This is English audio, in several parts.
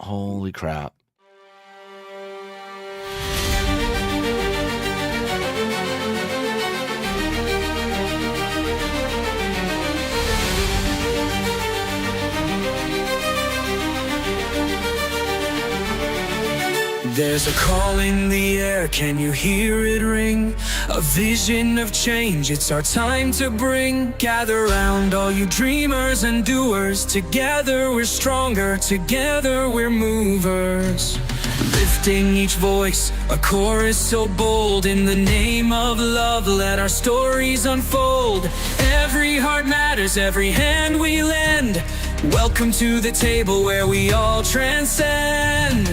Holy crap. There's a call in the air, can you hear it ring? A vision of change, it's our time to bring. Gather round all you dreamers and doers. Together we're stronger, together we're movers. Lifting each voice, a chorus so bold. In the name of love, let our stories unfold. Every heart matters, every hand we lend. Welcome to the table where we all transcend.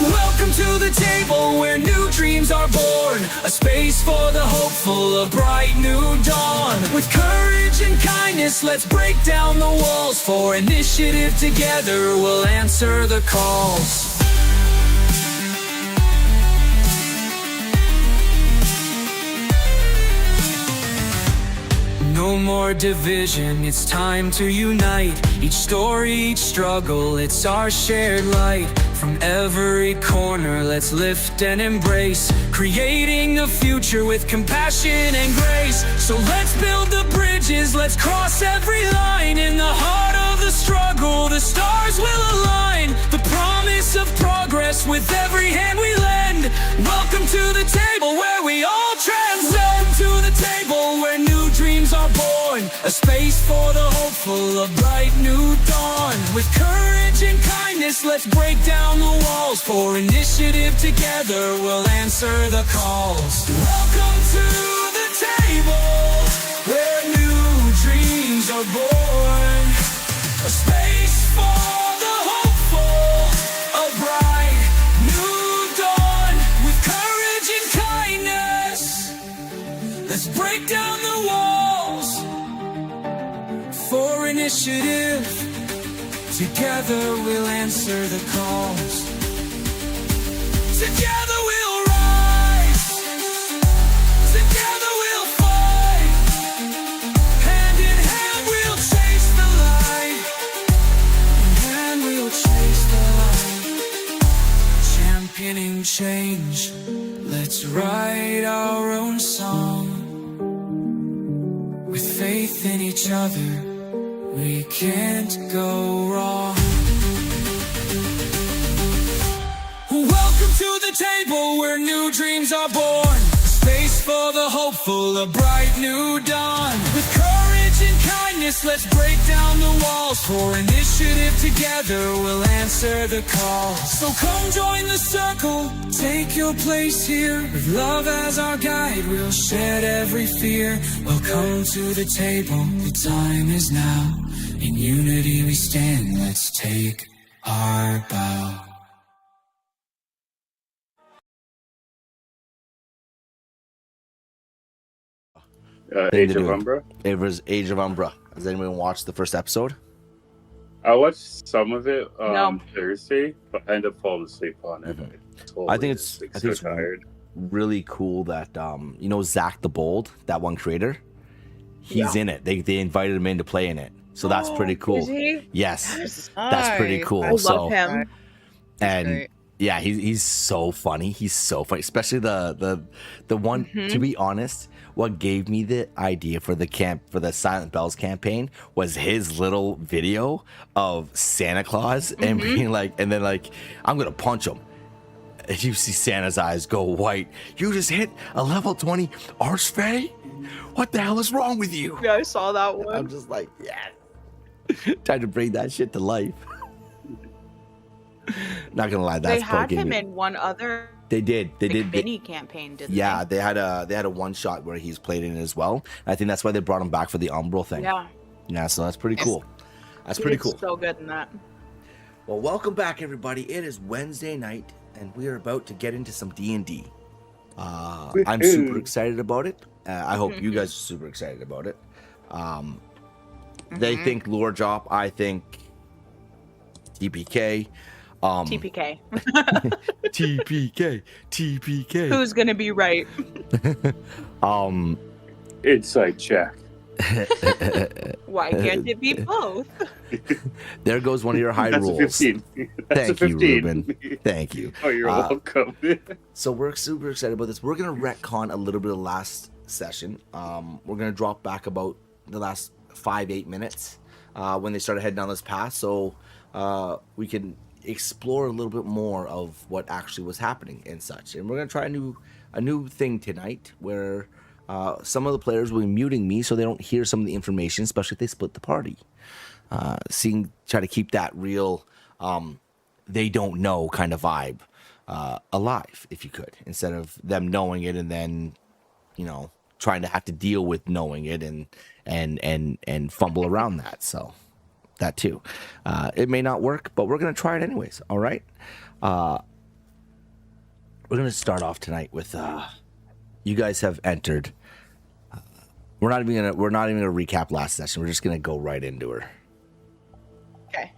Welcome to the table where new dreams are born. A space for the hopeful, a bright new dawn. With courage and kindness, let's break down the walls. For initiative together, we'll answer the calls. No more division, it's time to unite. Each story, each struggle, it's our shared light. From every corner, let's lift and embrace. Creating a future with compassion and grace. So let's build the bridges, let's cross every line. In the heart of the struggle, the stars will align. The promise of progress with every hand we lend. Welcome to the table where we all transcend. To the table where new dreams are born. A space for the hopeful, a bright new dawn. With courage and kindness, let's break down the walls. For initiative together, we'll answer the calls. Welcome to the table where new dreams are born. A space for the hopeful, a bright new dawn. With courage and kindness, let's break down the walls. For initiative, together we'll answer the calls. Together we'll rise. Together we'll fight. Hand in hand we'll chase the light. And we'll chase the light. Championing change, let's write our own song. With faith in each other, we can't go wrong. Welcome to the table where new dreams are born. A space for the hopeful, a bright new dawn. With courage and kindness, let's break down the walls. For initiative together, we'll answer the call. So come join the circle, take your place here. With love as our guide, we'll shed every fear. Welcome to the table, the time is now. In unity we stand, let's take our bow. Age of Umbra? It was Age of Umbra. Has anyone watched the first episode? I watched some of it No. Thursday, but I ended up falling asleep on it. I think it's tired. really cool that you know Zach the Bold, that one creator, he's in it. They invited him in to play in it, so that's pretty cool. Is he? Yes, that's pretty cool. I love him. And great. yeah, he's so funny. He's so funny, especially the one. To be honest, what gave me the idea for the Silent Bells campaign was his little video of Santa Claus and being like, and then like, I'm gonna punch him. And you see Santa's eyes go white. You just hit a level 20 Archfey? What the hell is wrong with you? Yeah, I saw that one. I'm just like, yeah. Time to bring that shit to life. Not gonna lie, that's they had him me. in one other. They did mini campaign, didn't yeah, they? they had a one shot where he's played in it as well. I think that's why they brought him back for the Umbral thing. Yeah, so that's pretty cool. That's pretty cool. So good in that. Well, welcome back, everybody. It is Wednesday night, and we are about to get into some D&D. I'm super excited about it. I hope you guys are super excited about it. They think lore drop. I think TPK. TPK. TPK. Who's gonna be right? Inside check. Why can't it be both? There goes one of your high That's rules. a 15. That's Thank a you, 15. Ruben. Thank you. Oh, you're welcome. So we're super excited about this. We're gonna retcon a little bit of last session. We're gonna drop back about the last 5-8 minutes when they started heading down this path, so we can explore a little bit more of what actually was happening and such. And we're gonna try a new thing tonight where some of the players will be muting me so they don't hear some of the information, especially if they split the party. Try to keep that real they don't know kind of vibe alive, if you could, instead of them knowing it and then, you know, trying to have to deal with knowing it and fumble around that. So that too. It may not work, but we're gonna try it anyways. All right. We're gonna start off tonight with you guys have entered. We're not even gonna recap last session. We're just gonna go right into her. Okay.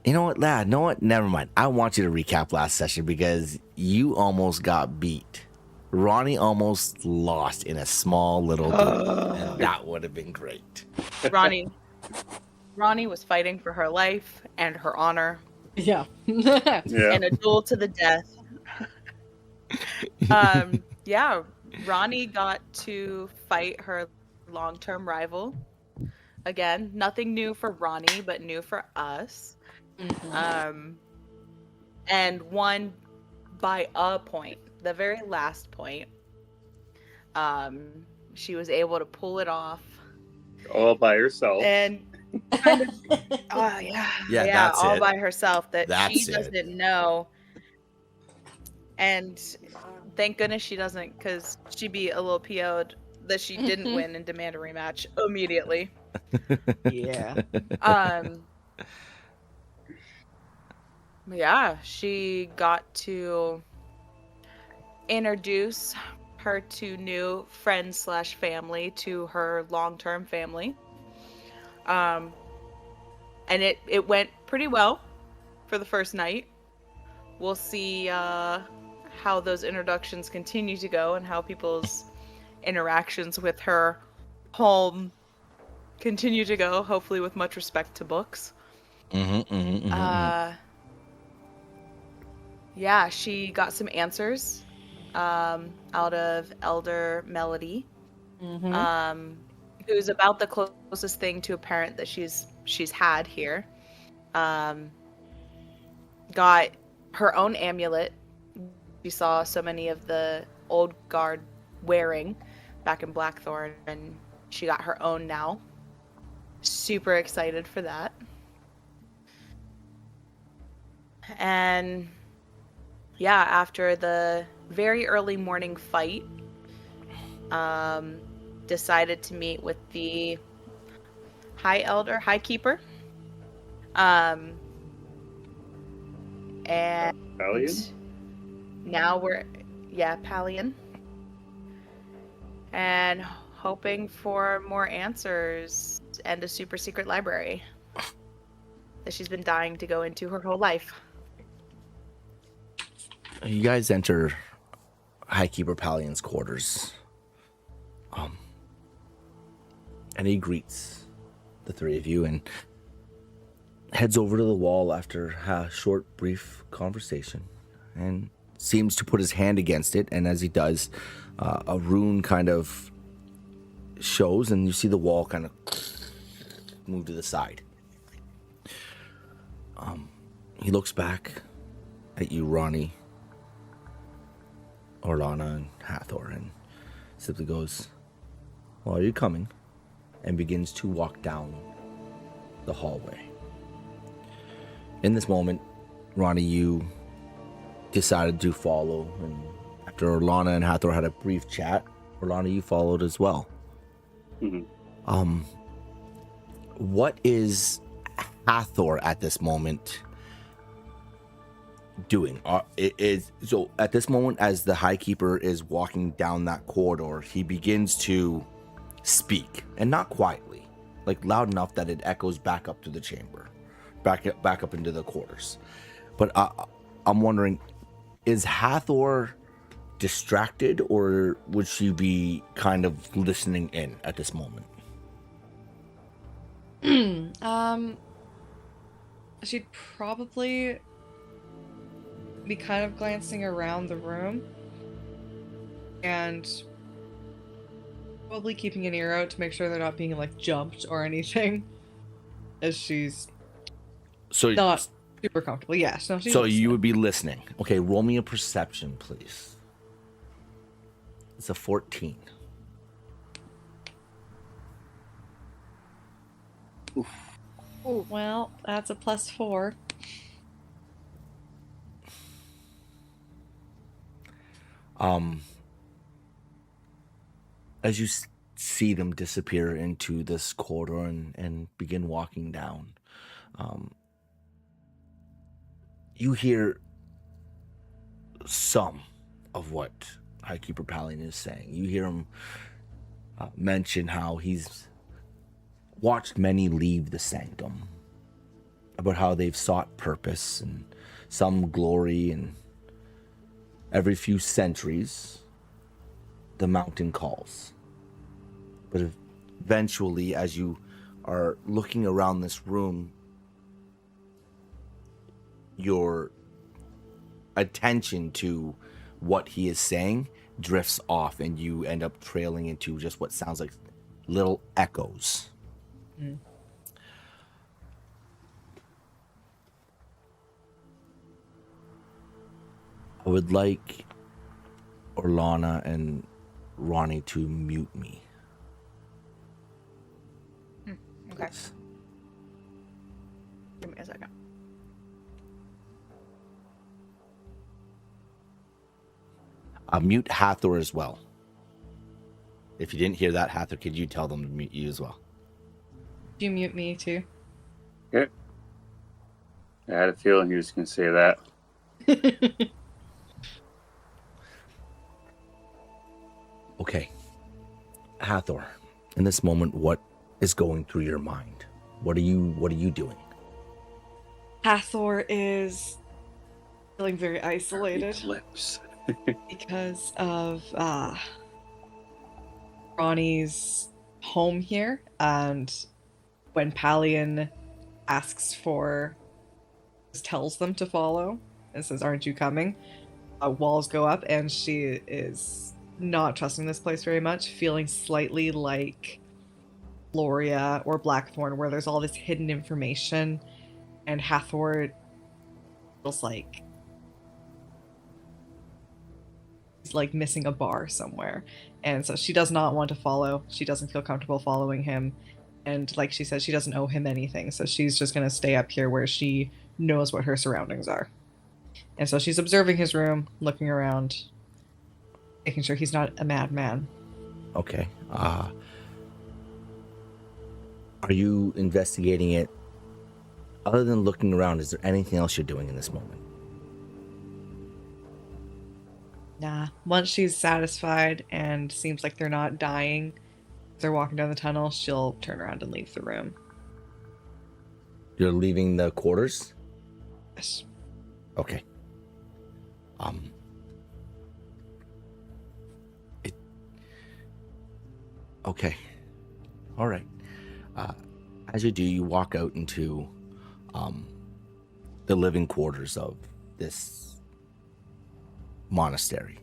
You know what, lad? Know what? Never mind. I want you to recap last session because you almost got beat. Ronnie almost lost in a small little duel, and that would have been great. Ronnie was fighting for her life and her honor. Yeah. Yeah. In a duel to the death. Yeah, Ronnie got to fight her long-term rival. Again, nothing new for Ronnie, but new for us. Mm-hmm. And won by a point, the very last point. She was able to pull it off. All by herself. And kind of, yeah, that's all it. by herself that That's she doesn't know. And thank goodness she doesn't, because she'd be a little PO'd that she didn't win and demand a rematch immediately. Yeah. Yeah, she got to introduce her to new friends / family, to her long-term family. And it went pretty well for the first night. We'll see how those introductions continue to go and how people's interactions with her home continue to go, hopefully with much respect to books. Yeah, she got some answers out of Elder Melody, who's about the closest thing to a parent that she's had here. Got her own amulet. She saw so many of the old guard wearing back in Blackthorn, and she got her own now. Super excited for that. And yeah, after the very early morning fight, decided to meet with the High Keeper. And Pallion? now we're, Pallion. And hoping for more answers and a super secret library that she's been dying to go into her whole life. You guys enter Highkeeper Pallion's quarters. And he greets the three of you and heads over to the wall after a short, brief conversation and seems to put his hand against it. And as he does, a rune kind of shows, and you see the wall kind of move to the side. He looks back at you, Ronnie, Orlana, and Hathor, and simply goes, "Well, are you coming?" and begins to walk down the hallway. In this moment, Ronnie, you decided to follow, and after Orlana and Hathor had a brief chat, Orlana, you followed as well. What is Hathor at this moment doing? So at this moment, as the Highkeeper is walking down that corridor, he begins to speak, and not quietly, like loud enough that it echoes back up to the chamber, back up into the quarters. But I'm wondering, is Hathor distracted, or would she be kind of listening in at this moment? She'd probably be kind of glancing around the room and probably keeping an ear out to make sure they're not being like jumped or anything, as she's not super comfortable. Yeah, so she's so you would be listening. Okay, roll me a perception, please. It's a 14. Oh, well, that's a +4. As you see them disappear into this corridor and begin walking down, you hear some of what Highkeeper Pallion is saying. You hear him mention how he's watched many leave the sanctum, about how they've sought purpose and some glory, and every few centuries the mountain calls. But eventually, as you are looking around this room, your attention to what he is saying drifts off, and you end up trailing into just what sounds like little echoes. Mm. I would like Orlana and Ronnie to mute me. Okay. Please. Give me a second. Mute Hathor as well. If you didn't hear that, Hathor, could you tell them to mute you as well? You mute me too. Okay. I had a feeling he was going to say that. Okay. Hathor, in this moment, what is going through your mind? What are you doing? Hathor is feeling very isolated Lips. because of Ronnie's home here, and when Pallion asks for, tells them to follow and says, "Aren't you coming?" Walls go up, and she is not trusting this place very much, feeling slightly like Eloria or Blackthorn, where there's all this hidden information, and Hathor feels like he's like missing a bar somewhere, and so she does not want to follow. She doesn't feel comfortable following him, and like she says, she doesn't owe him anything, so she's just going to stay up here where she knows what her surroundings are. And so she's observing his room, looking around, making sure he's not a madman. Okay. Are you investigating it? Other than looking around, is there anything else you're doing in this moment? Nah. Once she's satisfied and seems like they're not dying, as they're walking down the tunnel, she'll turn around and leave the room. You're leaving the quarters? Yes. Okay. Okay. All right. As you do, you walk out into the living quarters of this monastery.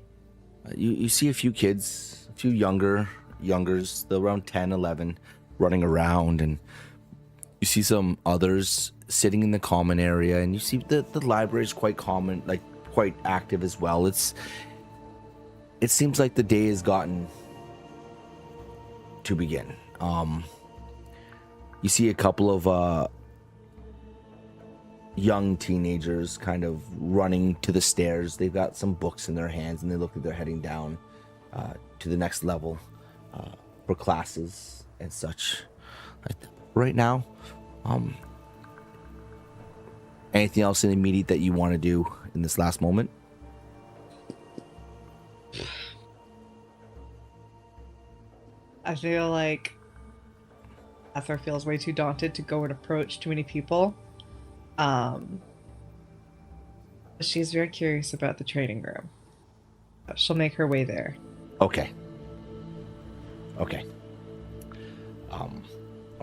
You see a few kids, a few youngers, they're around 10, 11, running around, and you see some others sitting in the common area, and you see the library is quite common, like quite active as well. It seems like the day has gotten to begin. You see a couple of young teenagers kind of running to the stairs. They've got some books in their hands, and they look like they're heading down to the next level for classes and such. Right now, anything else in immediate that you want to do in this last moment? I feel like Hathor feels way too daunted to go and approach too many people. She's very curious about the training room. She'll make her way there. Okay. All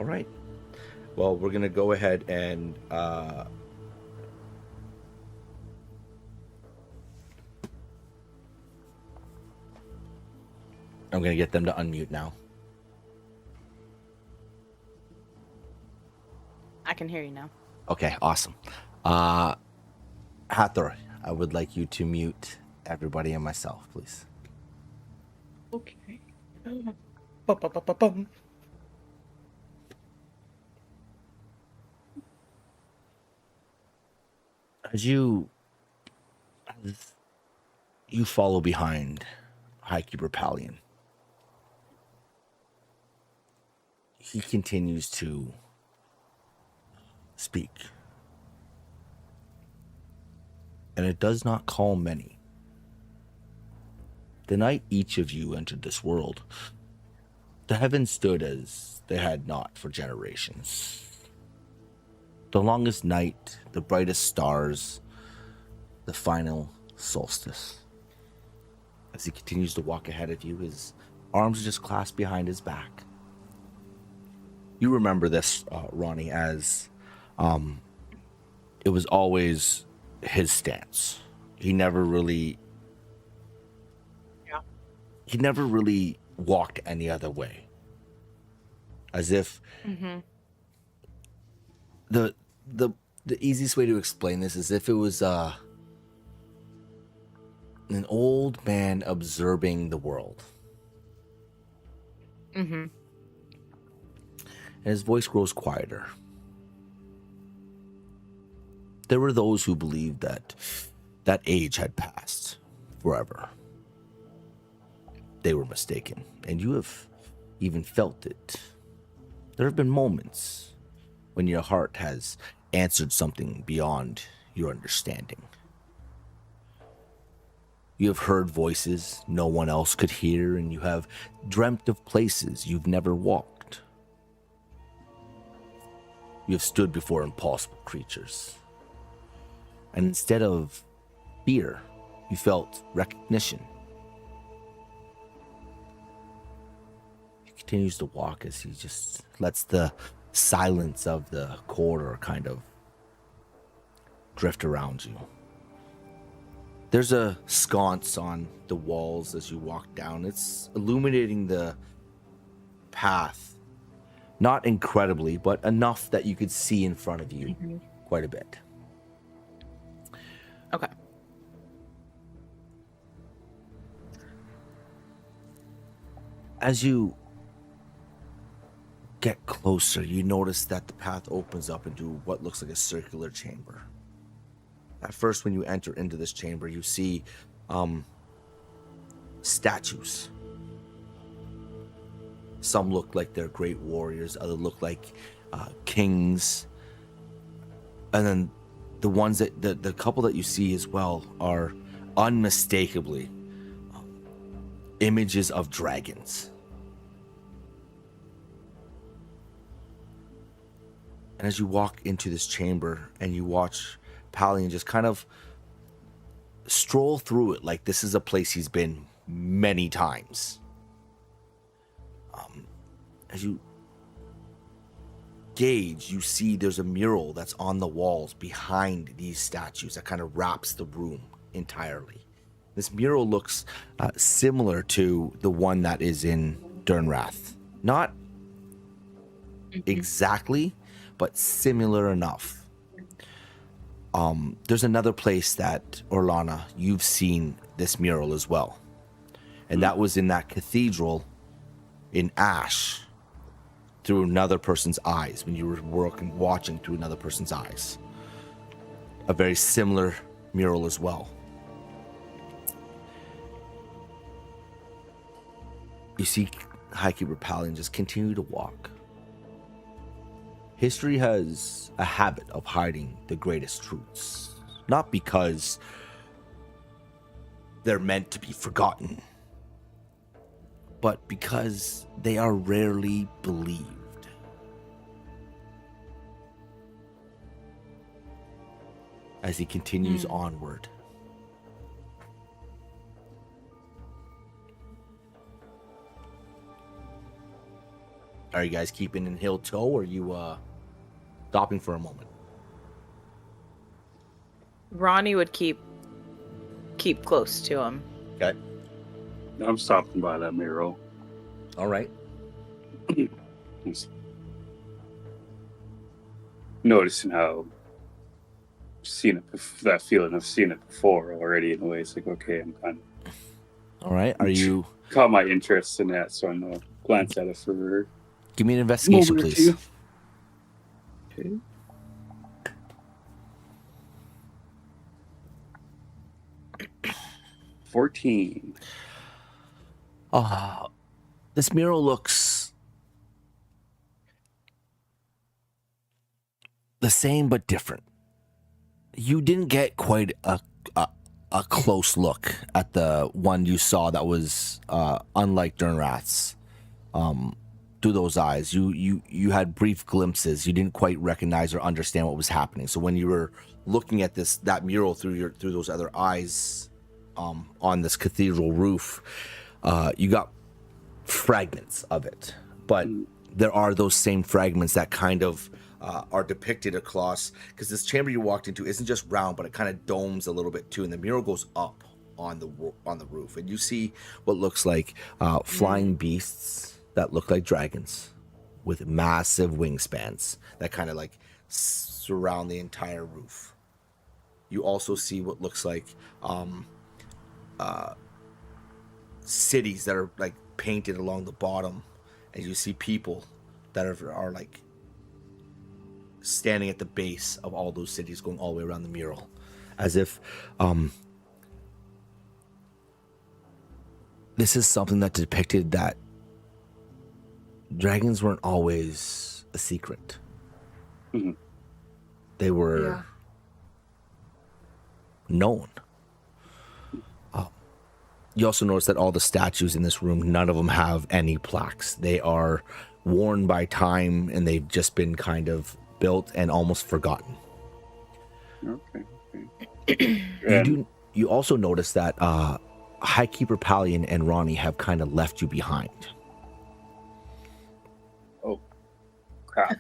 right. Well, we're gonna go ahead and I'm gonna get them to unmute now. I can hear you now. Okay, awesome. Hathor, I would like you to mute everybody and myself, please. Okay. Bum. As you follow behind Highkeeper Palion, he continues to speak. And it does not calm many. The night each of you entered this world, the heavens stood as they had not for generations. The longest night, the brightest stars, the final solstice. As he continues to walk ahead of you, his arms are just clasped behind his back. You remember this, Ronnie, as it was always his stance. He never really walked any other way. As if the easiest way to explain this is if it was an old man observing the world. And his voice grows quieter. There were those who believed that age had passed forever. They were mistaken, and you have even felt it. There have been moments when your heart has answered something beyond your understanding. You have heard voices no one else could hear, and you have dreamt of places you've never walked. You have stood before impossible creatures. And instead of fear, you felt recognition. He continues to walk as he just lets the silence of the corridor kind of drift around you. There's a sconce on the walls as you walk down. It's illuminating the path. Not incredibly, but enough that you could see in front of you quite a bit. Okay. As you get closer, you notice that the path opens up into what looks like a circular chamber. At first, when you enter into this chamber, you see statues. Some look like they're great warriors, others look like kings. And then the ones that the couple that you see as well are unmistakably images of dragons. And as you walk into this chamber and you watch Palion just kind of stroll through it like this is a place he's been many times. As you gauge, you see there's a mural that's on the walls behind these statues that kind of wraps the room entirely. This mural looks similar to the one that is in Dernrath. Not exactly, but similar enough. There's another place that, Orlana, you've seen this mural as well. And that was in that cathedral in Ash, through another person's eyes, when you were watching through another person's eyes. A very similar mural as well. You see Highkeeper Palion just continue to walk. History has a habit of hiding the greatest truths, not because they're meant to be forgotten, but because they are rarely believed. As he continues onward. Are you guys keeping in heel toe, or are you stopping for a moment. Ronnie would keep close to him. Okay. I'm stopping by that mural. All right. Just noticing how seen it, that feeling of seeing it before already in a way. It's like, okay, I'm kind of All right. Are you? caught my interest in that, so I'm gonna glance at it for Give me an investigation, moment or please. two. Okay. $14. This mural looks the same but different. You didn't get quite a close look at the one you saw that was unlike Durnrath's. Through those eyes, you had brief glimpses. You didn't quite recognize or understand what was happening. So when you were looking at that mural through those other eyes, on this cathedral roof, you got fragments of it, but there are those same fragments that kind of are depicted across, because this chamber you walked into isn't just round, but it kind of domes a little bit too, and the mural goes up on the roof, and you see what looks like flying beasts that look like dragons with massive wingspans that kind of like surround the entire roof. You also see what looks like cities that are like painted along the bottom, and you see people that are like standing at the base of all those cities going all the way around the mural, as if this is something that depicted that dragons weren't always a secret. Mm-hmm. They were known. You also notice that all the statues in this room, none of them have any plaques. They are worn by time, and they've just been kind of built and almost forgotten. Okay. You also notice that Highkeeper Pallion and Ronnie have kind of left you behind. Oh, crap.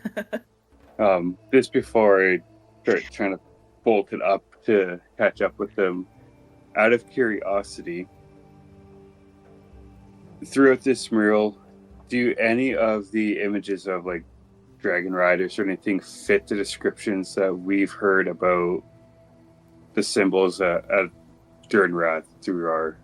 Just before I start trying to bolt it up to catch up with them, out of curiosity, throughout this mural, do any of the images of like dragon riders or anything fit the descriptions that we've heard about the symbols at Durnrath through our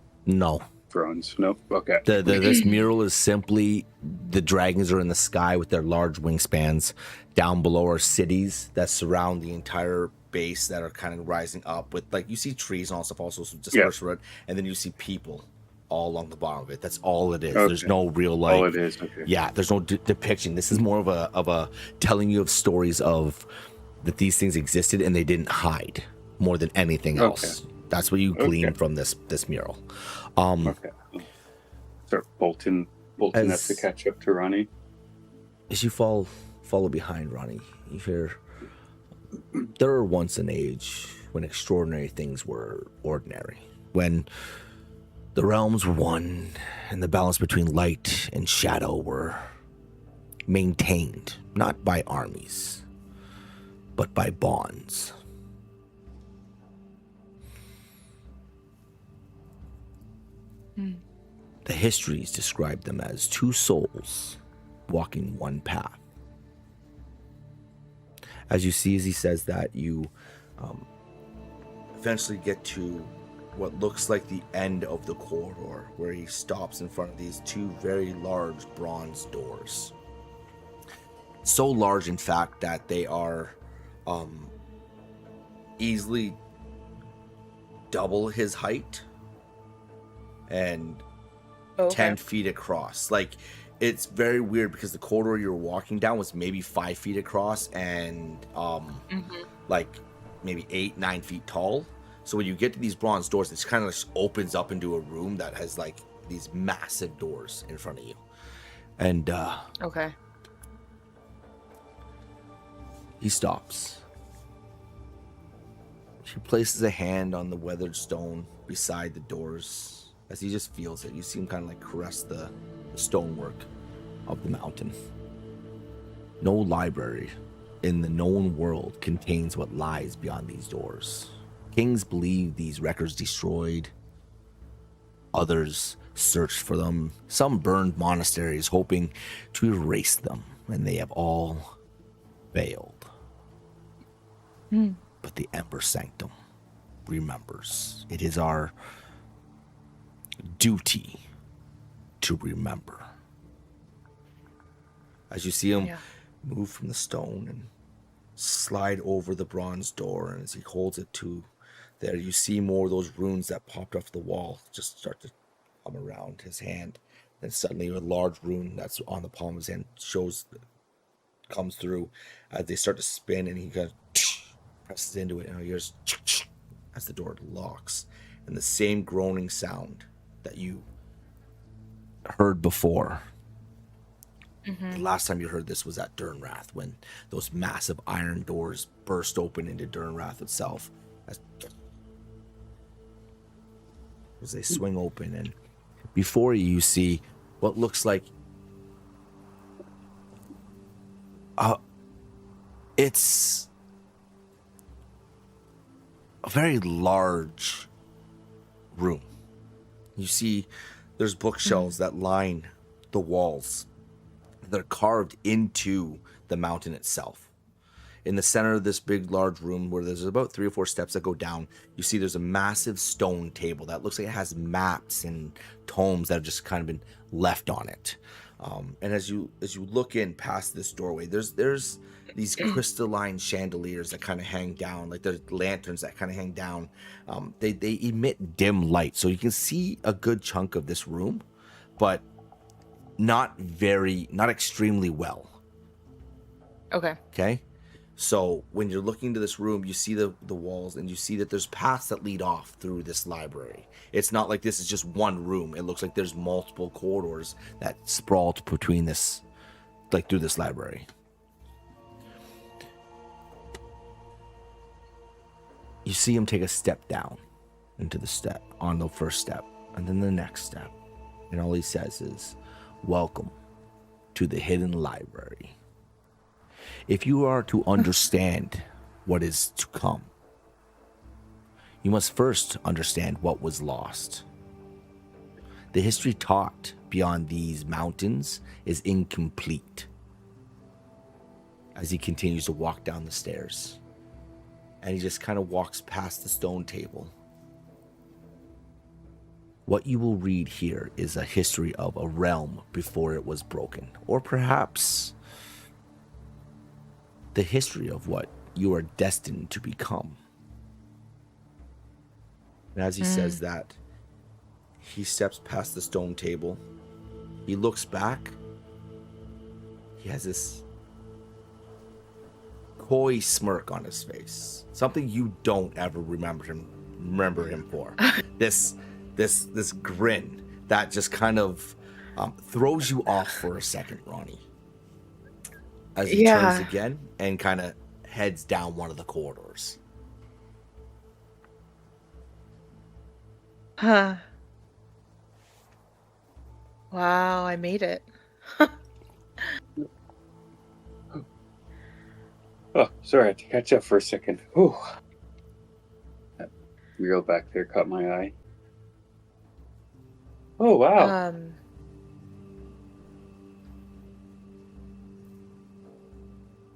thrones? Nope. Okay. This mural is simply the dragons are in the sky with their large wingspans. Down below are cities that surround the entire base that are kind of rising up with, like, you see trees and all stuff also dispersed around, and then you see people all along the bottom of it. That's all it is. Okay. There's no real like. All it is. Okay. Yeah, there's no depiction. This is more of a telling you of stories of that these things existed and they didn't hide more than anything else. That's what you glean from this mural. Okay. Start bolting up to catch up to Ronnie. As you follow behind Ronnie, you hear, there were once an age when extraordinary things were ordinary. When the realms were one, and the balance between light and shadow were maintained, not by armies, but by bonds. The histories describe them as two souls walking one path. As you see, as he says that, you eventually get to what looks like the end of the corridor, where he stops in front of these two very large bronze doors. So large, in fact, that they are easily double his height and 10 feet across. Like, it's very weird because the corridor you were walking down was maybe 5 feet across and like maybe 8-9 feet tall. So when you get to these bronze doors, it kind of just opens up into a room that has like these massive doors in front of you. And he stops. He places a hand on the weathered stone beside the doors. As he just feels it, you see him kind of like caress the stonework of the mountain. No library in the known world contains what lies beyond these doors. Kings believe these records destroyed. Others searched for them. Some burned monasteries hoping to erase them, and they have all failed. But the Ember Sanctum remembers. It is our duty to remember. As you see him move from the stone and slide over the bronze door, and as he holds it to there, you see more of those runes that popped off the wall just start to come around his hand. Then suddenly a large rune that's on the palm of his hand comes through as they start to spin, and he kind of presses into it, and he hears as the door locks, and the same groaning sound that you heard before. The last time you heard this was at Durnrath, when those massive iron doors burst open into Durnrath itself as they swing open, and before you see what looks like it's a very large room. You see there's bookshelves that line the walls. They're carved into the mountain itself. In the center of this big, large room, where there's about 3 or 4 steps that go down, you see there's a massive stone table that looks like it has maps and tomes that have just kind of been left on it. And as you look in past this doorway, there's these crystalline chandeliers that kind of hang down, like there's lanterns that kind of hang down. They emit dim light, so you can see a good chunk of this room, but not extremely well. Okay. So when you're looking into this room, you see the walls, and you see that there's paths that lead off through this library. It's not like this is just one room. It looks like there's multiple corridors that sprawl between this, like through this library. You see him take a step down into the step, on the first step, and then the next step. And all he says is, "Welcome to the hidden library. If you are to understand what is to come, you must first understand what was lost. The history taught beyond these mountains is incomplete." As he continues to walk down the stairs, and he just kind of walks past the stone table. What you will read here is a history of a realm before it was broken, or perhaps the history of what you are destined to become. And as he says that, he steps past the stone table. He looks back. He has this coy smirk on his face, something you don't ever remember him for. This grin that just kind of throws you off for a second, Ronnie, as he turns again and kind of heads down one of the corridors. Wow, I made it. Oh, sorry, I had to catch up for a second. Whew. That mural back there caught my eye. Oh, wow.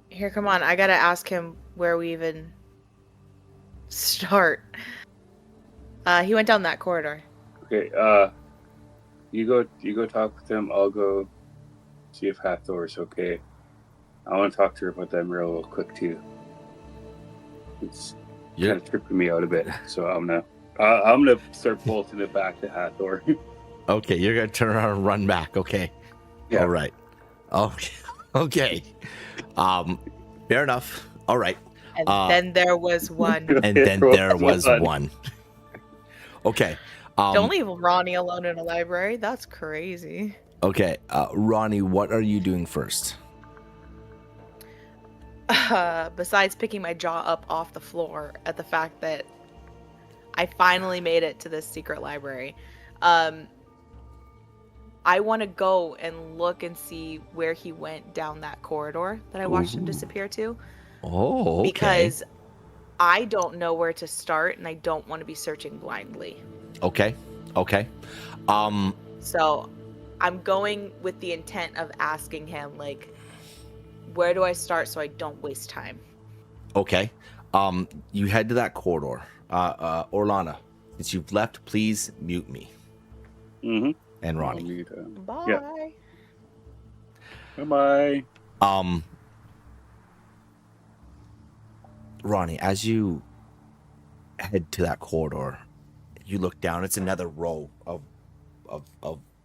Here, come on. I gotta ask him where we even start. He went down that corridor. Okay, you go talk with him. I'll go see if Hathor's okay. I want to talk to her about that mural real quick too. It's kind of tripping me out a bit, so I'm gonna start bolting it back to Hathor. Okay, you're gonna turn around and run back. Okay. Yeah. All right. Okay. Fair enough. All right. And then there was one. And then there was one. Okay. Don't leave Ronnie alone in a library. That's crazy. Okay. Ronnie, what are you doing first? Besides picking my jaw up off the floor at the fact that I finally made it to this secret library, I want to go and look and see where he went down that corridor that I watched him disappear to. Oh, okay. Because I don't know where to start and I don't want to be searching blindly. Okay. So I'm going with the intent of asking him, like, where do I start so I don't waste time? Okay. You head to that corridor. Orlana, since you've left, please mute me. Mm-hmm. And Ronnie. Mute, Bye. yeah. Bye-bye. Ronnie, as you head to that corridor, you look down. It's another row of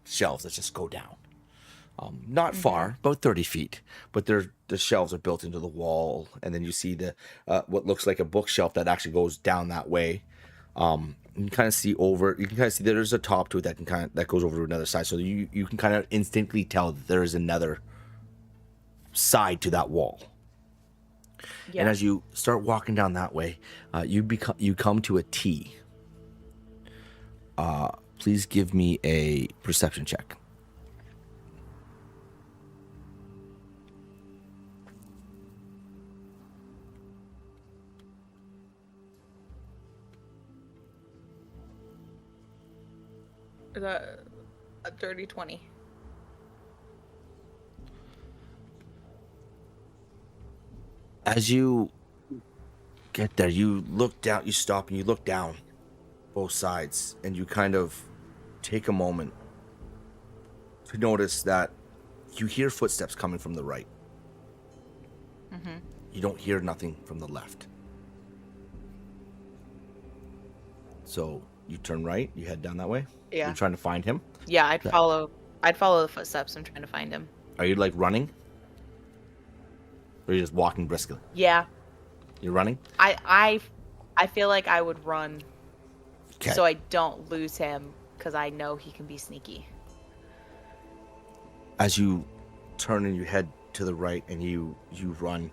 shelves that just go down. Not far, about 30 feet, but the shelves are built into the wall, and then you see the what looks like a bookshelf that actually goes down that way. You can kind of see there's a top to it that goes over to another side, so you can kind of instinctively tell that there is another side to that wall. Yeah. And as you start walking down that way, you come to a T. Please give me a perception check. A dirty 20. As you get there, you look down, you stop and you look down both sides, and you kind of take a moment to notice that you hear footsteps coming from the right. Mm-hmm. You don't hear nothing from the left. So you turn right, you head down that way. Yeah. You're trying to find him. Yeah, I'd follow the footsteps. I'm trying to find him. Are you like running? Or are you just walking briskly? Yeah. You're running? I feel like I would run. Okay. So I don't lose him, because I know he can be sneaky. As you turn and you head to the right and you run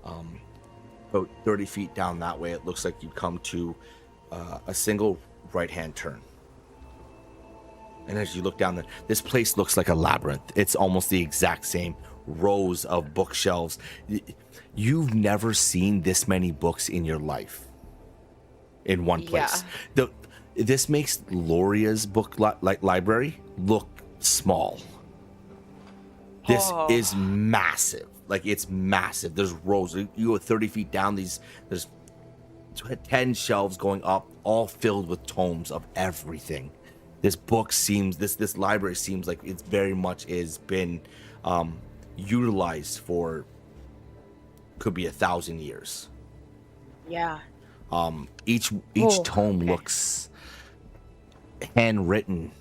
about 30 feet down that way, it looks like you come to a single right-hand turn. And as you look down there, this place looks like a labyrinth. It's almost the exact same rows of bookshelves. You've never seen this many books in your life in one place. This makes Loria's book library look small. This is massive. Like, it's massive. There's rows. You go 30 feet down, there's 10 shelves going up, all filled with tomes of everything. This library seems like it's very much is been utilized for, could be 1,000 years. Yeah. Each tome looks handwritten.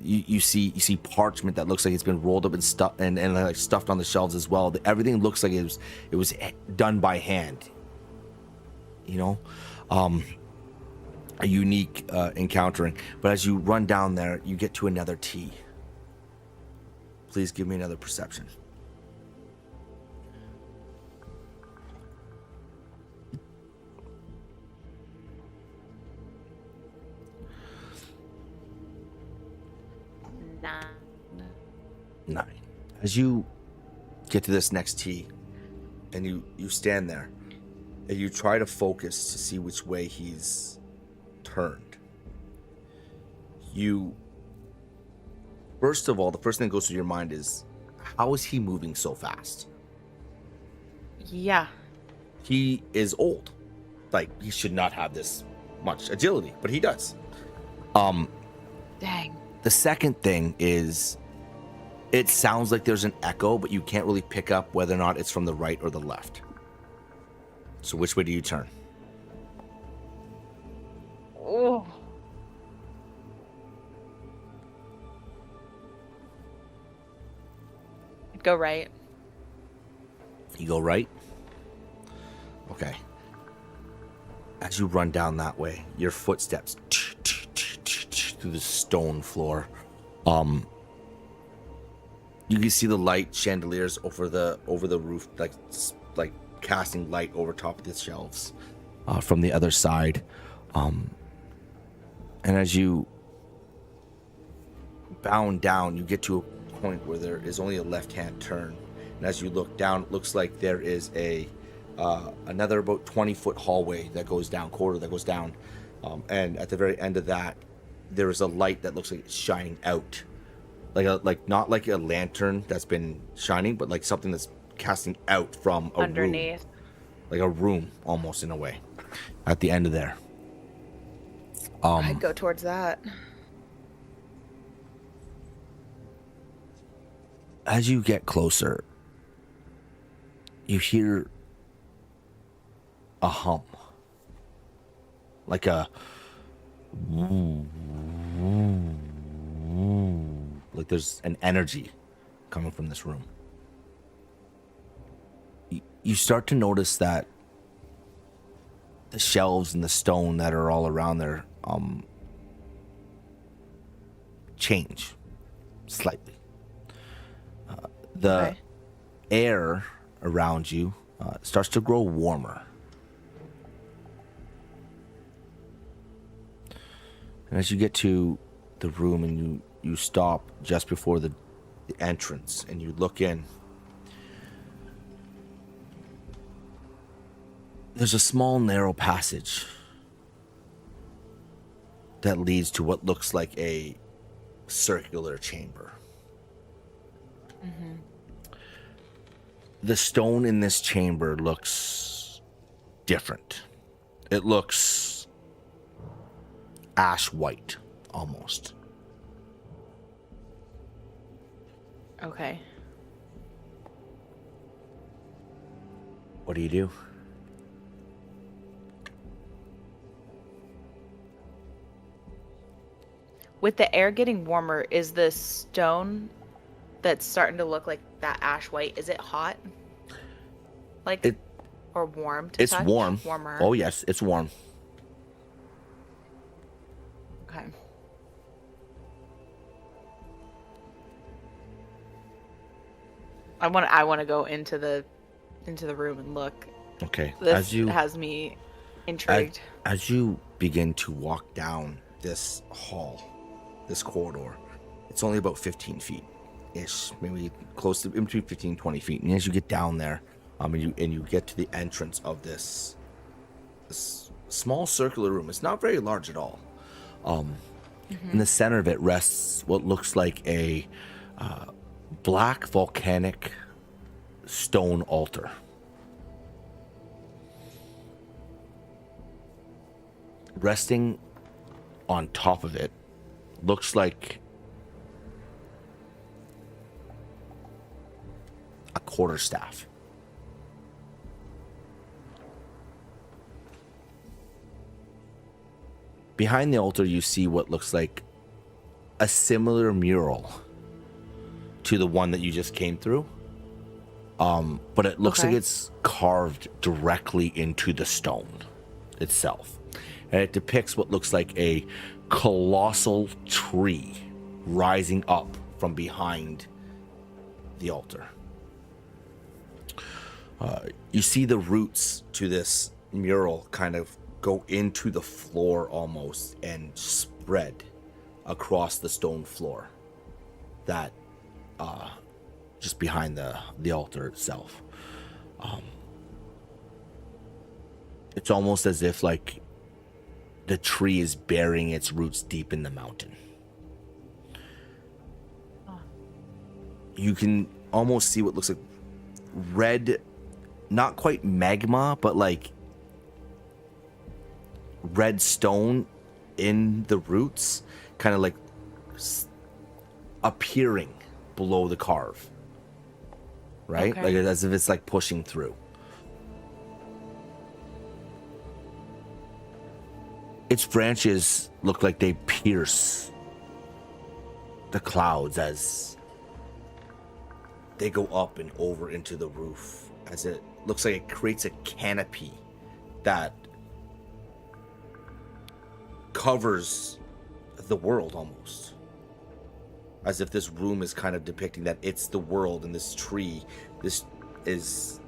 You see parchment that looks like it's been rolled up and stuffed and like stuffed on the shelves as well. Everything looks like it was done by hand. You know, a unique encountering. But as you run down there, you get to another T. Please give me another perception. Nine. As you get to this next T, and you stand there, and you try to focus to see which way he's turned. First of all, the first thing that goes through your mind is, how is he moving so fast? Yeah. He is old. Like, he should not have this much agility, but he does. Dang. The second thing is, it sounds like there's an echo, but you can't really pick up whether or not it's from the right or the left. So which way do you turn? Oh. I'd go right. You go right? Okay. As you run down that way, your footsteps through the stone floor. You can see the light chandeliers over the roof, like casting light over top of the shelves from the other side. And as you bound down, you get to a point where there is only a left-hand turn. And as you look down, it looks like there is a another about 20-foot hallway that goes down, corridor that goes down, and at the very end of that, there is a light that looks like it's shining out, like not like a lantern that's been shining, but like something that's casting out from a Underneath. room, like a room almost in a way, at the end of there. I'd go towards that. As you get closer, you hear a hum, like a like there's an energy coming from this room. You start to notice that the shelves and the stone that are all around there change slightly. The air around you starts to grow warmer. And as you get to the room and you stop just before the entrance and you look in, there's a small narrow passage that leads to what looks like a circular chamber. The stone in this chamber looks different. It looks ash white, almost. Okay. What do you do? With the air getting warmer, is the stone that's starting to look like that ash white, is it hot? Like It- or warm to It's touch? warm. Warmer. Oh, yes, it's warm. Okay. I want to go into the room and look. Okay. This has me intrigued. As you begin to walk down this hall, this corridor, it's only about 15 feet ish, maybe close to in between 15 and 20 feet. And as you get down there, and you get to the entrance of this small circular room, it's not very large at all. In the center of it rests what looks like a black volcanic stone altar. Resting on top of it looks like a quarterstaff. Behind the altar, you see what looks like a similar mural to the one that you just came through. But it looks like it's carved directly into the stone itself. And it depicts what looks like a colossal tree rising up from behind the altar. You see the roots to this mural kind of go into the floor almost and spread across the stone floor that just behind the altar itself. It's almost as if like the tree is burying its roots deep in the mountain. You can almost see what looks like red, not quite magma, but like red stone in the roots, kind of like appearing below the carve, right? Like as if it's like pushing through. Its branches look like they pierce the clouds as they go up and over into the roof, as it looks like it creates a canopy that covers the world almost, as if this room is kind of depicting that it's the world, and this tree, this is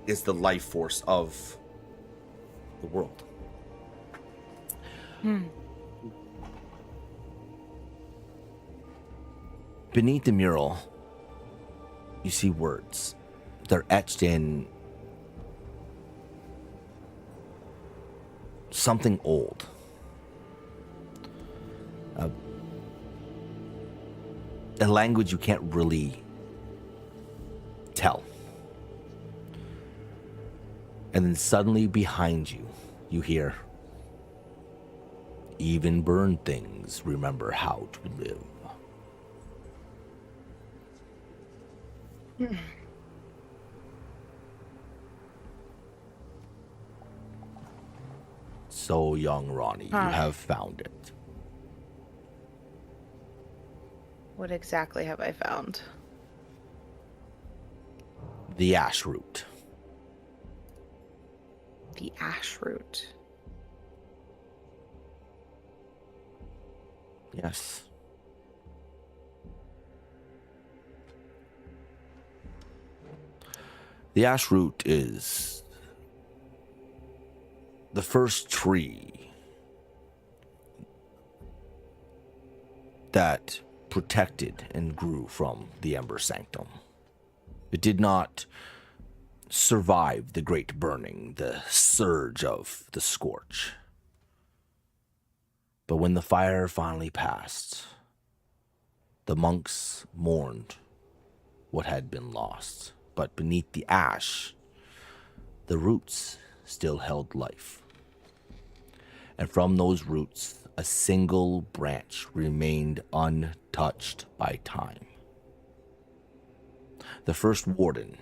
the life force of the world. Beneath the mural, you see words. They're etched in something old. A language you can't really tell. And then suddenly behind you, you hear, "Even burned things remember how to live." So, young Ronnie, you have found it. What exactly have I found? The ash root. The ash root. Yes. The ash root is the first tree that protected and grew from the Ember Sanctum. It did not survive the great burning, the surge of the scorch. But when the fire finally passed, the monks mourned what had been lost. But beneath the ash, the roots still held life. And from those roots, a single branch remained untouched by time. The first warden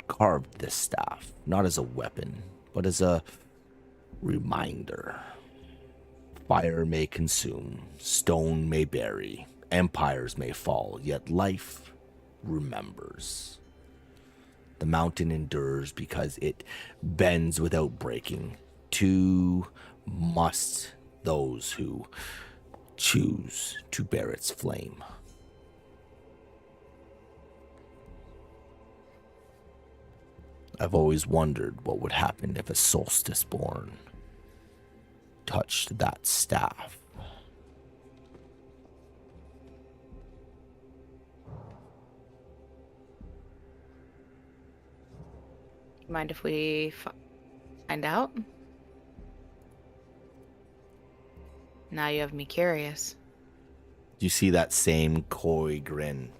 carved this staff, not as a weapon, but as a reminder. Fire may consume, stone may bury, empires may fall, yet life remembers. The mountain endures because it bends without breaking. Too must those who choose to bear its flame. I've always wondered what would happen if a solstice born touched that staff. Mind if we find out? Now you have me curious. You see that same coy grin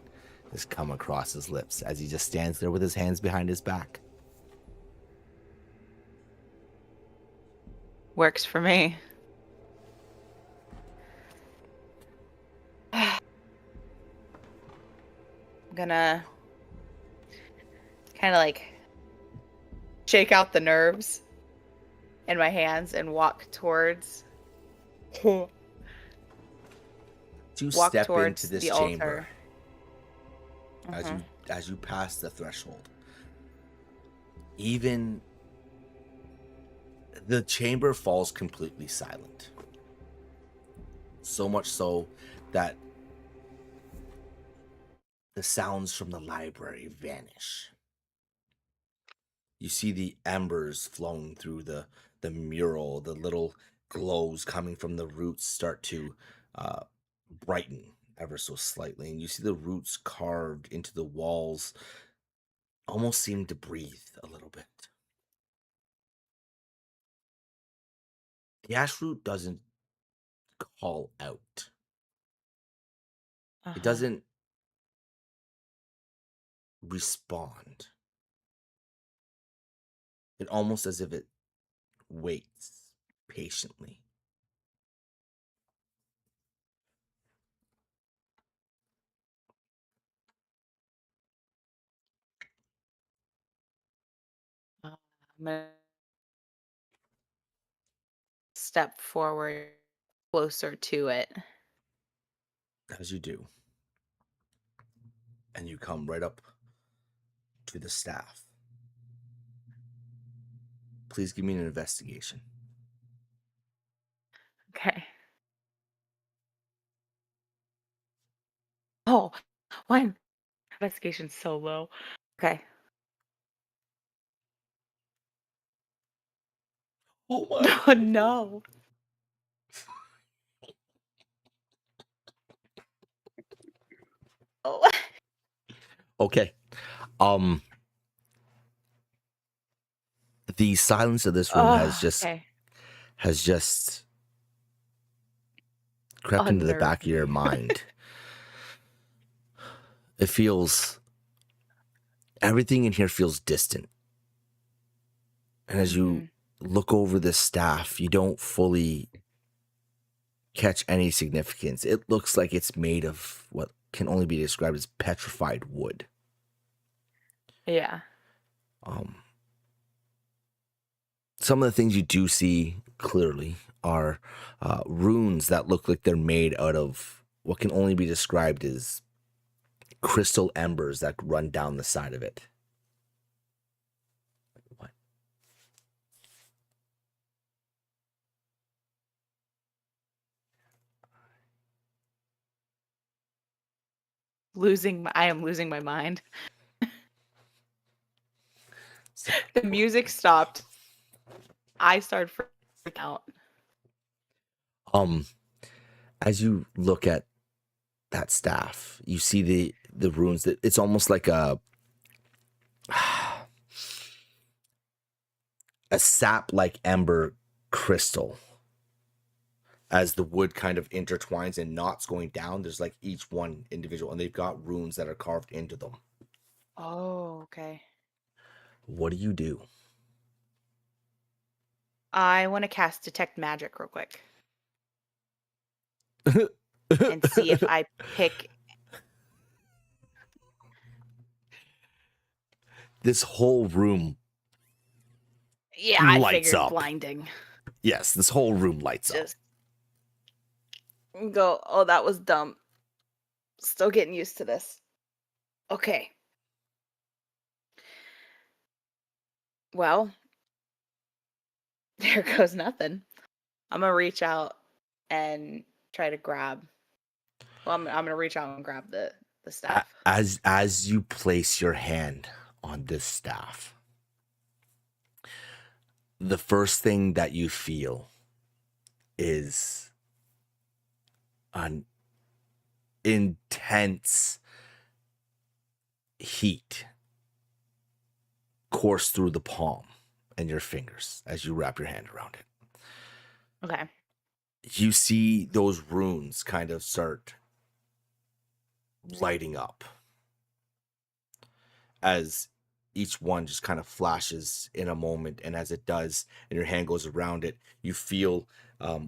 just come across his lips as he just stands there with his hands behind his back. Works for me. I'm gonna kind of like shake out the nerves in my hands and walk towards You walk step towards into this the chamber altar. as you pass the threshold. Even the chamber falls completely silent. So much so that the sounds from the library vanish. You see the embers flowing through the mural, the little glows coming from the roots start to brighten ever so slightly, and you see the roots carved into the walls almost seem to breathe a little bit. The ash root doesn't call out. It doesn't respond. It almost as if it waits patiently. I'm gonna step forward closer to it. As you do, and you come right up to the staff. Please give me an investigation. Okay. Oh, one. Investigation's so low. Okay. Oh my! Oh no. Oh. Okay. The silence of this room has just Okay. has just crept into the back of your mind. It feels, everything in here feels distant. And as you look over this staff, you don't fully catch any significance. It looks like it's made of what can only be described as petrified wood. Yeah. Some of the things you do see clearly are runes that look like they're made out of what can only be described as crystal embers that run down the side of it. What? I am losing my mind. The music stopped. I started freaking out. As you look at that staff, you see the runes that it's almost like a sap like ember crystal. As the wood kind of intertwines and knots going down, there's like each one individual, and they've got runes that are carved into them. Oh, okay. What do? I want to cast Detect Magic real quick and see if I pick. This whole room Yeah, I lights figured up. blinding. Yes, this whole room lights Just go, oh, that was dumb. Still getting used to this. Okay. Well, there goes nothing. I'm gonna reach out and try to grab. Well, I'm gonna reach out and grab the staff. As you place your hand on this staff, the first thing that you feel is an intense heat course through the palm and your fingers as you wrap your hand around it. Okay. You see those runes kind of start lighting up as each one just kind of flashes in a moment, and as it does and your hand goes around it, you feel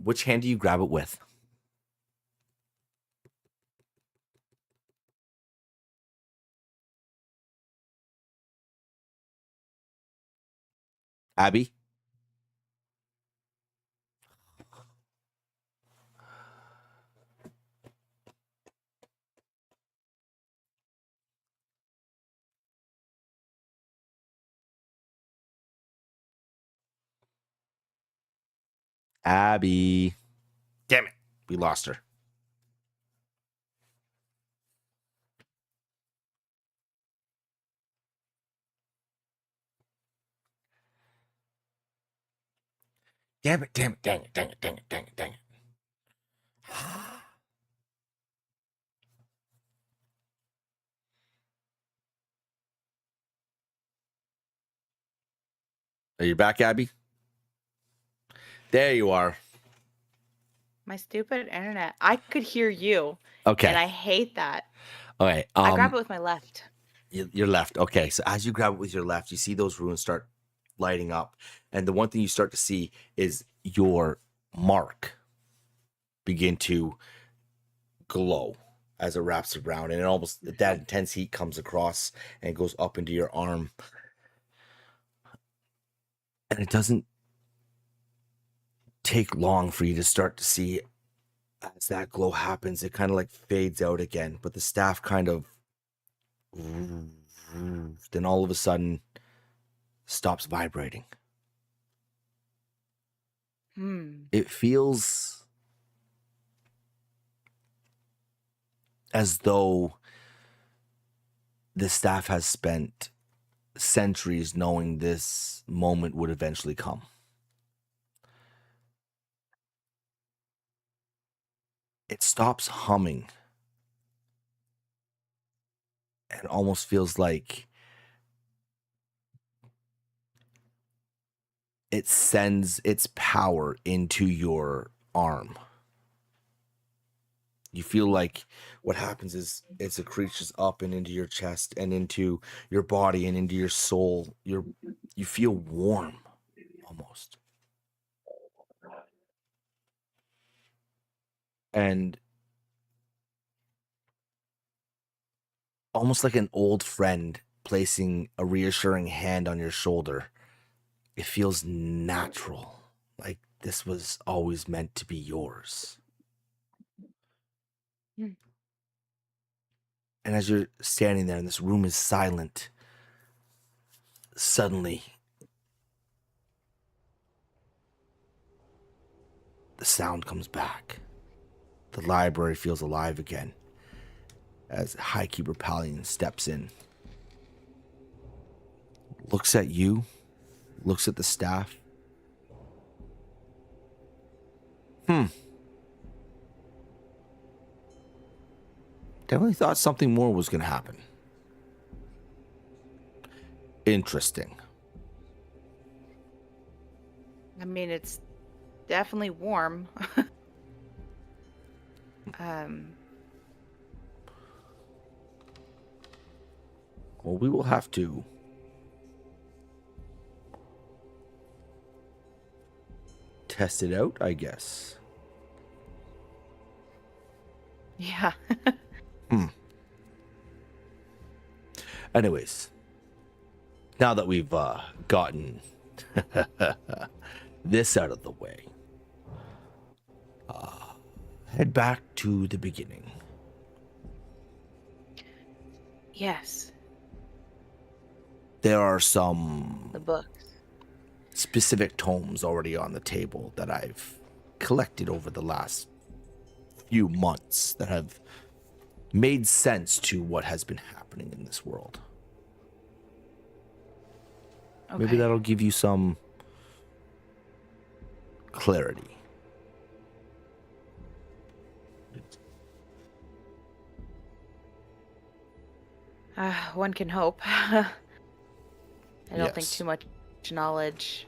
which hand do you grab it with? Abby? Abby. Damn it. We lost her. Damn it, damn it, dang it, dang it, dang it, dang it, dang it. Are you back, Abby? There you are. My stupid internet. I could hear you. Okay. And I hate that. Okay. I grab it with my left. Your left. Okay. So as you grab it with your left, you see those runes start lighting up. And the one thing you start to see is your mark begin to glow as it wraps around. And it almost, that intense heat comes across and goes up into your arm. And it doesn't take long for you to start to see as that glow happens, it kind of like fades out again, but the staff kind of then all of a sudden stops vibrating. It feels as though the staff has spent centuries knowing this moment would eventually come. It stops humming and almost feels like it sends its power into your arm. You feel like what happens is it secretes up and into your chest and into your body and into your soul. You feel warm almost. And almost like an old friend placing a reassuring hand on your shoulder. It feels natural, like this was always meant to be yours. Hmm. And as you're standing there and this room is silent, suddenly the sound comes back. The library feels alive again as Highkeeper Pallion steps in. Looks at you, looks at the staff. Definitely thought something more was going to happen. Interesting. I mean, it's definitely warm. Well, we will have to test it out, I guess. Yeah. Anyways, now that we've gotten this out of the way, head back to the beginning. Yes. There are some The books. specific tomes already on the table that I've collected over the last few months that have made sense to what has been happening in this world. Okay. Maybe that'll give you some clarity. One can hope. I don't think Yes. too much knowledge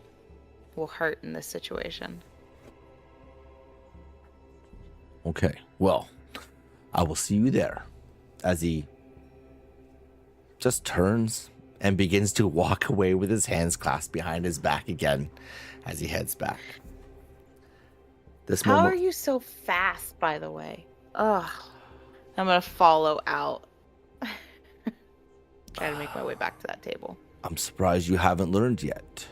will hurt in this situation. Okay, well, I will see you there. As he just turns and begins to walk away with his hands clasped behind his back again as he heads back. This How moment, are you so fast, by the way? Ugh. I'm gonna follow out. Try to make my way back to that table. I'm surprised you haven't learned yet.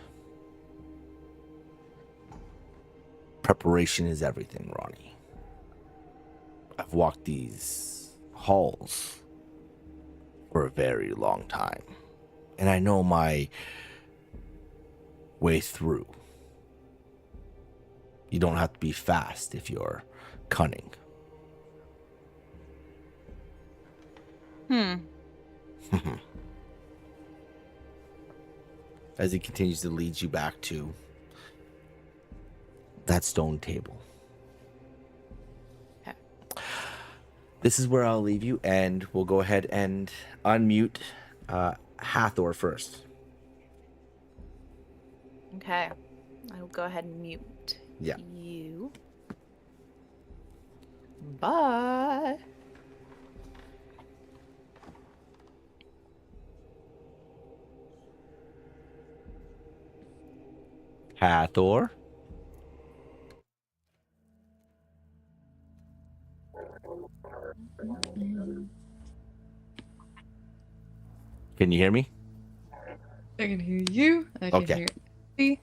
Preparation is everything, Ronnie. I've walked these halls for a very long time, and I know my way through. You don't have to be fast if you're cunning. As he continues to lead you back to that stone table. Okay. This is where I'll leave you, and we'll go ahead and unmute Hathor first. Okay. I will go ahead and mute Yeah. you. Bye. Hathor. Can you hear me? I can hear you. I can Okay. hear Abby.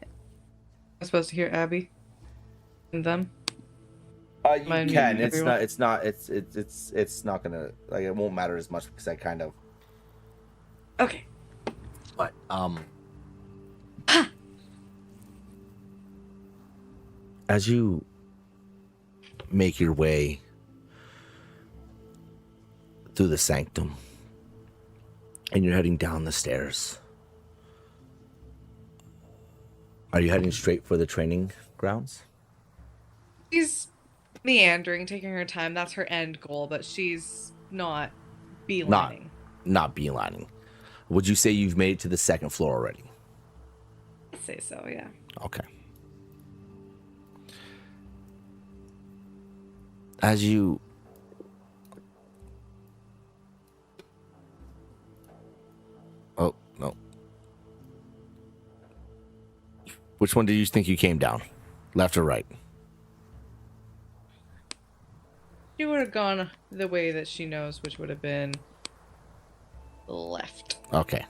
I'm supposed to hear Abby and them. You Mind can. muting everyone? It's not gonna, like, it won't matter as much because I kind of. Okay. But as you make your way through the sanctum and you're heading down the stairs, are you heading straight for the training grounds? She's meandering, taking her time. That's her end goal, but she's not beelining. Not beelining. Would you say you've made it to the second floor already? I'd say so, yeah. Okay. As you Oh, no. Which one do you think you came down? Left or right? She would have gone the way that she knows, which would have been left. Okay.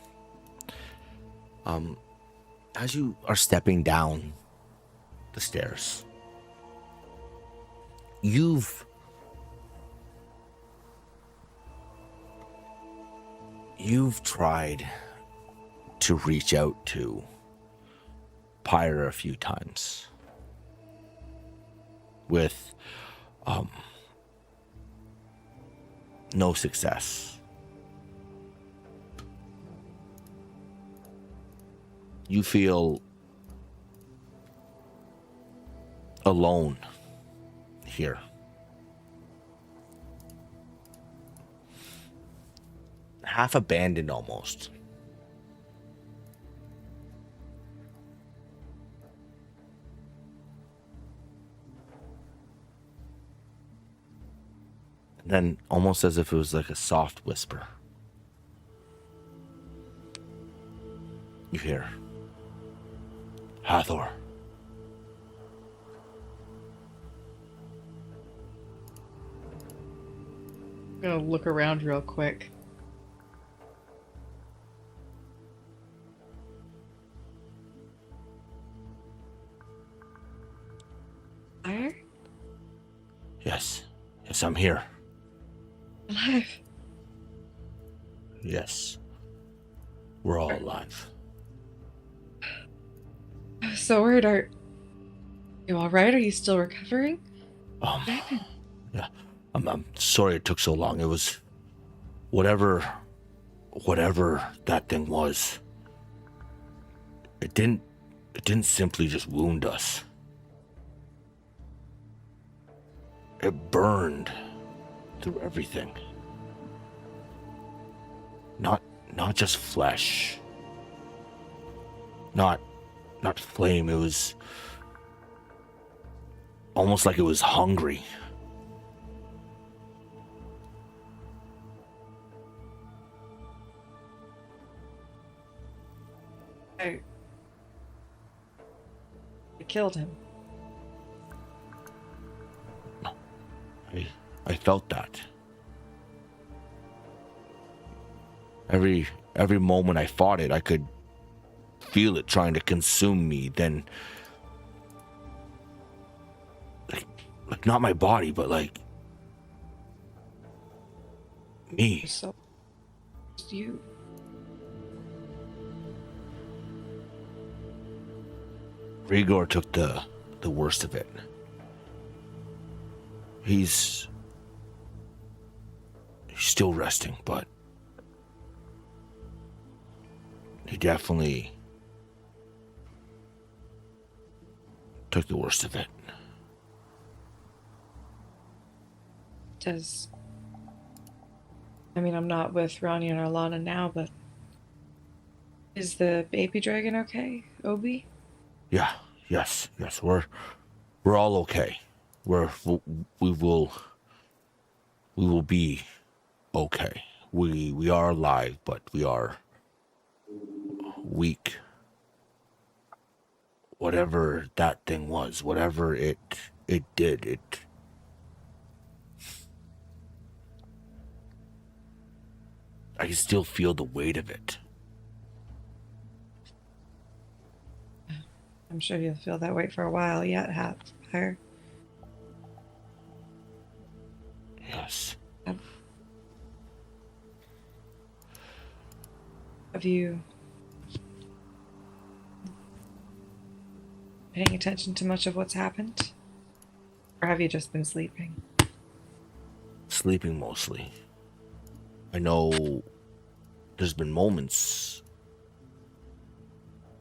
As you are stepping down the stairs, you've tried to reach out to Pyra a few times with no success. You feel alone here. Half abandoned almost. And then almost as if it was like a soft whisper, you hear, Hathor. I'm gonna look around real quick. Fire? Yes. Yes, I'm here. Alive. Yes. We're all alive. I was so worried. Are you alright? Are you still recovering? Yeah. I'm sorry it took so long. It was whatever that thing was. It didn't simply just wound us. It burned through everything. Not just flesh. Not flame. It was almost like it was hungry. I killed him. I felt that. Every moment I fought it, I could feel it trying to consume me. Then, like not my body, but like me. So, it's you. Rigor took the worst of it. He's still resting, but he definitely took the worst of it. I'm not with Ronnie and Arlana now, but is the baby dragon okay, Obi? Yeah, yes, we're all okay. We will be okay. We are alive, but we are weak. Whatever that thing was, whatever it did, I can still feel the weight of it. I'm sure you'll feel that way for a while yet, Hire. Yes. Have you paying attention to much of what's happened? Or have you just been sleeping? Sleeping mostly. I know there's been moments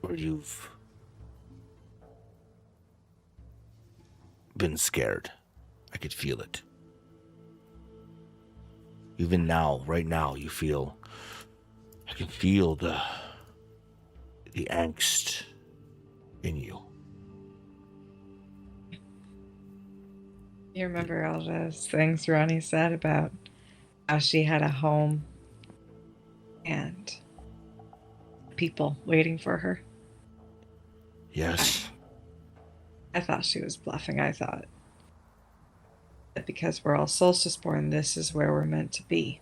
where you've been scared. I could feel it. Even now, right now, I can feel the angst in you. You remember all those things Ronnie said about how she had a home and people waiting for her? Yes. I thought she was bluffing. I thought that because we're all solstice born, this is where we're meant to be.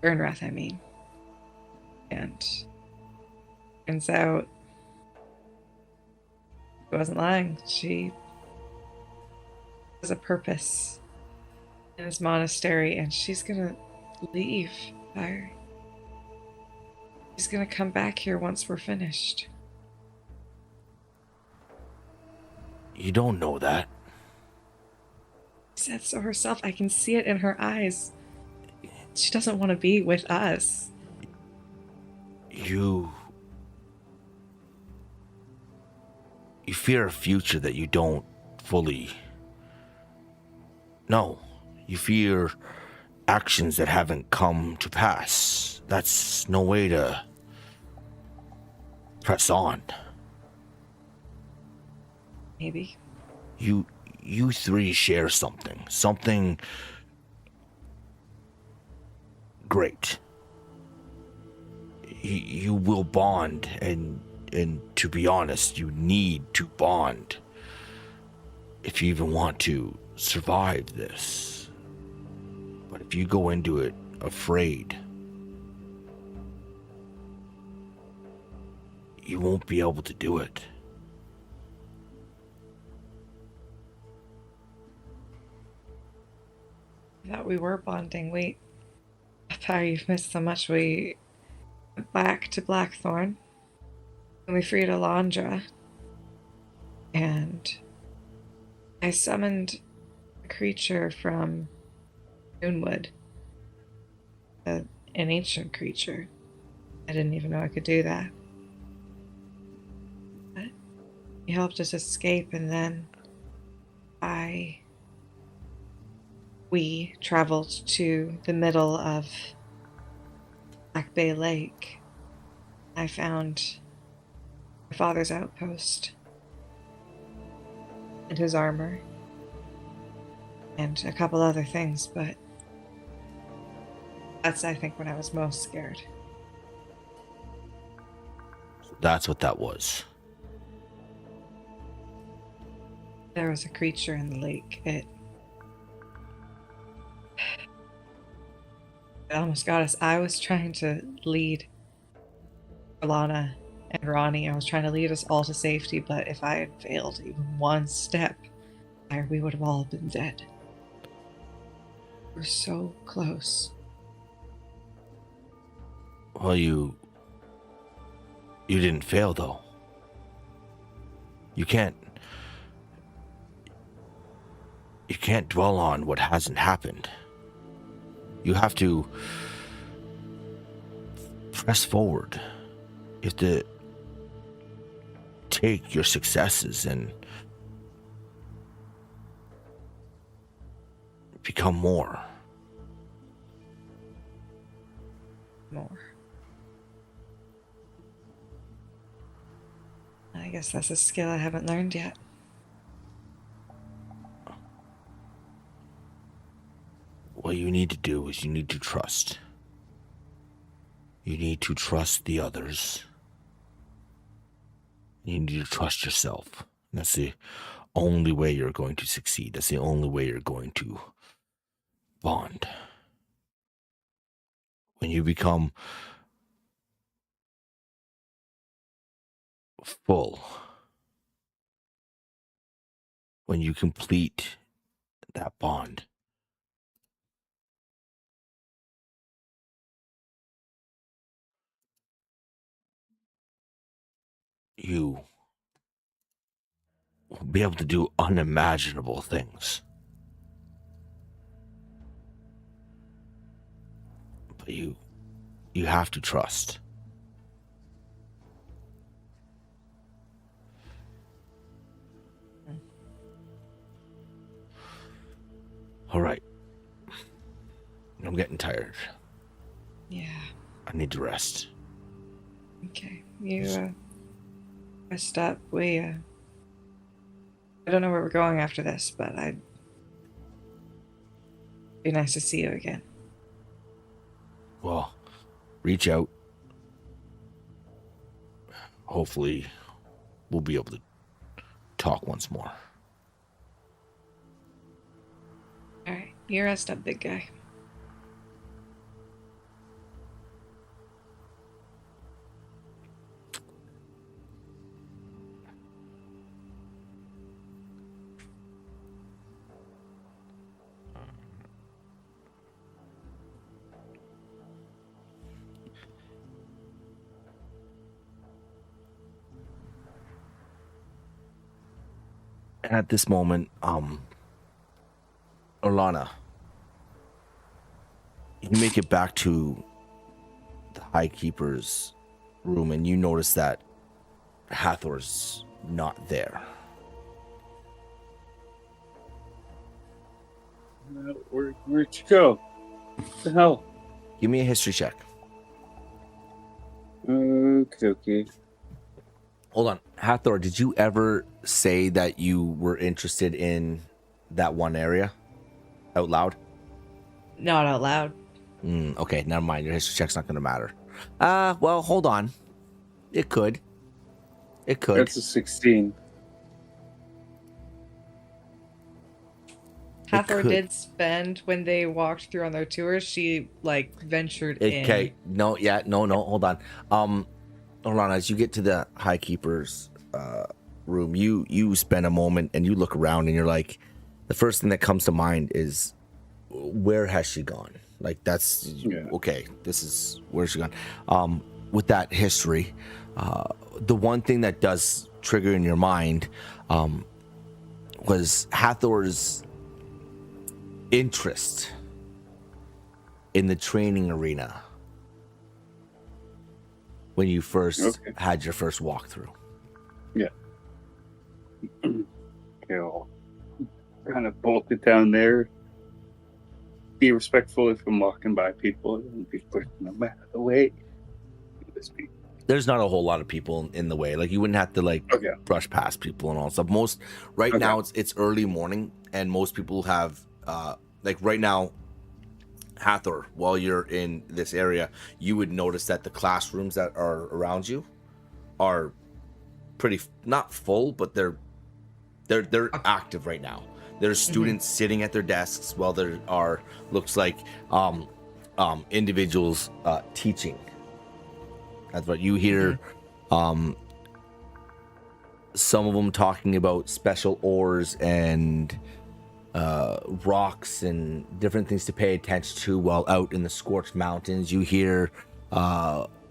Ernrath, I mean. And turns out she wasn't lying. She has a purpose in this monastery, and she's gonna leave. She's gonna come back here once we're finished. You don't know that. She said so herself. I can see it in her eyes. She doesn't want to be with us. You fear a future that you don't fully know. You fear actions that haven't come to pass. That's no way to press on. Maybe. You three share something great. You will bond, and to be honest, you need to bond if you even want to survive this. But if you go into it afraid, you won't be able to do it. I thought we were bonding. Wait. How you've missed so much. We went back to Blackthorn and we freed Alondra. And I summoned a creature from Moonwood. An ancient creature. I didn't even know I could do that. But he helped us escape, and then we traveled to the middle of Black Bay Lake. I found my father's outpost and his armor and a couple other things, but that's, I think, when I was most scared. That's what that was. There was a creature in the lake. It almost got us. I was trying to lead Alana and Ronnie. I was trying to lead us all to safety, but if I had failed even one step, we would have all been dead. We're so close. Well, you didn't fail, though. You can't dwell on what hasn't happened. You have to press forward. You have to take your successes and become more. I guess that's a skill I haven't learned yet. What you need to do is you need to trust. You need to trust the others. You need to trust yourself. That's the only way you're going to succeed. That's the only way you're going to bond. When you become full, when you complete that bond, you will be able to do unimaginable things. But you have to trust. All right. I'm getting tired. Yeah. I need to rest. Okay. You rest up. I don't know where we're going after this, but I Be nice to see you again. Well, reach out. Hopefully, we'll be able to talk once more. All right, you rest up, big guy. And at this moment, Orlana, you make it back to the High Keeper's room, and you notice that Hathor's not there. Where'd you go? What the hell? Give me a history check. Okay. Hold on. Hathor, did you ever say that you were interested in that one area out loud? Not out loud. Okay, never mind. Your history check's not going to matter. Well, hold on. It could. It could. That's a 16. Hathor could. did spend when they walked through on their tours. She like ventured in. Okay. No. Yeah. No. Hold on. Hold on. As you get to the High Keeper's room, you spend a moment and you look around and you're like, the first thing that comes to mind is, where has she gone? Like that's okay. This is where's she gone. With that history, the one thing that does trigger in your mind was Hathor's interest in the training arena when you first had your first walkthrough. Yeah. Okay, I'll kind of bolt it down there. Be respectful if I'm walking by people and be pushing them out of the way. There's not a whole lot of people in the way. Like you wouldn't have to brush past people and all stuff. Most now it's early morning and most people have like right now, Hathor, while you're in this area, you would notice that the classrooms that are around you are pretty not full, but they're active right now. There's students sitting at their desks while there are looks like individuals teaching. That's what you hear. Some of them talking about special ores and rocks and different things to pay attention to while out in the scorched mountains. You hear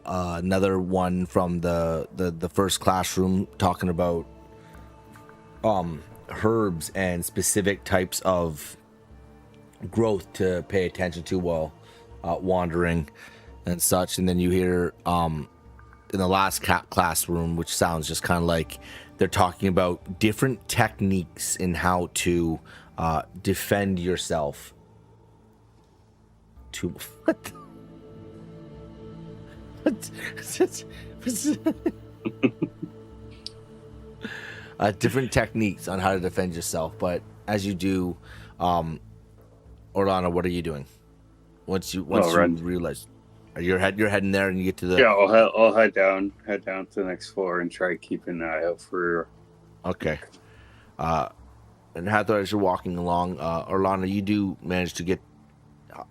another one from the first classroom talking about herbs and specific types of growth to pay attention to while wandering and such. And then you hear in the last classroom, which sounds just kind of like they're talking about different techniques in how to defend yourself. To different techniques on how to defend yourself. But as you do, Orlana, what are you doing? Once you realize you're heading there and you get to the I'll head down to the next floor and try keeping an eye out for. Okay. And Hathor, as you're walking along, Orlana, you do manage to get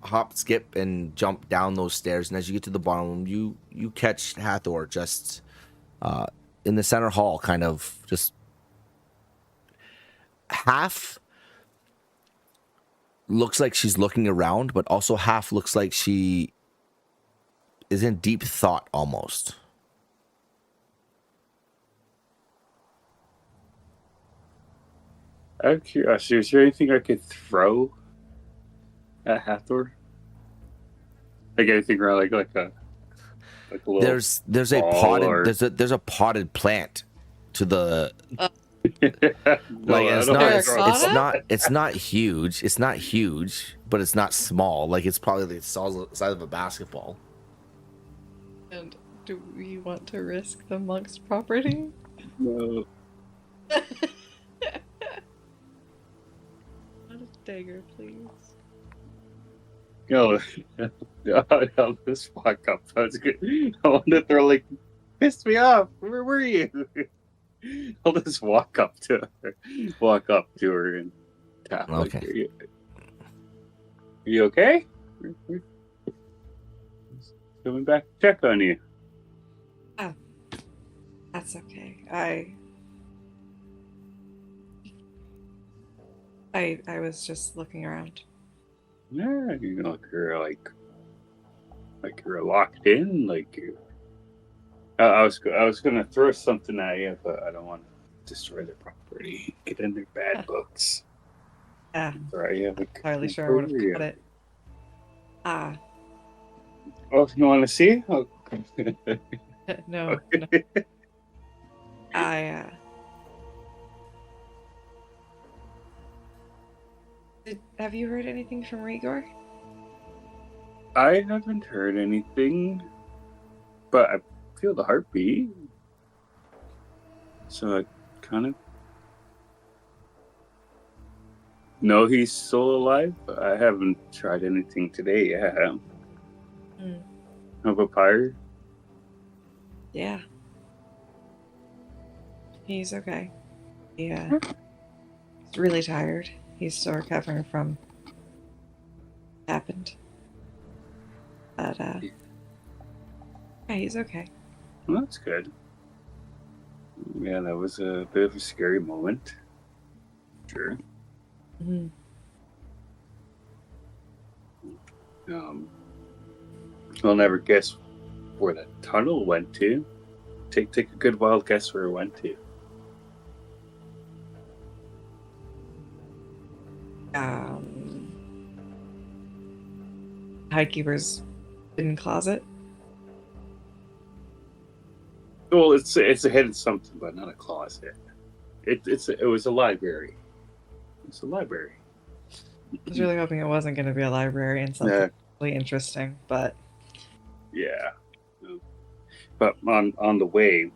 hop, skip, and jump down those stairs. And as you get to the bottom, you catch Hathor just in the center hall, kind of just half looks like she's looking around, but also half looks like she is in deep thought almost. Out of curiosity, is there anything I could throw at Hathor? Like anything around like a little there's a potted there's a potted plant to the like it's not huge. It's not huge, but it's not small. Like it's probably the size of a basketball. And do we want to risk the monk's property? No. Not a dagger, please. Yo, I'll just walk up. That's good. I wonder if they're like, pissed me off. Where were you? I'll just walk up to her and tap. Like, Okay. are you okay? Coming back to check on you. That's okay. I was just looking around. Yeah, you look, you're like you're locked in. Like you. I was gonna throw something at you, but I don't want to destroy their property. Get in their bad books. Yeah, Right? Yeah. Like, entirely sure I would have cut it. Oh, you want to see? Oh. No. Have you heard anything from Rigor? I haven't heard anything, but I feel the heartbeat. So I kind of know he's still alive, but I haven't tried anything today yet. How about Pyre? Yeah. He's okay. He's really tired. He's still recovering from what happened. But, yeah, he's okay. Well, that's good. Yeah, that was a bit of a scary moment. Sure. Mm-hmm. I'll never guess where the tunnel went to. Take a good wild guess where it went to. Highkeeper's hidden closet. Well, it's a hidden something, but not a closet. It was a library. It's a library. I was really hoping it wasn't going to be a library and something really interesting, but yeah. But on the way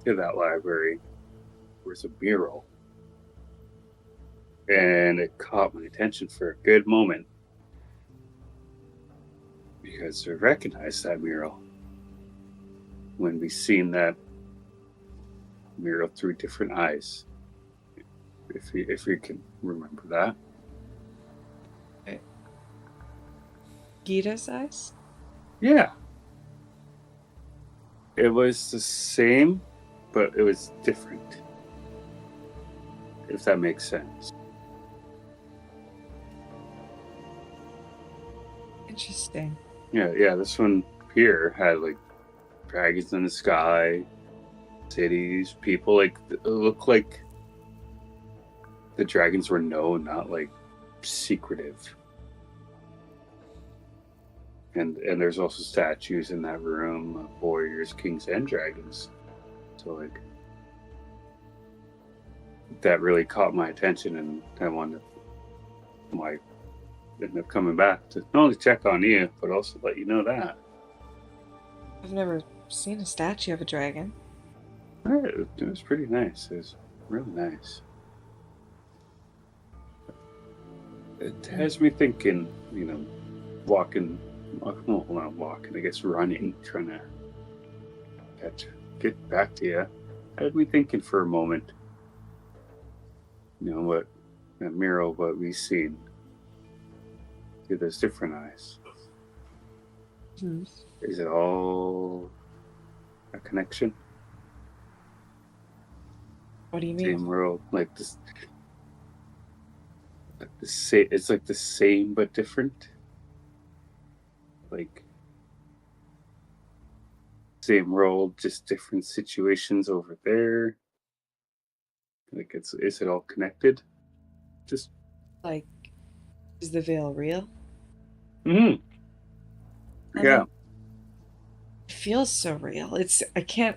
to that library was a mural, and it caught my attention for a good moment because I recognized that mural when we seen that mural through different eyes. If you can remember that. Gita's eyes? Yeah. It was the same, but it was different. If that makes sense. Interesting. Yeah, this one here had like dragons in the sky, cities, people. Like it looked like the dragons were known, not like secretive. And there's also statues in that room of warriors, kings, and dragons. So like that really caught my attention, and I wanted to end up coming back to not only check on you, but also let you know that. I've never seen a statue of a dragon. It was pretty nice. It was really nice. It has me thinking, walking, well, not walking, I guess running, trying to get back to you. It had me thinking for a moment, what that mural, what we've seen through those different eyes. Hmm. Is it all a connection? What do you mean? Same world, like this. It's like the same but different. Like same world, just different situations over there. Like is it all connected? Just Like, is the veil real? yeah. It feels so real. I can't.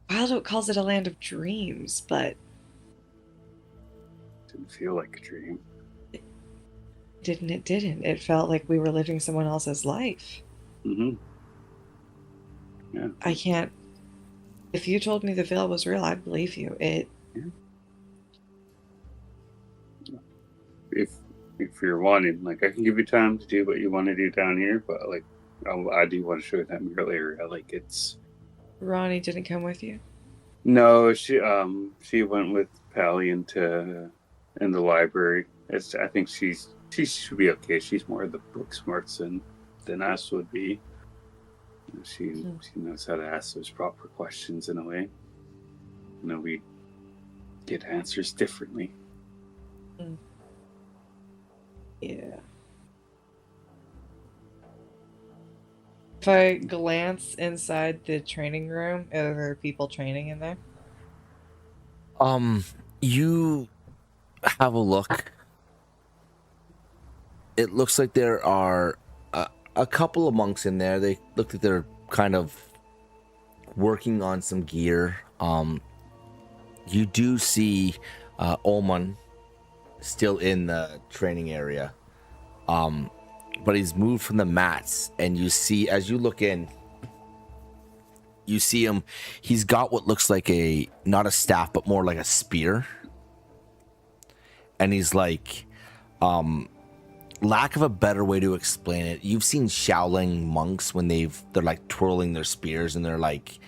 Wildoat calls it a land of dreams, but Didn't feel like a dream. it didn't. It felt like we were living someone else's life. Mm-hmm. Yeah. I can't. If you told me the veil was real, I'd believe you. if you're wanting, like, I can give you time to do what you want to do down here, but like, I do want to show you that mural area. Like, it's Ronnie didn't come with you. no, she went with Pally into in the library. I think she should be okay. She's more of the book smarts than us would be. She knows how to ask those proper questions in a way. We get answers differently. Yeah. If I glance inside the training room, are there people training in there? You have a look. It looks like there are a couple of monks in there. They look like they're kind of working on some gear. You do see Oman still in the training area, but he's moved from the mats, and you see, as you look in, you see him. He's got what looks like not a staff, but more like a spear, and he's like, lack of a better way to explain it, you've seen Shaolin monks when they're like twirling their spears and they're like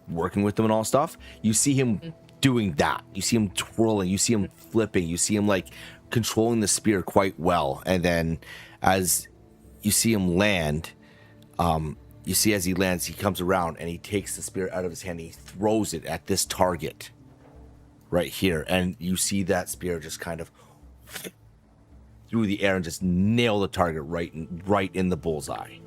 working with them and all stuff. You see him doing that. You see him twirling. You see him flipping. You see him like controlling the spear quite well. And then as you see him land, you see as he lands, he comes around and he takes the spear out of his hand. And he throws it at this target right here. And you see that spear just kind of through the air and just nail the target right in the bullseye.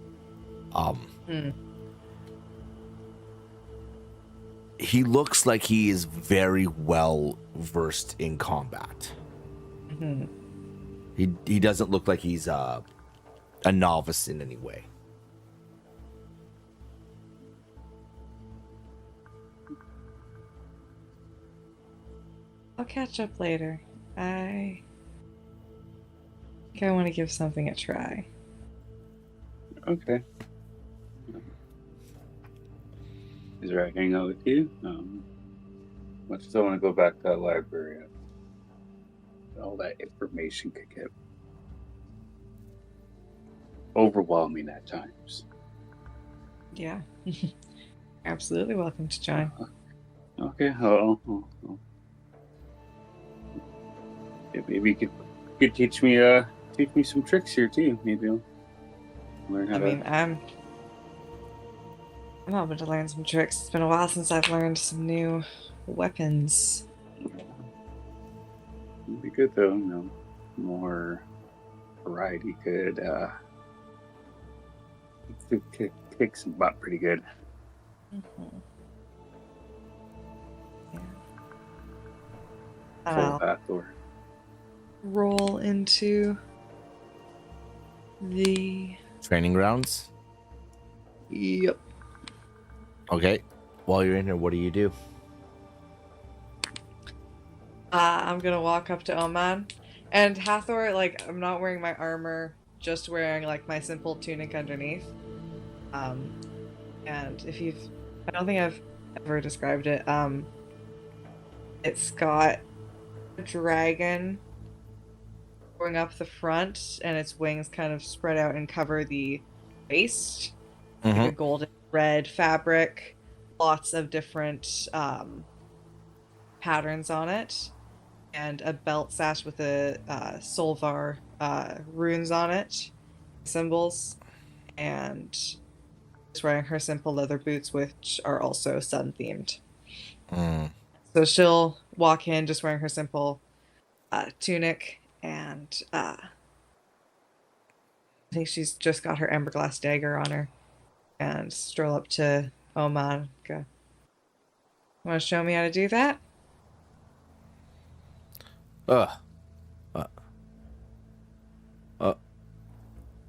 He looks like he is very well versed in combat. He doesn't look like he's a novice in any way. I'll catch up later. I think I want to give something a try. Okay. Is there a hang out with you? I still want to go back to that library. All that information could get overwhelming at times. Yeah. Absolutely welcome to join. Okay. Yeah, maybe you could teach me some tricks here too. Maybe I'll learn how I'm hoping to learn some tricks. It's been a while since I've learned some new weapons. It'd be good though, more variety could kick some butt pretty good. Yeah. Full path or roll into the Training grounds? Yep. Okay. While you're in here, what do you do? I'm gonna walk up to Oman, and Hathor, like, I'm not wearing my armor, just wearing like my simple tunic underneath. And I don't think I've ever described it. It's got a dragon going up the front, and its wings kind of spread out and cover the waist. Like a golden red fabric, lots of different patterns on it, and a belt sash with a Solvar runes on it, symbols, and she's wearing her simple leather boots, which are also sun themed. So she'll walk in just wearing her simple tunic, and I think she's just got her emberglass dagger on her, and stroll up to Oman. Go, want to show me how to do that?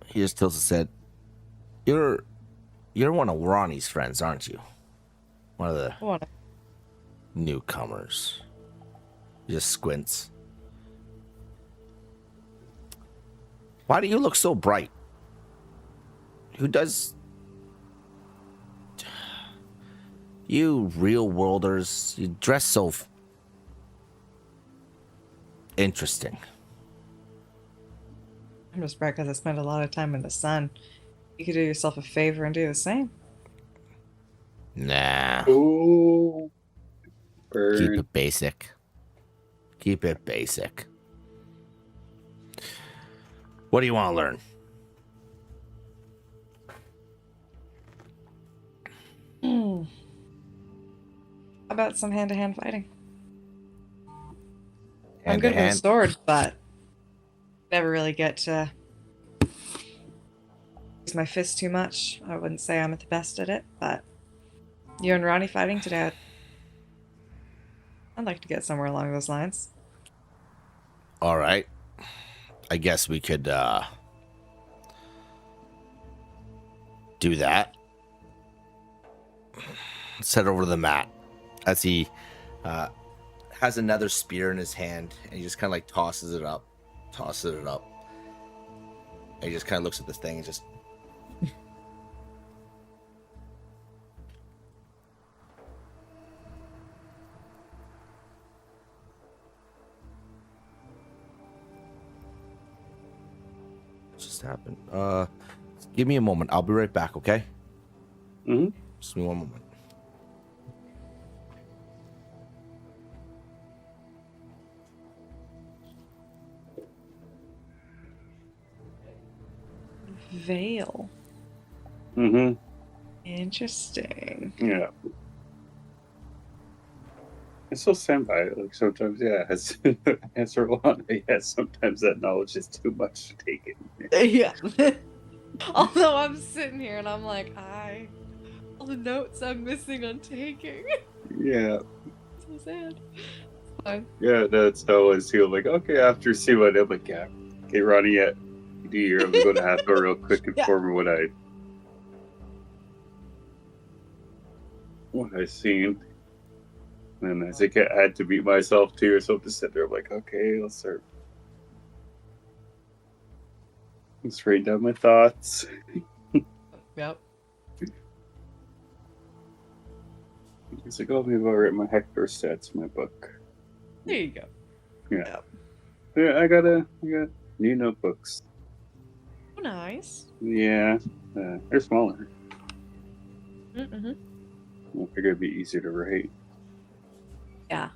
He just tilts his head. You're one of Ronnie's friends, aren't you? One of the newcomers. He just squints. Why do you look so bright? Who does... You real worlders, you dress so interesting. I'm just bright because I spend a lot of time in the sun. You could do yourself a favor and do the same. Nah. Ooh. Burn. Keep it basic. Keep it basic. What do you want to learn? How about some hand-to-hand fighting? I'm good with a Hand-to-hand? sword, but never really get to use my fist too much. I wouldn't say I'm at the best at it, but you and Ronnie fighting today, I'd like to get somewhere along those lines. All right. I guess we could do that. Let's head over to the mat as he has another spear in his hand, and he just kind of like tosses it up. And he just kind of looks at this thing and just. What just happened? Give me a moment. I'll be right back, okay? Mm-hmm. Just give me one moment. Veil. Mm-hmm. Interesting. Yeah. It's so senpai. Like sometimes, yeah, as answer one, yeah, sometimes that knowledge is too much to take it. Yeah. Although I'm sitting here and I'm like, all the notes I'm missing on taking. Yeah. So sad. It's fine. Yeah, that's how I was feeling. Like, okay, after see what I'm like, yeah, okay, Ronnie, yeah, do your, I'm gonna go to Hathor real quick and Yeah. inform her what I seen. And I think I had to beat myself too, or something. To sit there, I'm like, okay, let's start. Let's write down my thoughts. Yep. It's like, oh, maybe I'll write my Hector stats in my book. There you go. Yeah. Yeah, I got new notebooks. Oh, nice. Yeah, they're smaller. Mm-hmm. I figure it'd be easier to write. Yeah.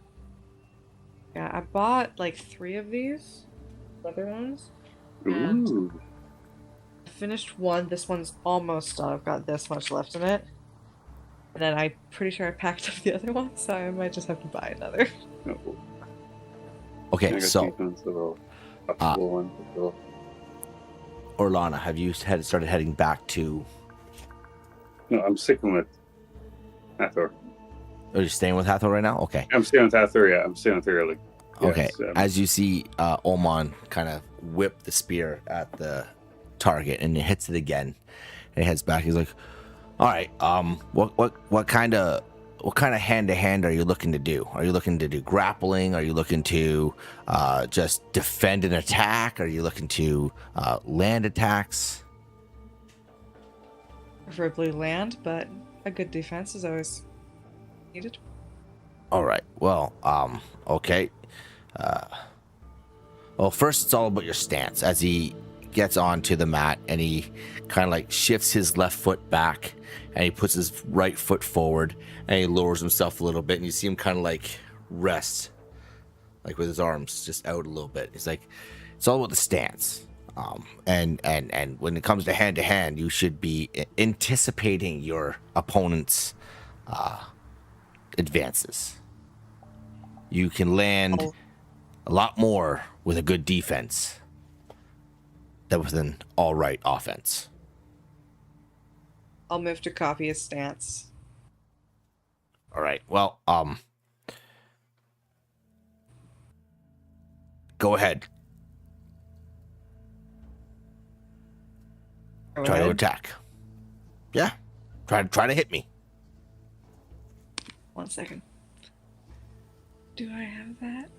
Yeah, I bought like 3 of these other ones. And Ooh. I finished one. This one's almost done. I've got this much left in it. And then I'm pretty sure I packed up the other one, so I might just have to buy another. Oh. I Okay, got so these ones, the little up-full ones, the little- Orlana, have you started heading back to? No, I'm sticking with Hathor. Are you staying with Hathor right now? Okay. I'm staying with Hathor, yeah. I'm staying with her, like, Okay. yes, As you see, Oman kind of whip the spear at the target, and it hits it again, and he heads back. He's like, "All right, what kind of hand to hand are you looking to do? Are you looking to do grappling? Are you looking to just defend and attack? Are you looking to land attacks?" Preferably land, but a good defense is always needed. All right. Well, okay. Well, first it's all about your stance. As he gets onto the mat and he kind of like shifts his left foot back and he puts his right foot forward and he lowers himself a little bit and you see him kind of like rest, like with his arms just out a little bit. It's like it's all about the stance. And when it comes to hand, you should be anticipating your opponent's advances. You can land a lot more with a good defense than with an all right offense. I'll move to copy his stance. All right. Well, go ahead. Go Try to ahead. attack. Yeah. Try to hit me. 1 second. Do I have that?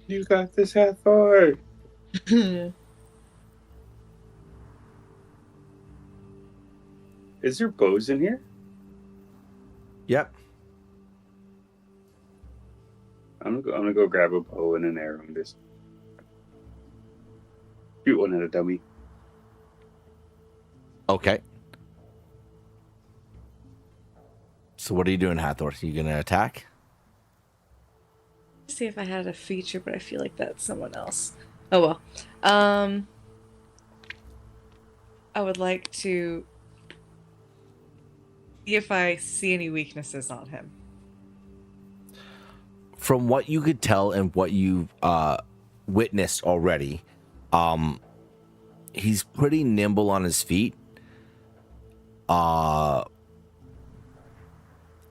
You got this, Hathor. Is there bows in here? Yep. I'm gonna go grab a bow and an arrow and just Shoot one at a dummy. Okay. So what are you doing, Hathor? You gonna attack? See if I had a feature, but I feel like that's someone else. Oh well. I would like to see if I see any weaknesses on him. From what you could tell and what you've witnessed already, he's pretty nimble on his feet.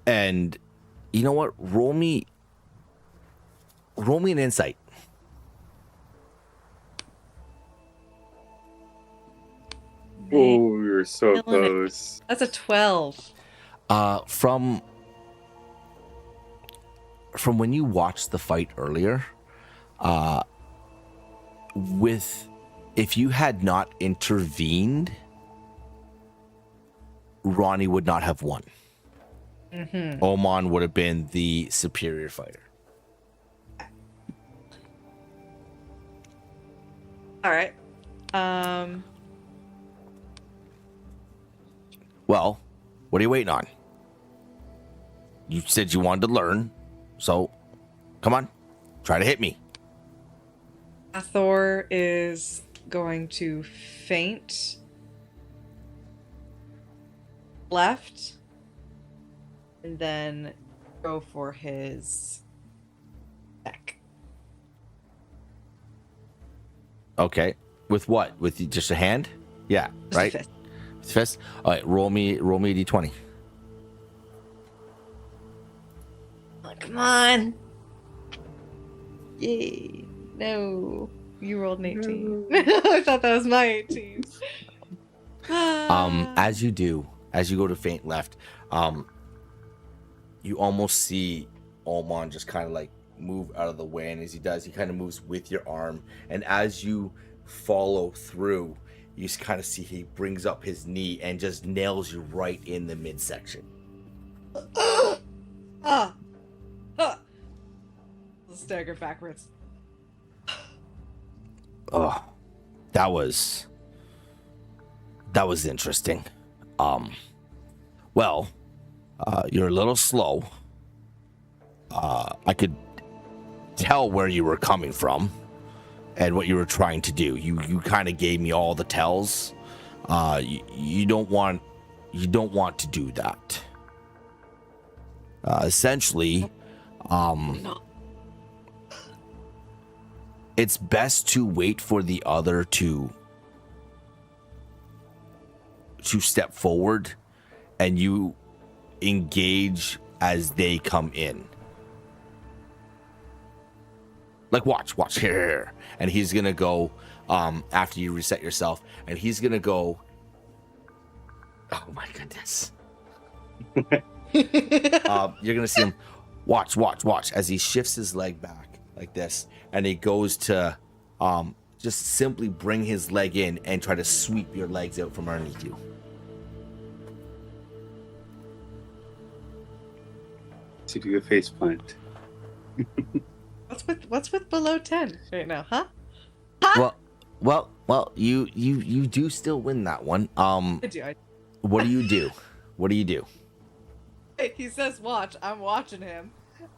And you know what? Roll me an insight. Oh, you're so Killing it. close. That's a 12. From when you watched the fight earlier, if you had not intervened, Ronnie would not have won. Oman would have been the superior fighter. All right. Well, what are you waiting on? You said you wanted to learn, so come on, try to hit me. Thor is going to feint left and then go for his neck. Okay, with what? With just a hand? Yeah, Just a right. fist. With fist. All right, roll me a d20. Oh, come on. Yay. No. You rolled an 18. I thought that was my 18. As you go to faint left, you almost see Oman just kind of like move out of the way, and as he does, he kind of moves with your arm, and as you follow through, you just kind of see he brings up his knee and just nails you right in the midsection. Stagger backwards. Oh, that was interesting. Well, you're a little slow. I could tell where you were coming from and what you were trying to do. You kind of gave me all the tells. You don't want to do that. Essentially, it's best to wait for the other to step forward and you engage as they come in. Like watch here. And he's gonna go after you reset yourself, and he's gonna go. Oh my goodness. You're gonna see him watch as he shifts his leg back like this, and he goes to just simply bring his leg in and try to sweep your legs out from underneath you. To do a face plant. What's with below 10 right now, huh? Well, you do still win that one. I do. What do you do? He says watch. I'm watching him.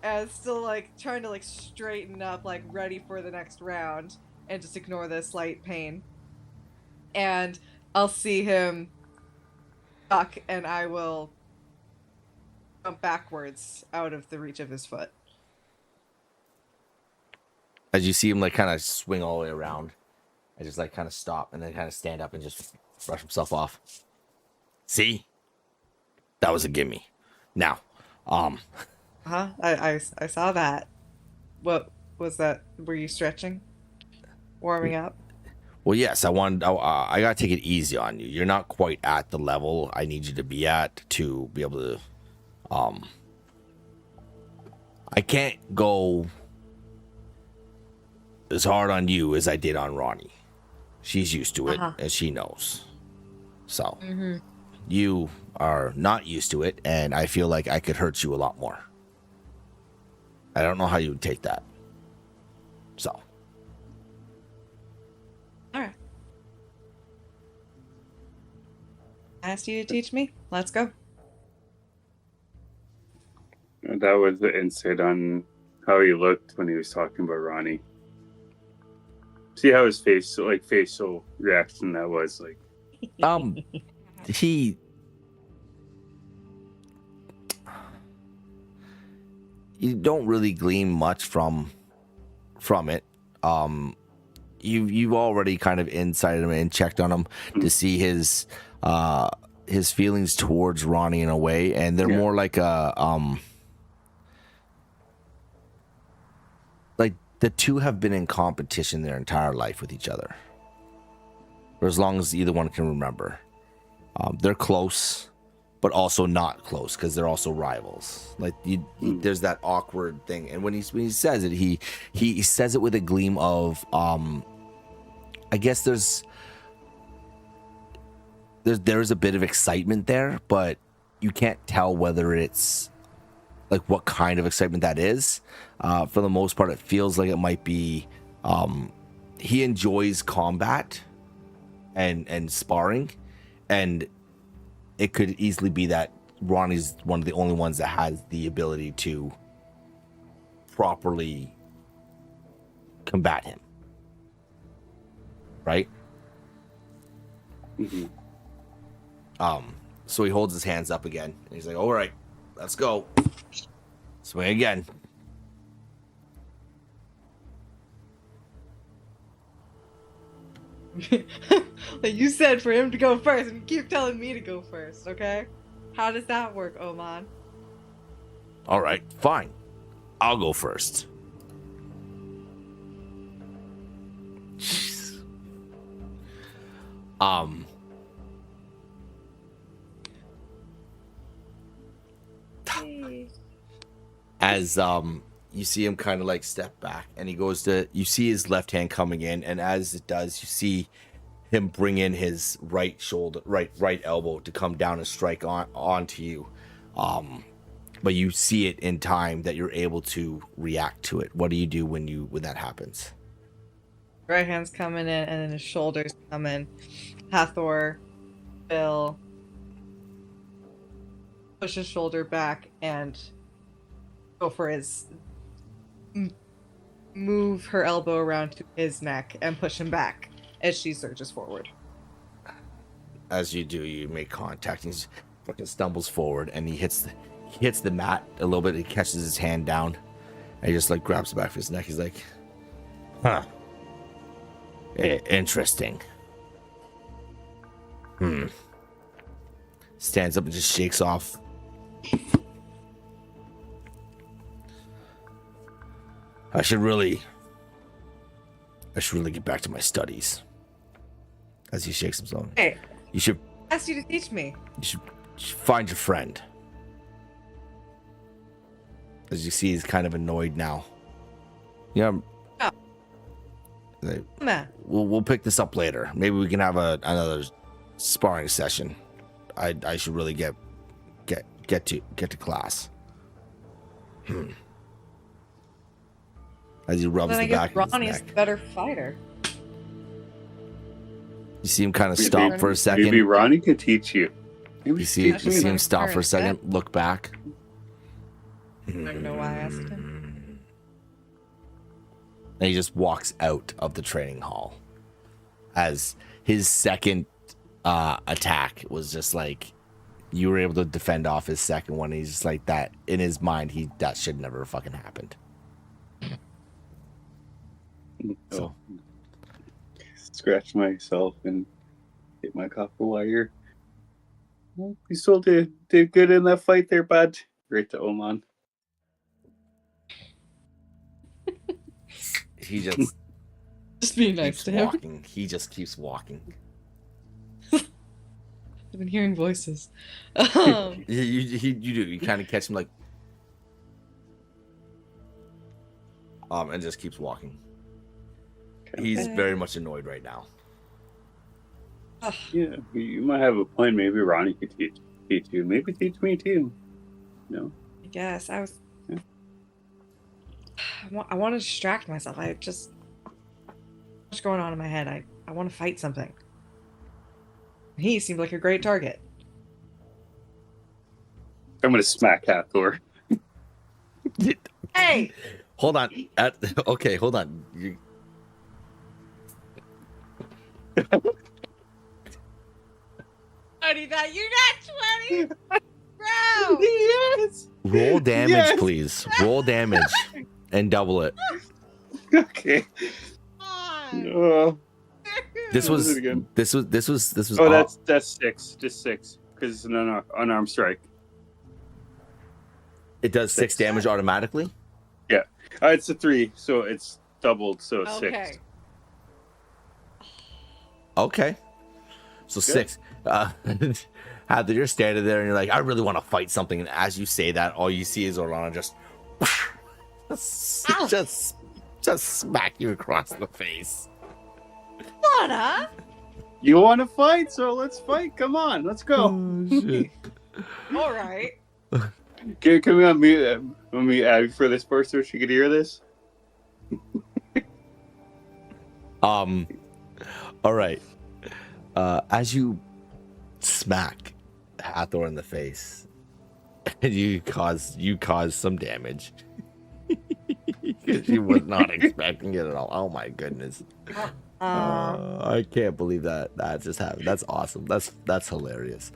And still like trying to like straighten up, like ready for the next round, and just ignore the slight pain. And I'll see him duck, and I will jump backwards out of the reach of his foot. As you see him like kind of swing all the way around, and just like kind of stop and then kind of stand up and just brush himself off. See? That was a gimme. Now, I saw that. What was that? Were you stretching? Warming up? well, yes, I gotta take it easy on you. You're not quite at the level I need you to be at to be able to, I can't go as hard on you as I did on Ronnie. She's used to it, and she knows. So, you are not used to it, and I feel like I could hurt you a lot more. I don't know how you would take that. So. Alright. I asked you to teach me. Let's go. That was the insight on how he looked when he was talking about Ronnie. See how his facial reaction that was like. He. You don't really glean much from it. You've already kind of insighted him and checked on him to see his feelings towards Ronnie in a way, and they're more like like the two have been in competition their entire life with each other, for as long as either one can remember. They're close, but also not close because they're also rivals. Like there's that awkward thing, and when he says it, he says it with a gleam of I guess there's a bit of excitement there, but you can't tell whether it's like what kind of excitement that is. For the most part, it feels like it might be he enjoys combat and sparring, and it could easily be that Ronnie's one of the only ones that has the ability to properly combat him. Right? Mm-hmm. So he holds his hands up again, and he's like, all right, let's go. Swing again. Like you said for him to go first, and you keep telling me to go first, okay? How does that work, Oman? All right, fine. I'll go first. Jeez. As you see him kind of like step back, and he goes to, you see his left hand coming in, and as it does, you see him bring in his right shoulder, right elbow to come down and strike onto you. But you see it in time that you're able to react to it. What do you do when that happens? Right hand's coming in, and then his shoulders come in. Hathor, Bill, push his shoulder back and go for his move her elbow around to his neck and push him back as she surges forward. As you do, you make contact. He fucking stumbles forward, and he hits the mat a little bit. He catches his hand down, and he just like grabs the back of his neck. He's like, huh. Interesting. Stands up and just shakes off. I should really get back to my studies. As he shakes himself. Hey, you should ask you to teach me. You should find your friend. As you see, he's kind of annoyed now. Yeah. We'll pick this up later. Maybe we can have another sparring session. I should really get to class. As he rubs the back of his Ronnie's neck. the better fighter. You see him kind of stop for a second. Maybe Ronnie could teach you. You see him stop for a second, look back. I don't know why I asked him. And he just walks out of the training hall. As his second attack was just like, you were able to defend off his second one. He's just like that. In his mind, that should never fucking happened. So. Scratch myself and hit my copper wire. Well, you still did good in that fight there, bud. Great to Oman. He just be nice to him. Walking. He just keeps walking. I've been hearing voices. You do. You kind of catch him like, and just keeps walking. He's very much annoyed right now. Yeah, you might have a point. Maybe Ronnie could teach you. Maybe teach me too. No. I guess I was. Yeah. I want to distract myself. What's going on in my head? I want to fight something. He seemed like a great target. I'm gonna smack Hathor. Hey! Hold on. Okay, hold on. Buddy, that you're not 20! Bro! Yes. Roll damage, Yes. please. Roll damage and double it. Okay. Come on. Oh, This What was was it again? this was oh, all- that's 6. Just 6. Because it's an unarmed strike. it does 6 damage automatically. It's a 3, so it's doubled, so it's 6. Okay. Okay. So 6. Heather, you're standing there and you're like, I really want to fight something. And as you say that, all you see is Orlana just smack you across the face. Wanna? You want to fight? So let's fight. Come on, let's go. All right. Can we unmute Abby for this part so she could hear this? All right. As you smack Hathor in the face, and you cause some damage. Because you was not expecting it at all. Oh my goodness. I can't believe that just happened. That's awesome. That's hilarious.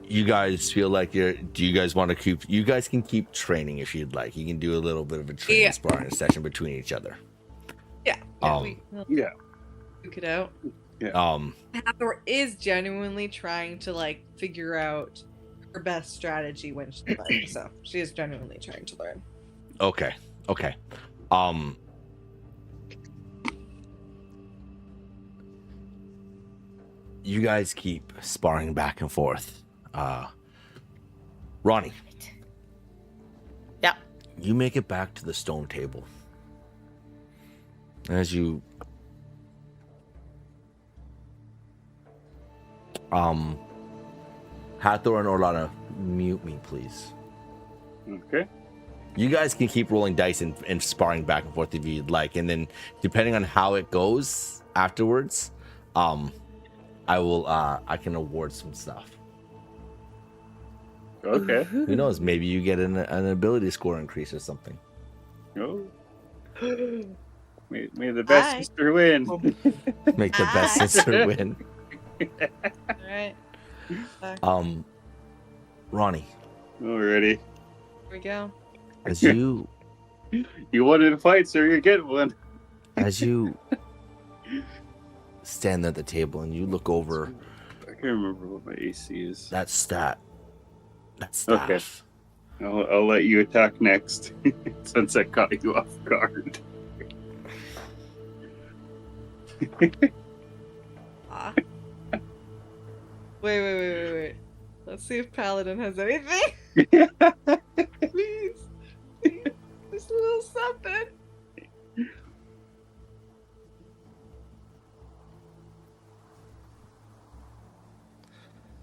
You guys feel like do you guys want to you guys can keep training if you'd like. You can do a little bit of a training sparring session between each other. Yeah. Um, We'll Yeah. duke it out. Hathor is genuinely trying to like figure out her best strategy when she's learning. So she is genuinely trying to learn. Okay. You guys keep sparring back and forth. Ronnie. Yeah. You make it back to the stone table. As you Hathor and Orlana, mute me, please. Okay. You guys can keep rolling dice and sparring back and forth if you'd like, and then depending on how it goes afterwards, I can award some stuff. Okay. Who knows? Maybe you get an ability score increase or something. Oh. May the best Hi. sister win. Make the best sister win. All right. Ronnie, Alrighty. Here we go. as you You wanted to fight, sir. You get one. stand there at the table and you look over I can't remember what my AC is. that staff. Okay. I'll let you attack next, since I caught you off guard. Wait. Let's see if Paladin has anything. Please. Just a little something.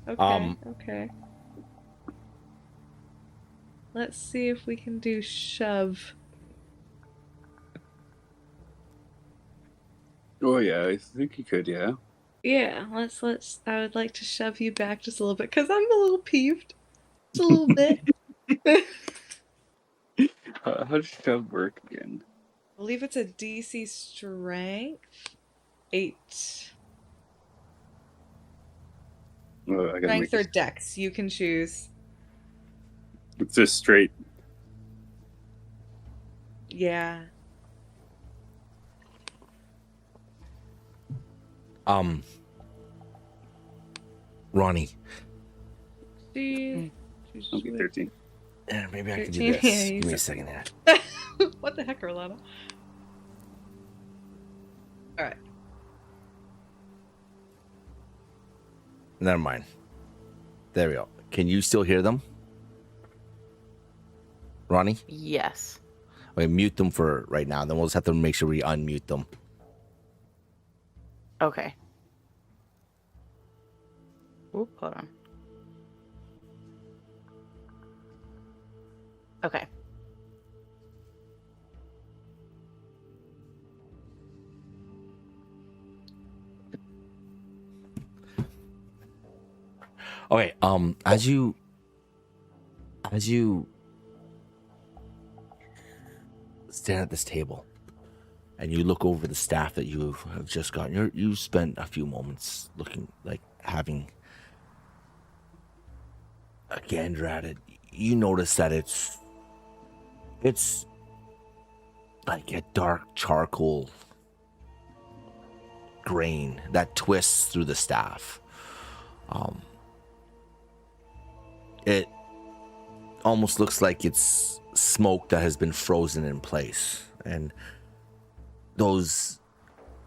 Okay. Let's see if we can do shove. Oh yeah, I think you could. Yeah. Yeah, let's. I would like to shove you back just a little bit because I'm a little peeved. Just a little bit. How does shove work again? I believe it's a DC strength 8. Oh, I gotta make Strength or dex, you can choose. it's just straight. Yeah. Ronnie, Choose Okay, 13. maybe I can do 13, this. yeah, you Give me a said- second here. What the heck, Orlana? Alright. Never mind. There we go. Can you still hear them? Ronnie? Yes. Okay, mute them for right now. Then we'll just have to make sure we unmute them. Okay. Oop, hold on. Okay. Okay. As you stand at this table and you look over the staff that you have just gotten, you spent a few moments looking, like having a gander at it. You notice that it's like a dark charcoal grain that twists through the staff. It almost looks like it's smoke that has been frozen in place, and those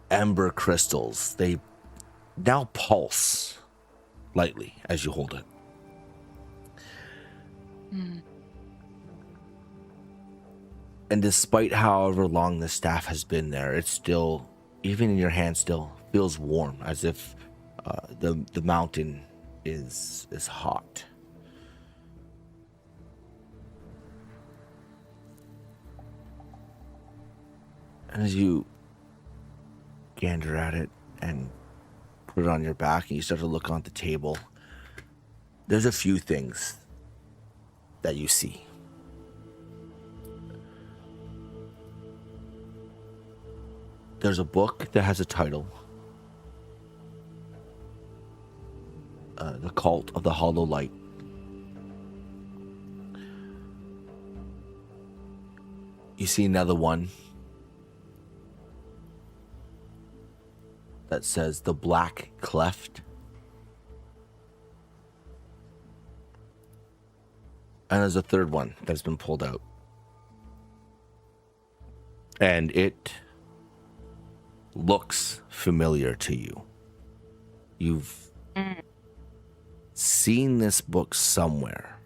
ember crystals, they now pulse lightly as you hold it. And despite however long the staff has been there, it's still, even in your hand, still feels warm, as if the mountain is hot. And as you gander at it and put it on your back and you start to look on the table, there's a few things that you see. There's a book that has a title, The Cult of the Hollow Light. You see another one that says The Black Cleft. And there's a third one that's been pulled out. And it looks familiar to you. You've seen this book somewhere.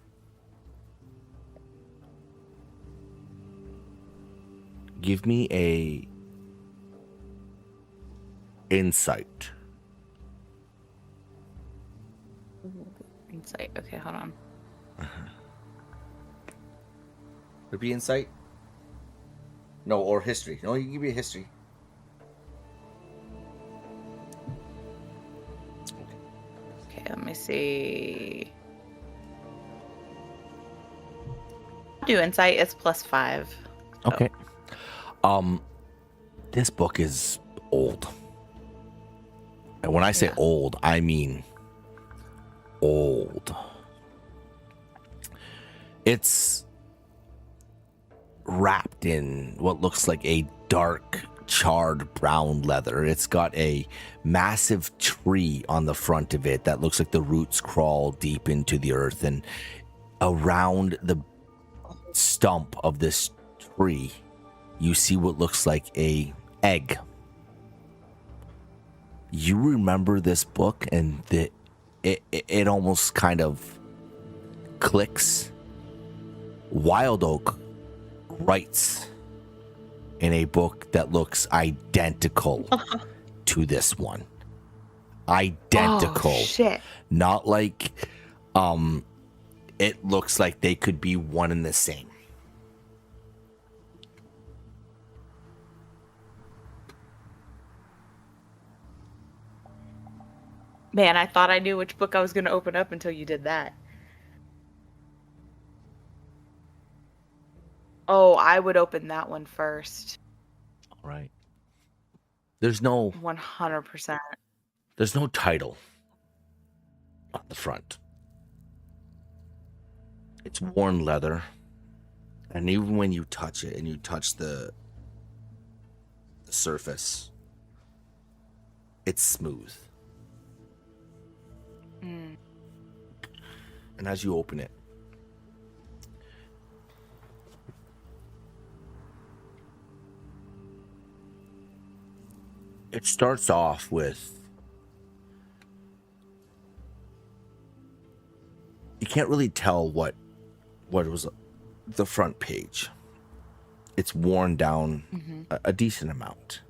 Give me a insight. Insight. Okay, hold on. Would it be insight? No, or history. No, you can give me a history. Okay, let me see. Do insight is +5. So. Okay. This book is old. And when I say old, I mean old. It's wrapped in what looks like a dark, charred brown leather. It's got a massive tree on the front of it that looks like the roots crawl deep into the earth, and around the stump of this tree you see what looks like a egg. You remember this book, and it almost kind of clicks. Wild Oak writes in a book that looks identical to this one. Identical. Oh, shit. Not like it looks like they could be one and the same. Man, I thought I knew which book I was going to open up until you did that. Oh, I would open that one first. All right. There's no 100%. There's no title on the front. It's worn leather. And even when you touch it and you touch the surface, it's smooth. And as you open it, it starts off with, you can't really tell what was the front page. It's worn down a decent amount.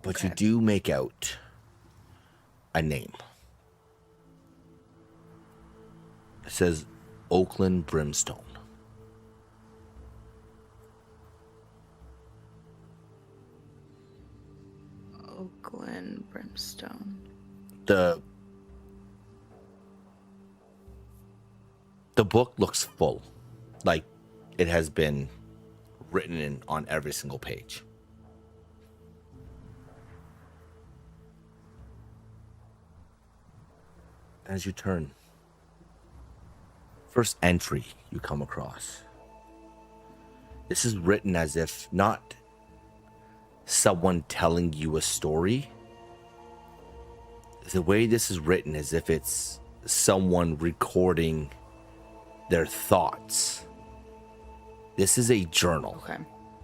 But you Okay. do make out a name. It says Oakland Brimstone. Oakland Brimstone. The book looks full, like it has been written in on every single page. As you turn, first entry you come across. This is written as if not someone telling you a story. The way this is written is if it's someone recording their thoughts. This is a journal. Okay.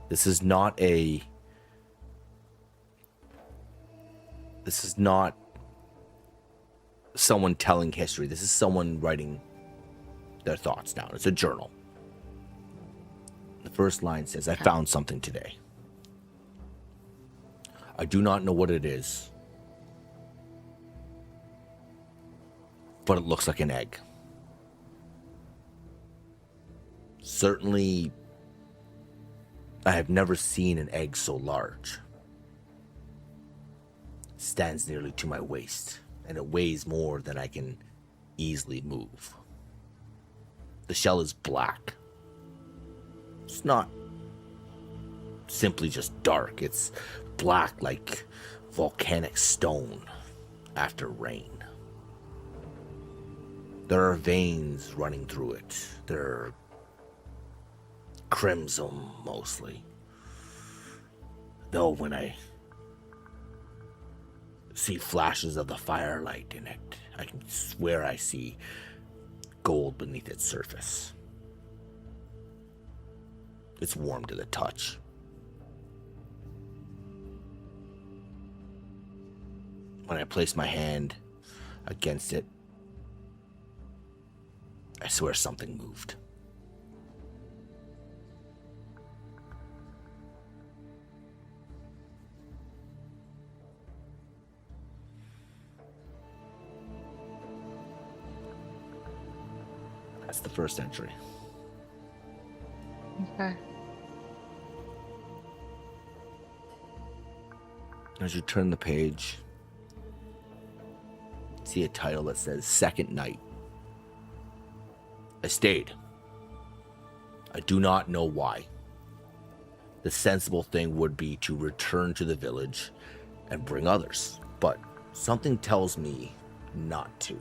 This is not someone telling history. This is someone writing their thoughts down. It's a journal. The first line says, I found something today. I do not know what it is, but it looks like an egg. Certainly, I have never seen an egg so large. It stands nearly to my waist, and it weighs more than I can easily move. The shell is black. It's not simply just dark. It's black like volcanic stone after rain. There are veins running through it. They're crimson mostly. Though when I see flashes of the firelight in it, I can swear I see gold beneath its surface. It's warm to the touch. When I place my hand against it, I swear something moved. That's the first entry. Okay. As you turn the page, see a title that says Second Night. I stayed. I do not know why. The sensible thing would be to return to the village and bring others, but something tells me not to.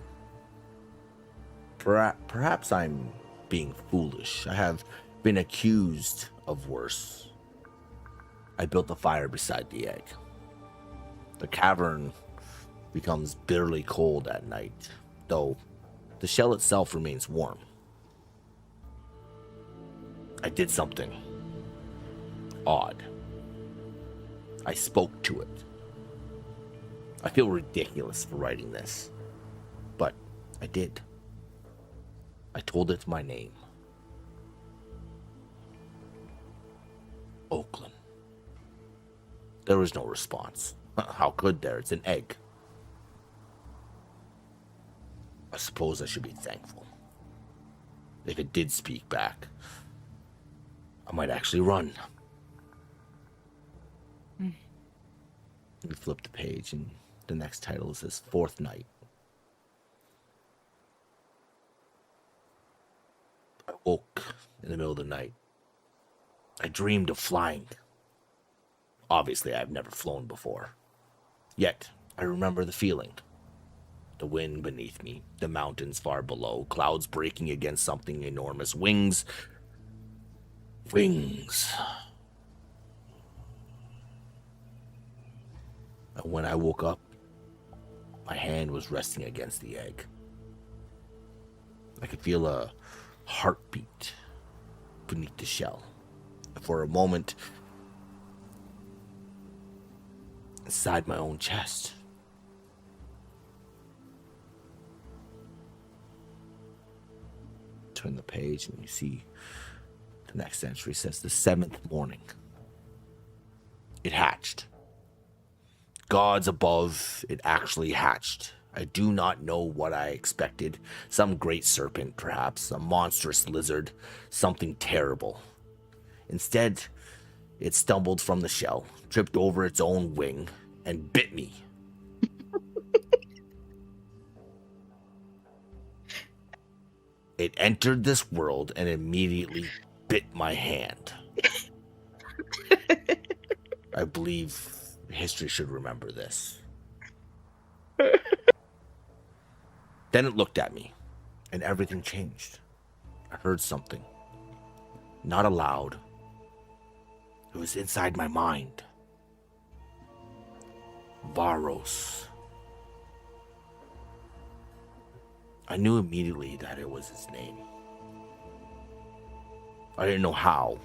Perhaps I'm being foolish. I have been accused of worse. I built the fire beside the egg. The cavern becomes bitterly cold at night, though the shell itself remains warm. I did something odd. I spoke to it. I feel ridiculous for writing this, but I did. I told it my name. Oakland. There was no response. How could there? It's an egg. I suppose I should be thankful. If it did speak back, I might actually run. We flip the page, and the next title says Fourth Night. I woke in the middle of the night. I dreamed of flying. Obviously, I've never flown before. Yet, I remember the feeling. The wind beneath me, the mountains far below, clouds breaking against something enormous, wings. Wings. And when I woke up, my hand was resting against the egg. I could feel a heartbeat beneath the shell. For a moment, inside my own chest. Turn the page and you see the next entry says the seventh morning. It hatched. Gods above, it actually hatched. I do not know what I expected. Some great serpent, perhaps, a monstrous lizard, something terrible. Instead, it stumbled from the shell, tripped over its own wing, and bit me. It entered this world and immediately bit my hand. I believe history should remember this. Then it looked at me, and everything changed. I heard something. Not aloud. It was inside my mind. Varos. I knew immediately that it was his name. I didn't know how.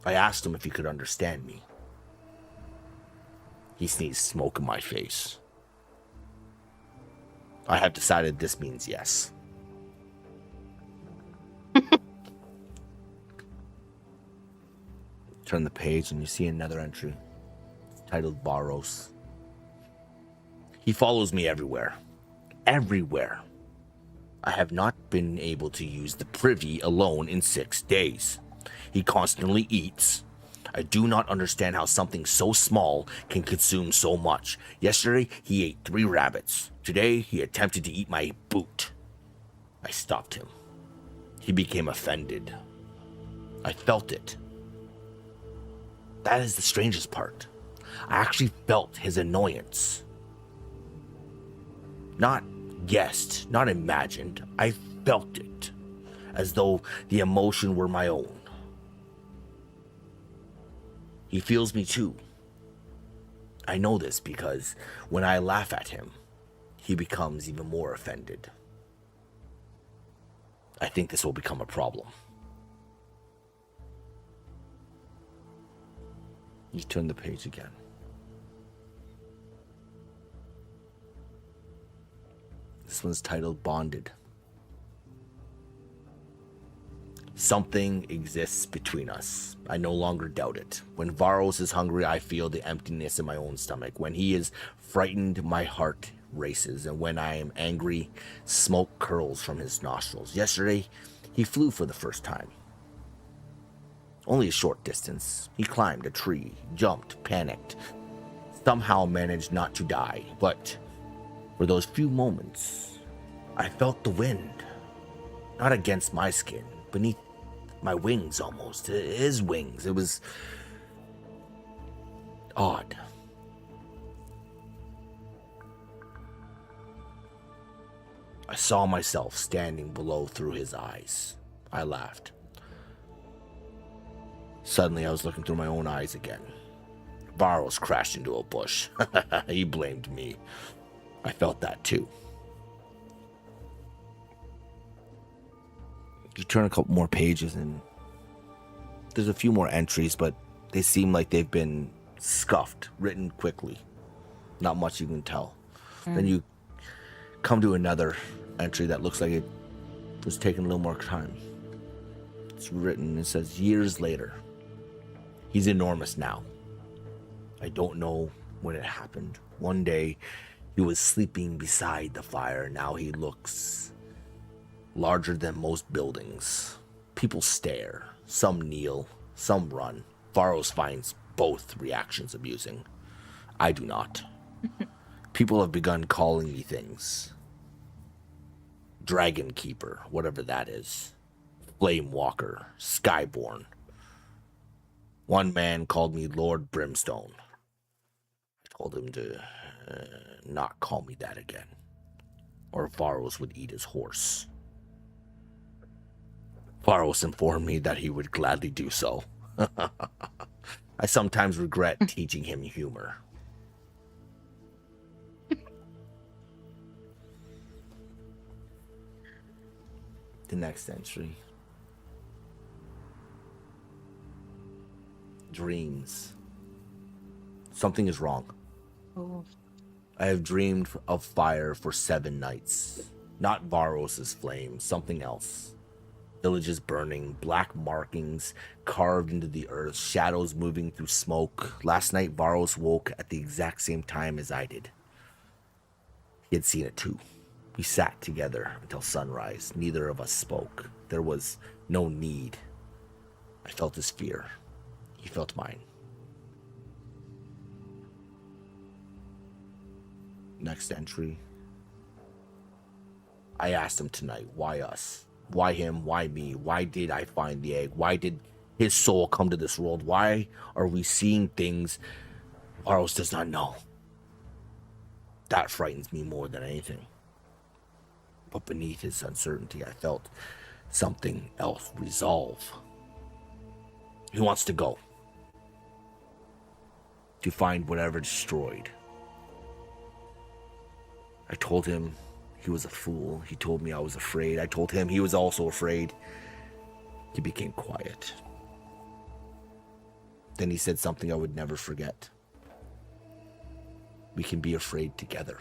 I asked him if he could understand me. He sneezed smoke in my face. I have decided this means yes. Turn the page and you see another entry. It's titled Varos. He follows me everywhere. Everywhere. I have not been able to use the privy alone in 6 days. He constantly eats. I do not understand how something so small can consume so much. Yesterday, he ate 3 rabbits. Today, he attempted to eat my boot. I stopped him. He became offended. I felt it. That is the strangest part. I actually felt his annoyance. Not guessed, not imagined. I felt it, as though the emotion were my own. He feels me too. I know this because when I laugh at him, he becomes even more offended. I think this will become a problem. You turn the page again. This one's titled Bonded. Something exists between us. I no longer doubt it. When Varos is hungry, I feel the emptiness in my own stomach. When he is frightened, my heart races. And when I am angry, smoke curls from his nostrils. Yesterday, he flew for the first time. Only a short distance. He climbed a tree, jumped, panicked. Somehow managed not to die. But for those few moments, I felt the wind. Not against my skin, beneath my wings almost. His wings. It was odd. I saw myself standing below through his eyes. I laughed. Suddenly I was looking through my own eyes again. Varos crashed into a bush. He blamed me. I felt that too. You turn a couple more pages and there's a few more entries, but they seem like they've been scuffed, written quickly. Not much you can tell. Then you come to another entry that looks like it was taking a little more time. It's written, it says, years later. He's enormous now. I don't know when it happened. One day, he was sleeping beside the fire. Now he looks larger than most buildings. People stare. Some kneel. Some run. Varos finds both reactions amusing. I do not. People have begun calling me things. Dragon Keeper, whatever that is. Flame Walker. Skyborn. One man called me Lord Brimstone. I told him to not call me that again, or Varos would eat his horse. Varos informed me that he would gladly do so. I sometimes regret teaching him humor. The next entry. Dreams. Something is wrong. Oh. I have dreamed of fire for 7 nights. Not Varos's flame, something else. Villages burning, black markings carved into the earth, shadows moving through smoke. Last night, Varos woke at the exact same time as I did. He had seen it too. We sat together until sunrise. Neither of us spoke. There was no need. I felt his fear. He felt mine. Next entry. I asked him tonight, why us? Why him? Why me? Why did I find the egg? Why did his soul come to this world? Why are we seeing things Varos does not know? That frightens me more than anything. But beneath his uncertainty, I felt something else resolve. He wants to go. To find whatever destroyed. I told him he was a fool. He told me I was afraid. I told him he was also afraid. He became quiet. Then he said something I would never forget. We can be afraid together.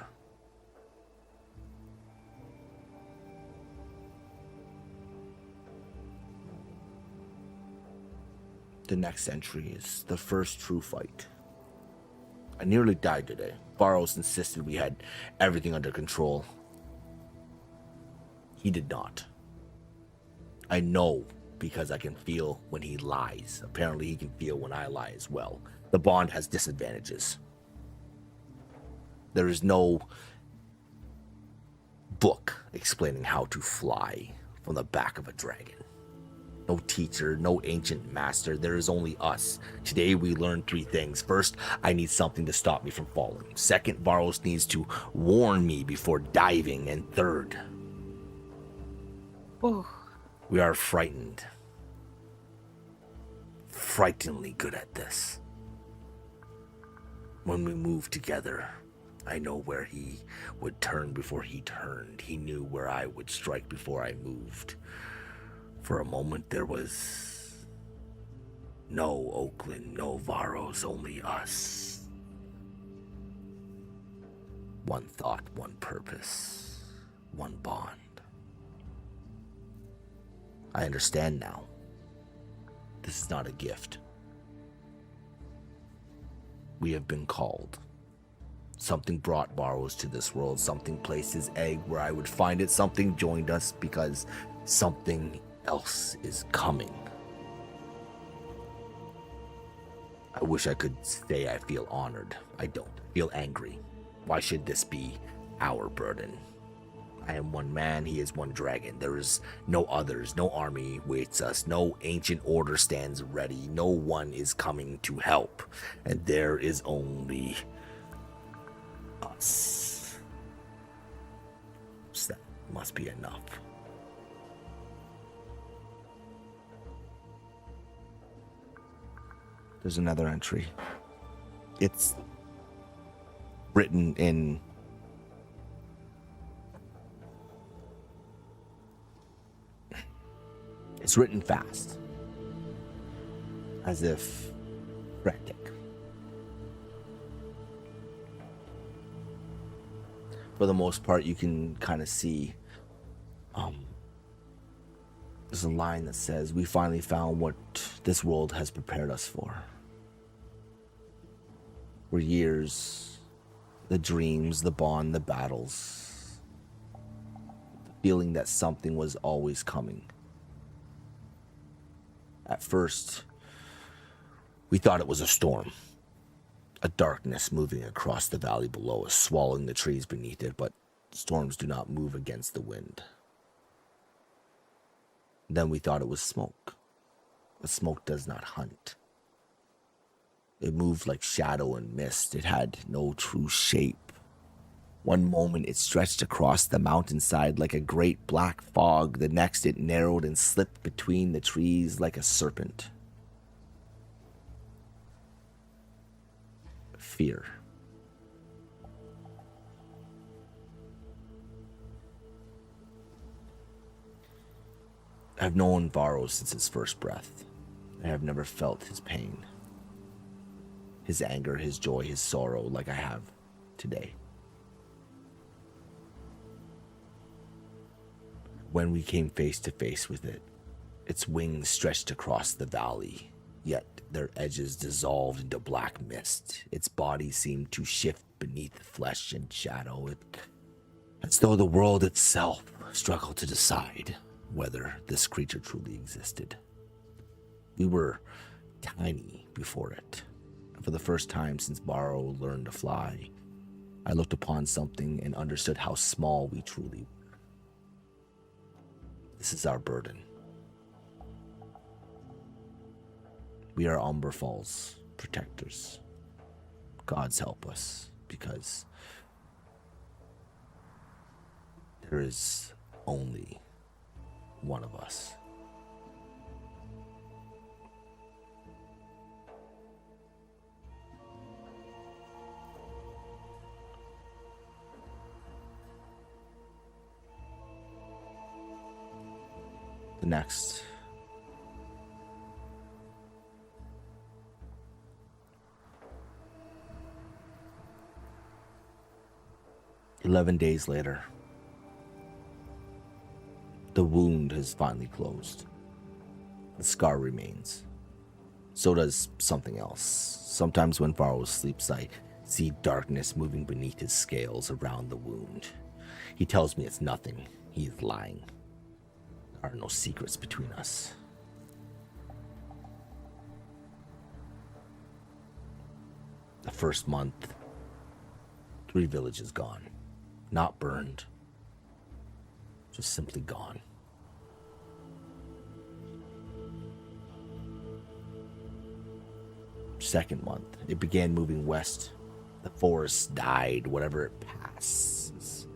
The next entry is the first true fight. I nearly died today. Varos insisted we had everything under control. He did not. I know because I can feel when he lies. Apparently he can feel when I lie as well. The bond has disadvantages. There is no book explaining how to fly from the back of a dragon. No teacher, no ancient master. There is only us. Today we learned 3 things. First, I need something to stop me from falling. Second, Varos needs to warn me before diving. And third, we are frightened. Frighteningly good at this. When we move together, I know where he would turn before he turned. He knew where I would strike before I moved. For a moment there was no Oakland, no Varos, only us. One thought, one purpose, one bond. I understand now. This is not a gift. We have been called. Something brought Varos to this world. Something placed his egg where I would find it. Something joined us because something else is coming. I wish I could say I feel honored. I don't. I feel angry. Why should this be our burden? I am one man, he is one dragon. There is no others, no army waits us, no ancient order stands ready, no one is coming to help, and there is only us. So that must be enough. There's another entry. It's written in fast, as if frantic. For the most part, you can kind of see there's a line that says, "We finally found what this world has prepared us for." For years, the dreams, the bond, the battles, the feeling that something was always coming. At first, we thought it was a storm, a darkness moving across the valley below us, swallowing the trees beneath it, but storms do not move against the wind. Then we thought it was smoke, but smoke does not hunt. It moved like shadow and mist. It had no true shape. One moment it stretched across the mountainside like a great black fog. The next it narrowed and slipped between the trees like a serpent. Fear. I've known Varos since his first breath. I have never felt his pain, his anger, his joy, his sorrow like I have today. When we came face to face with it, Its wings stretched across the valley, yet their edges dissolved into black mist. Its body seemed to shift beneath flesh and shadow, as though the world itself struggled to decide whether this creature truly existed. We were tiny before it, and for the first time since Barrow learned to fly, I looked upon something and understood how small we truly were. This is our burden. We are Umberfell's protectors. Gods help us, because there is only one of us. The next 11 days later, the wound has finally closed. The scar remains. So does something else. Sometimes when Varro sleeps, I see darkness moving beneath his scales around the wound. He tells me it's nothing. He is lying. There are no secrets between us. The first month, 3 villages gone. Not burned, just simply gone. Second month, it began moving west. The forest died, whatever it passes.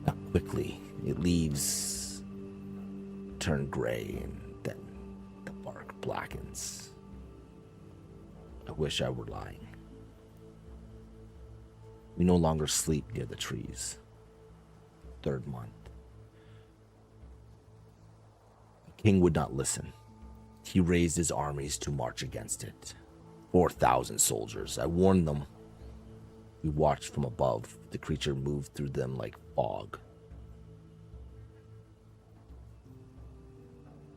Not quickly, it leaves turn gray, and then the bark blackens. I wish I were lying. We no longer sleep near the trees. Third month. The king would not listen. He raised his armies to march against it. 4,000 soldiers. I warned them. We watched from above. The creature moved through them like fog.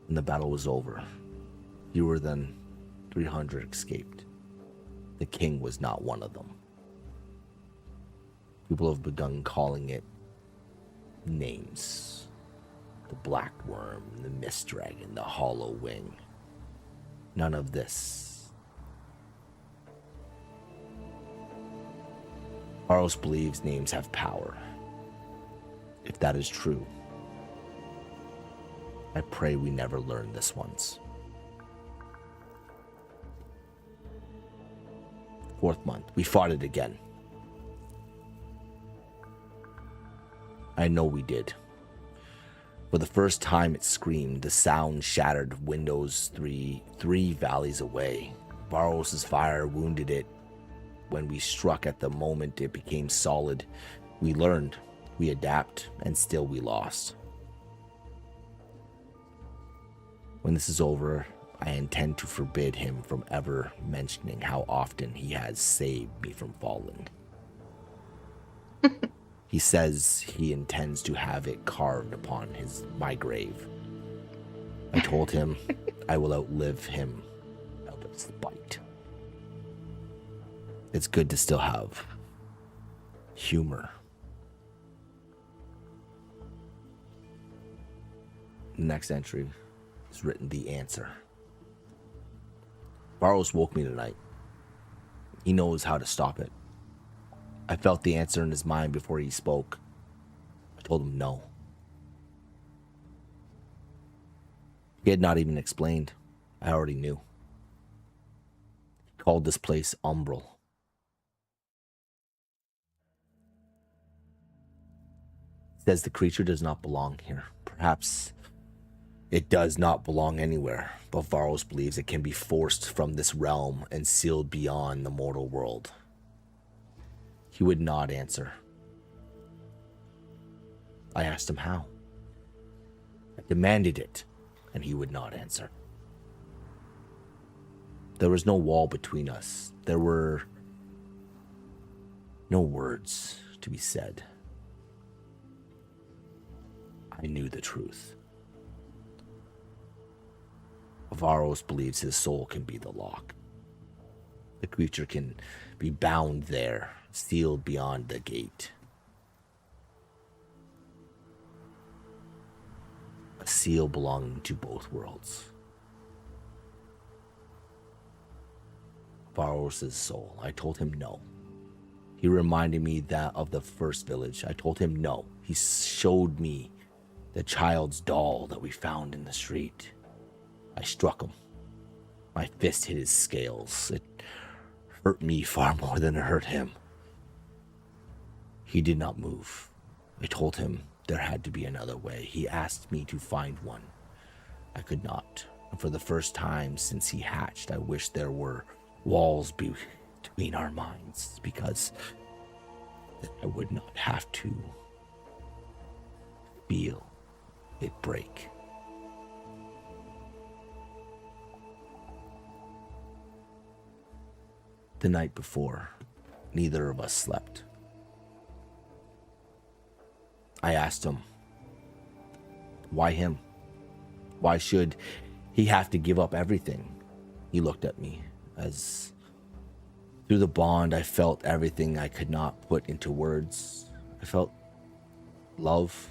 When the battle was over, fewer than 300 escaped. The king was not one of them. People have begun calling it names. The black worm, the mist dragon, the hollow wing. None of this. Aros believes names have power. If that is true, I pray we never learn this once. 4th month, we fought it again. I know we did. For the first time it screamed. The sound shattered windows three valleys away. Varros' fire wounded it. When we struck at the moment it became solid. We learned, we adapt, and still we lost. When this is over, I intend to forbid him from ever mentioning how often he has saved me from falling. He says he intends to have it carved upon my grave. I told him I will outlive him out of spite. It's good to still have humor. The next entry is written the answer. Barrows woke me tonight. He knows how to stop it. I felt the answer in his mind before he spoke. I told him no. He had not even explained. I already knew. He called this place Umbral. He says the creature does not belong here. Perhaps it does not belong anywhere, but Varros believes it can be forced from this realm and sealed beyond the mortal world. He would not answer. I asked him how. I demanded it, and he would not answer. There was no wall between us. There were no words to be said. I knew the truth. Varos believes his soul can be the lock. The creature can be bound there, sealed beyond the gate. A seal belonging to both worlds. Varos' soul. I told him no. He reminded me that of the first village. I told him no. He showed me the child's doll that we found in the street. I struck him. My fist hit his scales. It hurt me far more than it hurt him. He did not move. I told him there had to be another way. He asked me to find one. I could not. And for the first time since he hatched, I wished there were walls between our minds, because then I would not have to feel it break. The night before, neither of us slept. I asked him, why him? Why should he have to give up everything? He looked at me as through the bond I felt everything I could not put into words. I felt love.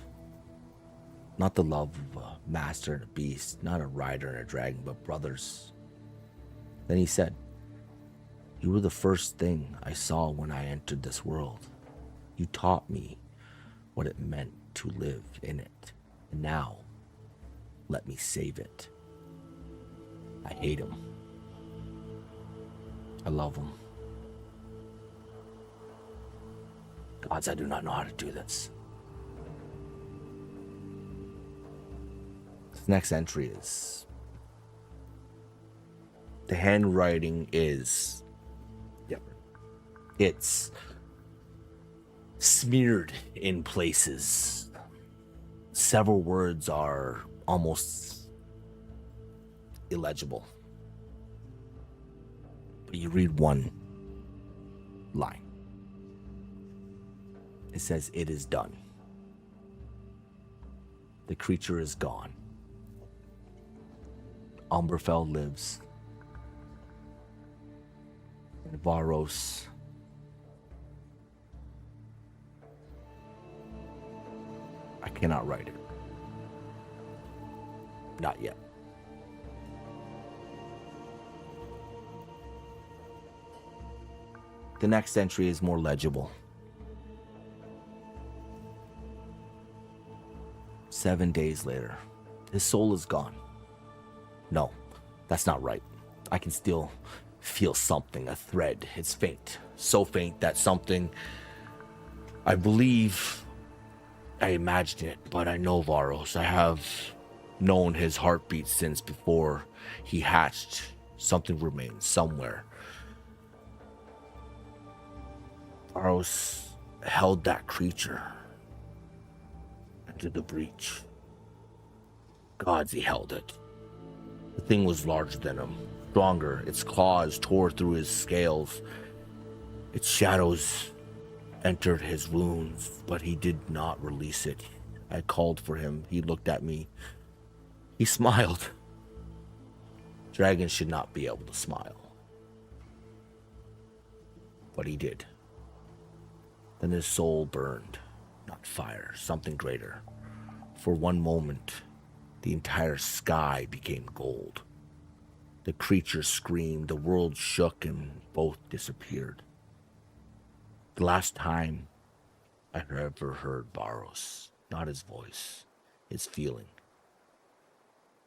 Not the love of a master and a beast, not a rider and a dragon, but brothers. Then he said, you were the first thing I saw when I entered this world. You taught me what it meant to live in it. And now, let me save it. I hate him. I love him. Gods, I do not know how to do this. This next entry is... the handwriting is... it's smeared in places. Several words are almost illegible. But you read one line. It says, it is done. The creature is gone. Umberfell lives. And Varos I cannot write it. Not yet. The next entry is more legible. 7 days later, his soul is gone. No, that's not right. I can still feel something, a thread. It's faint. So faint that something, I believe I imagined it, but I know Varos. I have known his heartbeat since before he hatched. Something remains somewhere. Varos held that creature into the breach. Gods, he held it. The thing was larger than him, stronger. Its claws tore through his scales. Its shadows entered his wounds, but he did not release it. I called for him. He looked at me. He smiled. Dragons should not be able to smile. But he did. Then his soul burned. Not fire, something greater. For one moment, the entire sky became gold. The creature screamed, the world shook, and both disappeared. The last time I ever heard Varos, not his voice, his feeling.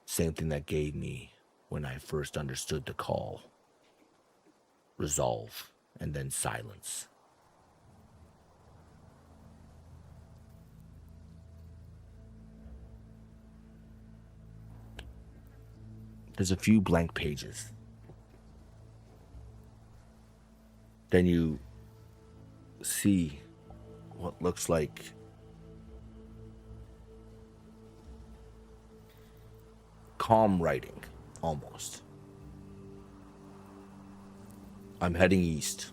Same thing that gave me when I first understood the call. Resolve, and then silence. There's a few blank pages. Then you see what looks like calm writing, almost. I'm heading east.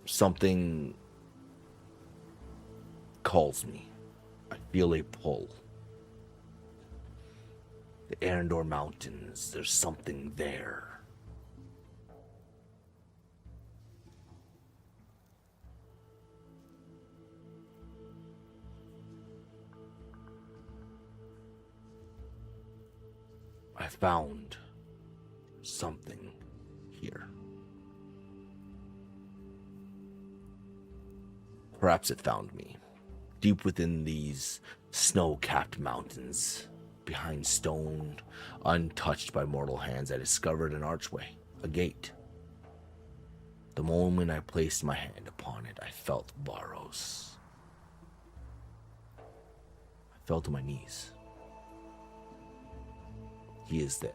Something calls me. I feel a pull. The Arendor Mountains, there's something there. I found something here. Perhaps it found me, deep within these snow-capped mountains. Behind stone, untouched by mortal hands, I discovered an archway, a gate. The moment I placed my hand upon it, I felt Varos. I fell to my knees. He is there.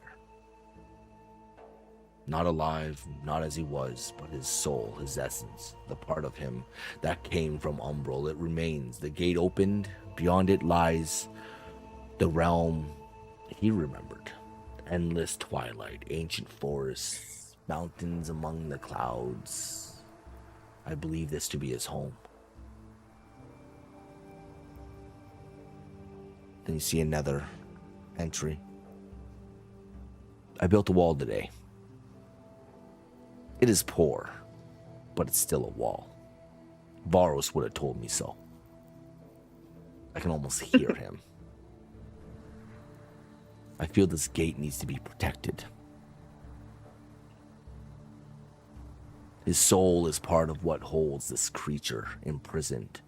Not alive, not as he was, but his soul, his essence, the part of him that came from Umbral. It remains. The gate opened. Beyond it lies the realm he remembered. Endless twilight, ancient forests, mountains among the clouds. I believe this to be his home. Then you see another entry. I built a wall today. It is poor, but it's still a wall. Varos would have told me so. I can almost hear him. I feel this gate needs to be protected. His soul is part of what holds this creature imprisoned.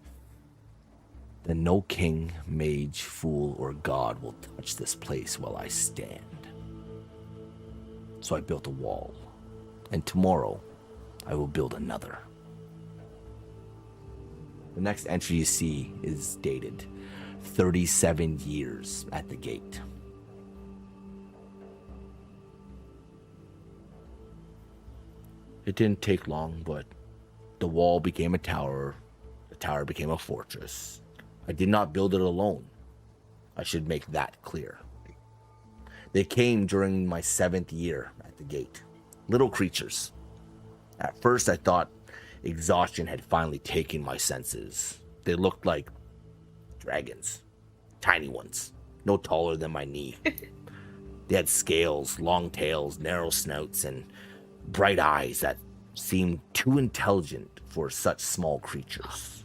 Then no king, mage, fool, or god will touch this place while I stand. So I built a wall, and tomorrow I will build another. The next entry you see is dated 37 years at the gate. It didn't take long, but the wall became a tower, the tower became a fortress. I did not build it alone. I should make that clear. They came during my 7th year at the gate. Little creatures. At first I thought exhaustion had finally taken my senses. They looked like dragons. Tiny ones. No taller than my knee. They had scales, long tails, narrow snouts, and bright eyes that seemed too intelligent for such small creatures.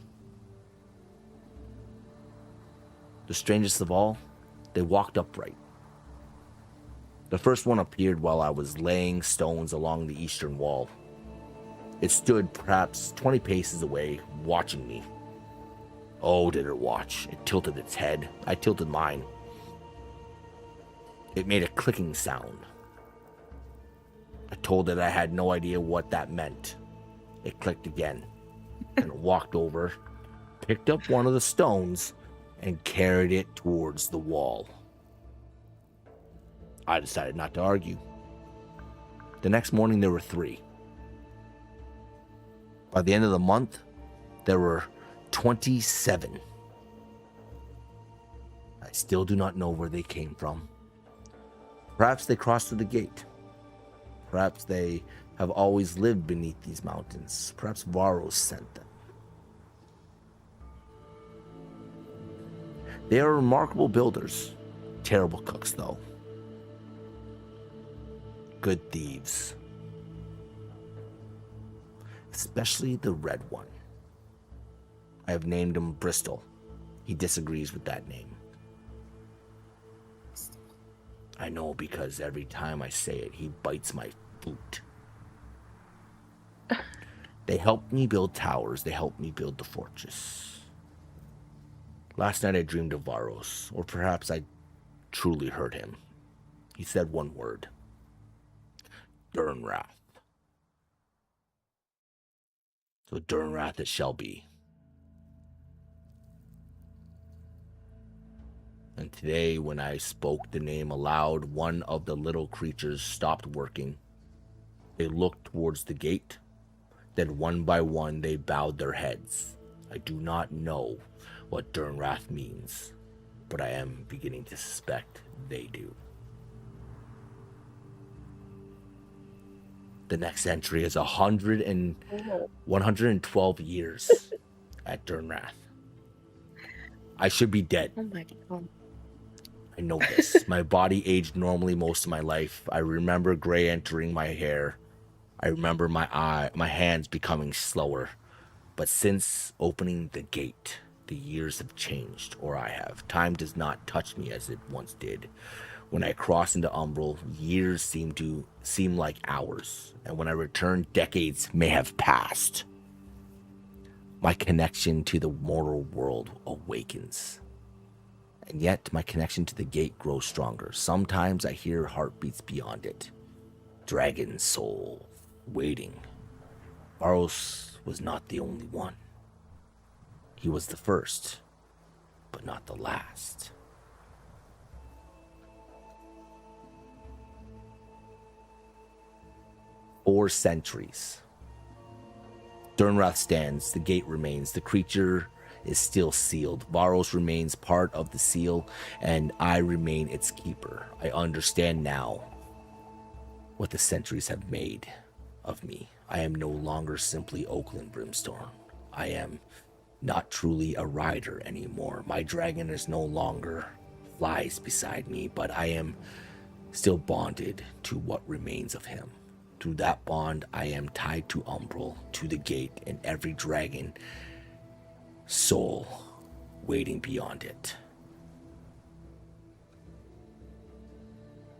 The strangest of all, they walked upright. The first one appeared while I was laying stones along the eastern wall. It stood perhaps 20 paces away, watching me. Oh, did it watch. It tilted its head. I tilted mine. It made a clicking sound. I told it I had no idea what that meant. It clicked again, and it walked over, picked up one of the stones, and carried it towards the wall. I decided not to argue. The next morning there were 3. By the end of the month, there were 27. I still do not know where they came from. Perhaps they crossed through the gate. Perhaps they have always lived beneath these mountains. Perhaps Varos sent them. They are remarkable builders. Terrible cooks, though. Good thieves. Especially the red one. I have named him Bristol. He disagrees with that name. I know because every time I say it, he bites my boot. They helped me build towers. They helped me build the fortress. Last night I dreamed of Varos, or perhaps I truly heard him. He said one word. Durnrath. So Durnrath it shall be. And today, when I spoke the name aloud, one of the little creatures stopped working. They looked towards the gate. Then one by one, they bowed their heads. I do not know what Durnrath means, but I am beginning to suspect they do. The next entry is 112 years at Durnrath. I should be dead. Oh my god. I know this. My body aged normally most of my life. I remember gray entering my hair. I remember my hands becoming slower. But since opening the gate, the years have changed, or I have. Time does not touch me as it once did. When I cross into Umbral, years seem like hours, and when I return, decades may have passed. My connection to the mortal world awakens. And yet, my connection to the gate grows stronger. Sometimes I hear heartbeats beyond it. Dragon soul, waiting. Varos was not the only one. He was the first, but not the last. For centuries. Durnrath stands, the gate remains, the creature is still sealed. Varos remains part of the seal, and I remain its keeper. I understand now what the centuries have made of me. I am no longer simply Oakland Brimstone. I am not truly a rider anymore. My dragon is no longer flies beside me, but I am still bonded to what remains of him. Through that bond, I am tied to Umbral, to the gate, and every dragon soul waiting beyond it.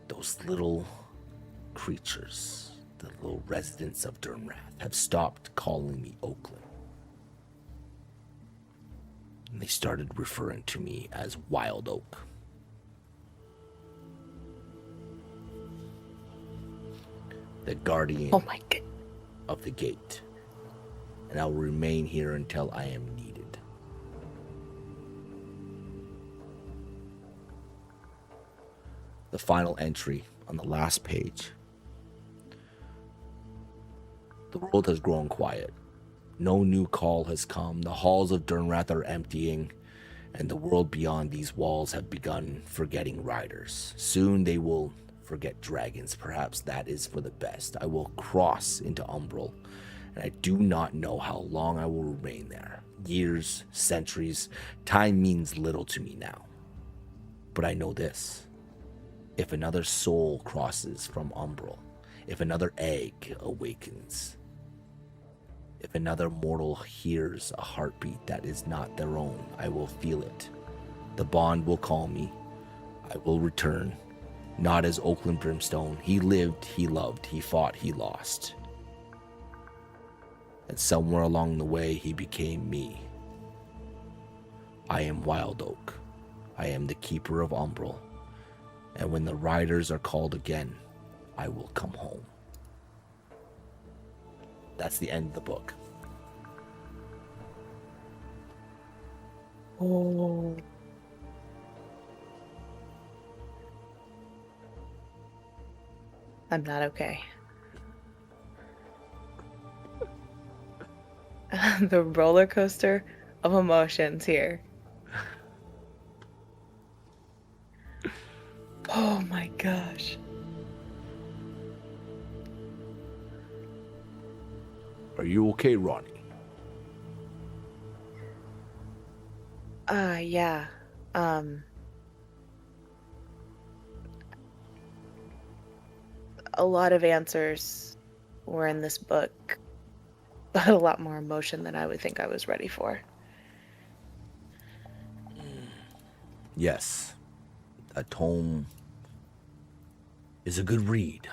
Those little creatures, the little residents of Durnrath, have stopped calling me Oakland. And they started referring to me as Wild Oak. The guardian of the gate. And I will remain here until I am needed. The final entry on the last page. The world has grown quiet. No new call has come. The halls of Durnrath are emptying, and the world beyond these walls have begun forgetting riders. Soon they will forget dragons. Perhaps that is for the best. I will cross into Umbral, and I do not know how long I will remain there. Years, centuries, time means little to me now. But I know this. If another soul crosses from Umbral, if another egg awakens, if another mortal hears a heartbeat that is not their own, I will feel it. The bond will call me. I will return. Not as Oakland Brimstone. He lived, he loved, he fought, he lost. And somewhere along the way, he became me. I am Wild Oak. I am the keeper of Umbral. And when the riders are called again, I will come home. That's the end of the book. Oh. I'm not okay. The roller coaster of emotions here. Oh my gosh. Are you okay, Ronnie? Yeah. A lot of answers were in this book, but a lot more emotion than I would think I was ready for. Yes. A tome is a good read.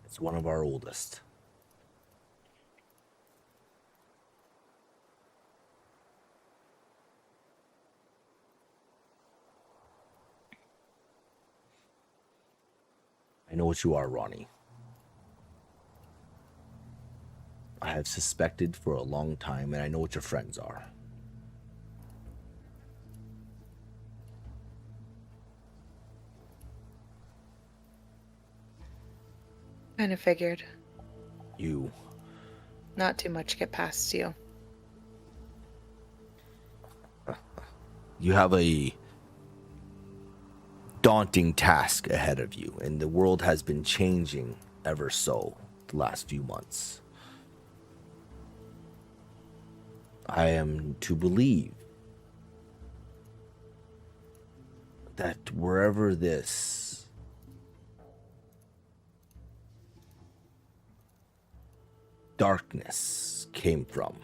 It's one of our oldest. I know what you are, Ronnie. I have suspected for a long time, and I know what your friends are. Kind of figured. You. Not too much get past you. You have a daunting task ahead of you, and the world has been changing ever so the last few months. I am to believe that wherever this darkness came from,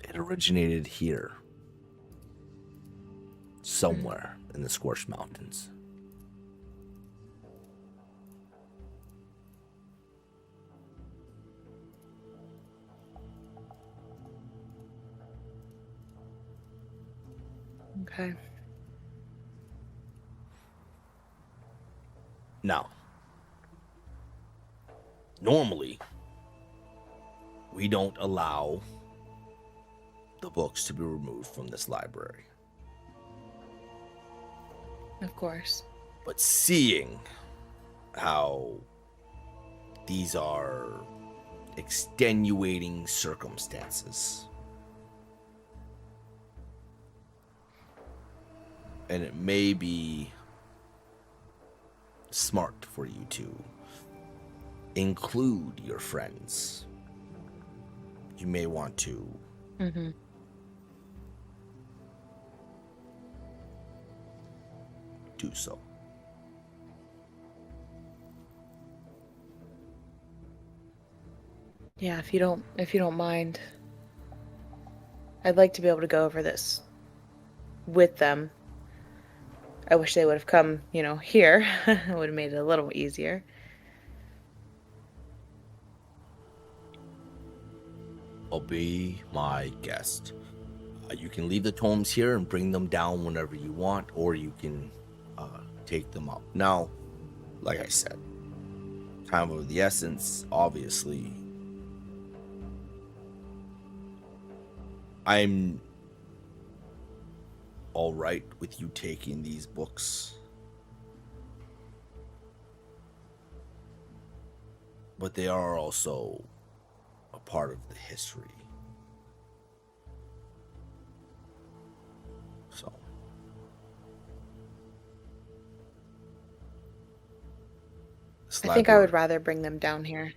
it originated here, somewhere in the Scorched Mountains. Okay. Now, normally, we don't allow the books to be removed from this library. Of course. But seeing how these are extenuating circumstances, and it may be smart for you to include your friends, you may want to do so. Yeah, if you don't mind, I'd like to be able to go over this with them. I wish they would have come, here. It would have made it a little easier. I'll be my guest. You can leave the tomes here and bring them down whenever you want, or you can take them up. Now, like I said, time of the essence, obviously. I'm all right with you taking these books, but they are also a part of the history. So I think I would rather bring them down here.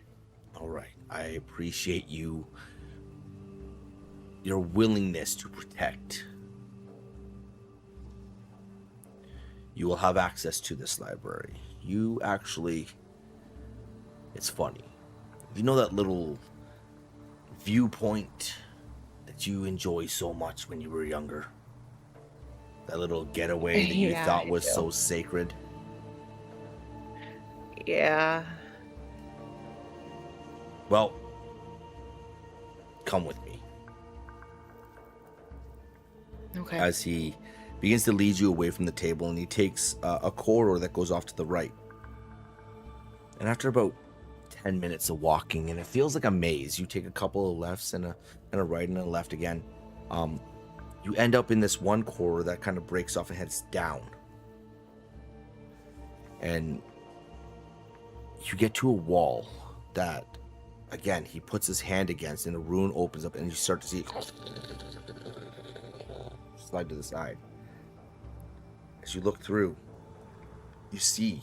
All right. I appreciate your willingness to protect. You will have access to this library. You actually, it's funny. You know that little viewpoint that you enjoy so much when you were younger? That little getaway that you Yeah, thought I was do. so sacred? Yeah. Well, come with me. Okay. As he begins to lead you away from the table, and he takes a corridor that goes off to the right. And after about 10 minutes of walking, and it feels like a maze, you take a couple of lefts and a right and a left again. You end up in this one corridor that kind of breaks off and heads down. And you get to a wall that, again, he puts his hand against, and a rune opens up, and you start to see it slide to the side. As you look through, you see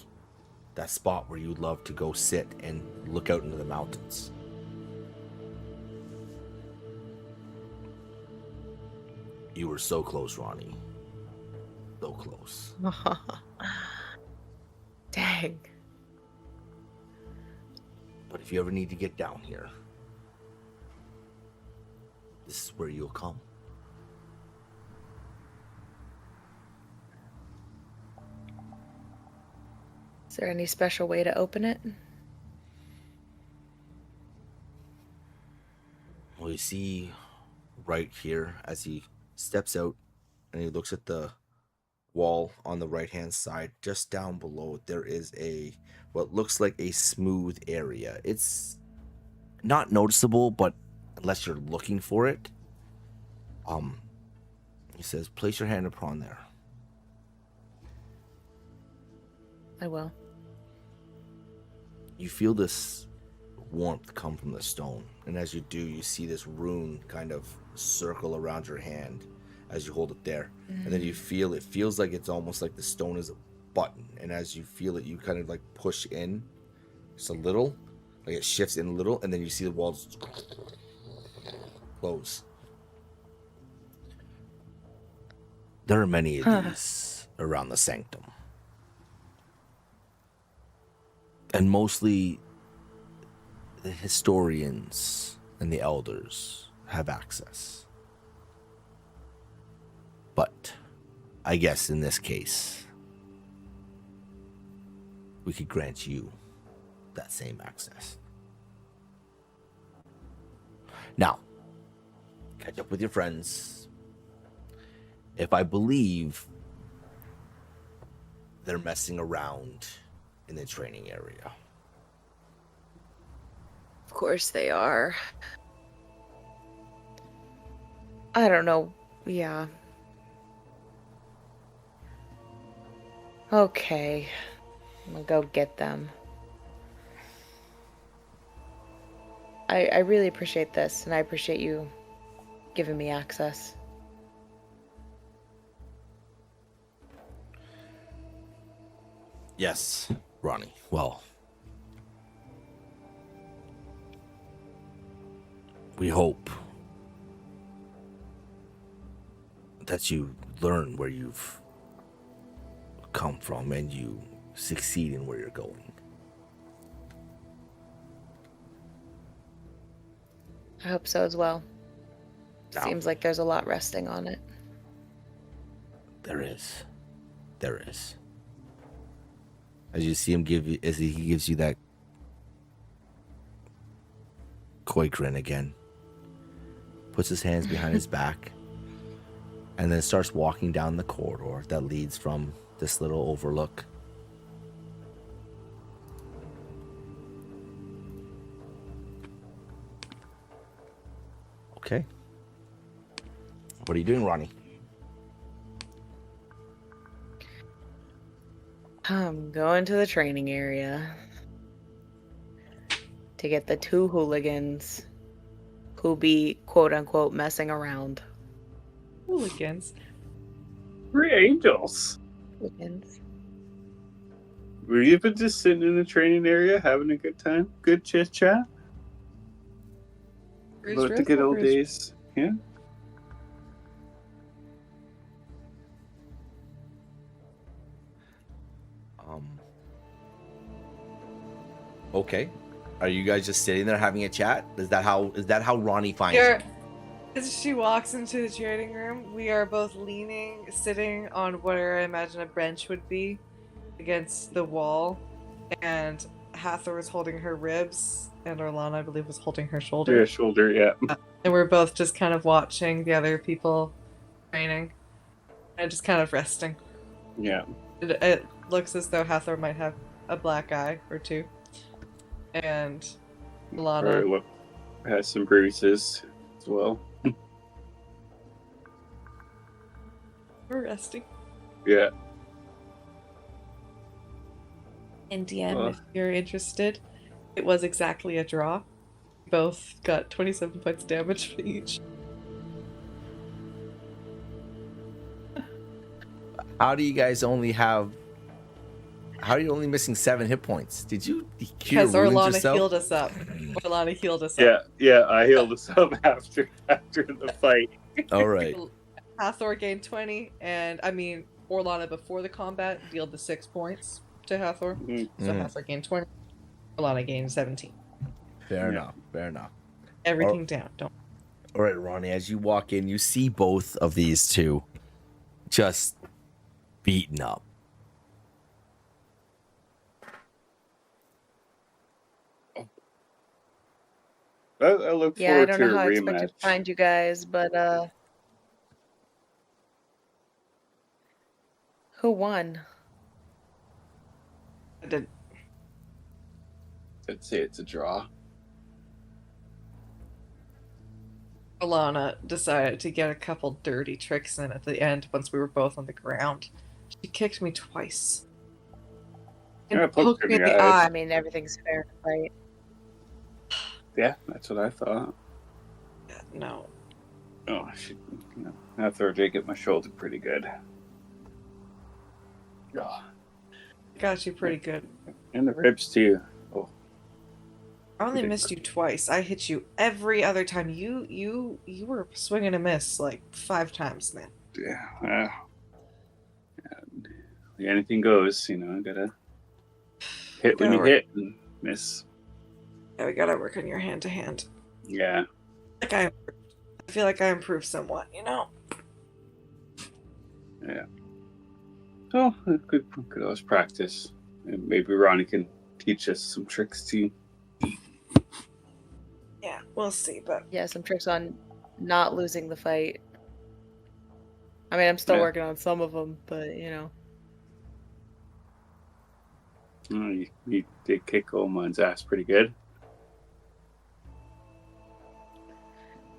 that spot where you'd love to go sit and look out into the mountains. You were so close, Ronnie. So close. Dang. But if you ever need to get down here, this is where you'll come. Is there any special way to open it? Well, you see right here as he steps out and he looks at the wall on the right hand side, just down below it, there is what looks like a smooth area. It's not noticeable, but unless you're looking for it, he says, place your hand upon there. I will. You feel this warmth come from the stone, and as you do, you see this rune kind of circle around your hand as you hold it there. And then you feel it feels like it's almost like the stone is a button, and as you feel it, you kind of like push in just a little, like it shifts in a little, and then you see the walls close. There are many of these around the sanctum. And mostly the historians and the elders have access. But I guess in this case, we could grant you that same access. Now, catch up with your friends. If I believe they're messing around in the training area. Of course they are. I don't know. Yeah. Okay. I'm gonna go get them. I really appreciate this, and I appreciate you giving me access. Yes, Ronnie. Well, we hope that you learn where you've come from and you succeed in where you're going. I hope so as well. Now, Seems like there's a lot resting on it. there is. There is. As you see him as he gives you that coy grin again, puts his hands behind his back, and then starts walking down the corridor that leads from this little overlook. Okay. What are you doing, Ronnie? I'm going to the training area to get the two hooligans who be quote unquote messing around. Hooligans. 3 angels. Hooligans. Were you even just sitting in the training area having a good time? Good chit chat? About the good old days. Yeah. Okay. Are you guys just sitting there having a chat? Is that how Ronnie finds you? As she walks into the training room, we are both sitting on where I imagine a bench would be against the wall, and Hathor is holding her ribs, and Orlana, I believe, was holding her shoulder. Yeah, shoulder, yeah. And we're both just kind of watching the other people training, and just kind of resting. Yeah. It looks as though Hathor might have a black eye or two. And Lana Or has some bruises as well. we're resting. Yeah. And DM, if you're interested, it was exactly a draw. Both got 27 points damage for each. How do you guys only have? How are you only missing 7 hit points? Did you cure Because wounds Orlana yourself? healed us up. Orlana healed us Yeah, up. yeah, I healed us up after the fight. All right. Hathor gained 20, and I mean, Orlana before the combat dealt the 6 points to Hathor. So Hathor gained 20. Orlana gained 17. Fair enough. Fair enough. Everything down. Don't. All right, Ronnie. As you walk in, you see both of these two just beaten up. I look Yeah, I forward don't to know a how I expected rematch. to find you guys, but who won? I did. I'd say it's a draw. Alana decided to get a couple dirty tricks in at the end once we were both on the ground. She kicked me twice. And Yeah, poked me in the eye. eye. I mean, everything's fair, right? Yeah, that's what I thought. No. Oh, I throw Jake at my shoulder pretty good. Oh, Got you pretty good. and the ribs too. Oh, I only missed you twice. I hit you every other time. You were swing and a miss like 5 times, man. yeah. anything goes. You know, gotta hit when you Gotta hit and miss. Yeah, we gotta work on your hand to hand. Yeah. Like I feel like I improved somewhat, you know? Yeah. Oh, could always practice. And maybe Ronnie can teach us some tricks too. Yeah, we'll see, but Yeah, some tricks on not losing the fight. I mean, I'm still Yeah. working on some of them, but you know. You did kick Oman's ass pretty good.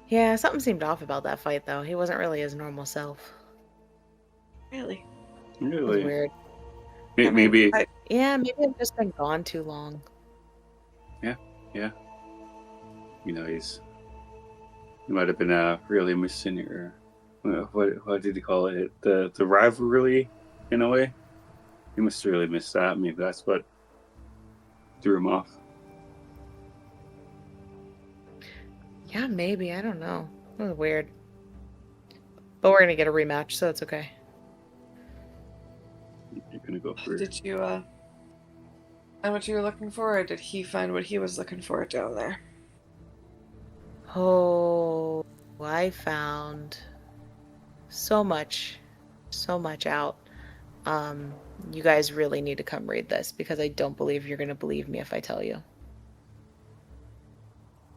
Yeah, something seemed off about that fight, though. He wasn't really his normal self. really. It was Really? weird. Maybe. Yeah, maybe I've just been gone too long. Yeah. You know, he might have been really missing your, what did he call it? The rivalry, in a way. He must have really missed that. Maybe that's what threw him off. Yeah, maybe. I don't know. It was weird. But we're gonna get a rematch, so it's okay. You're gonna go for Did you find what you were looking for, or did he find what he was looking for down there? Oh, I found so much out. You guys really need to come read this because I don't believe you're gonna believe me if I tell you.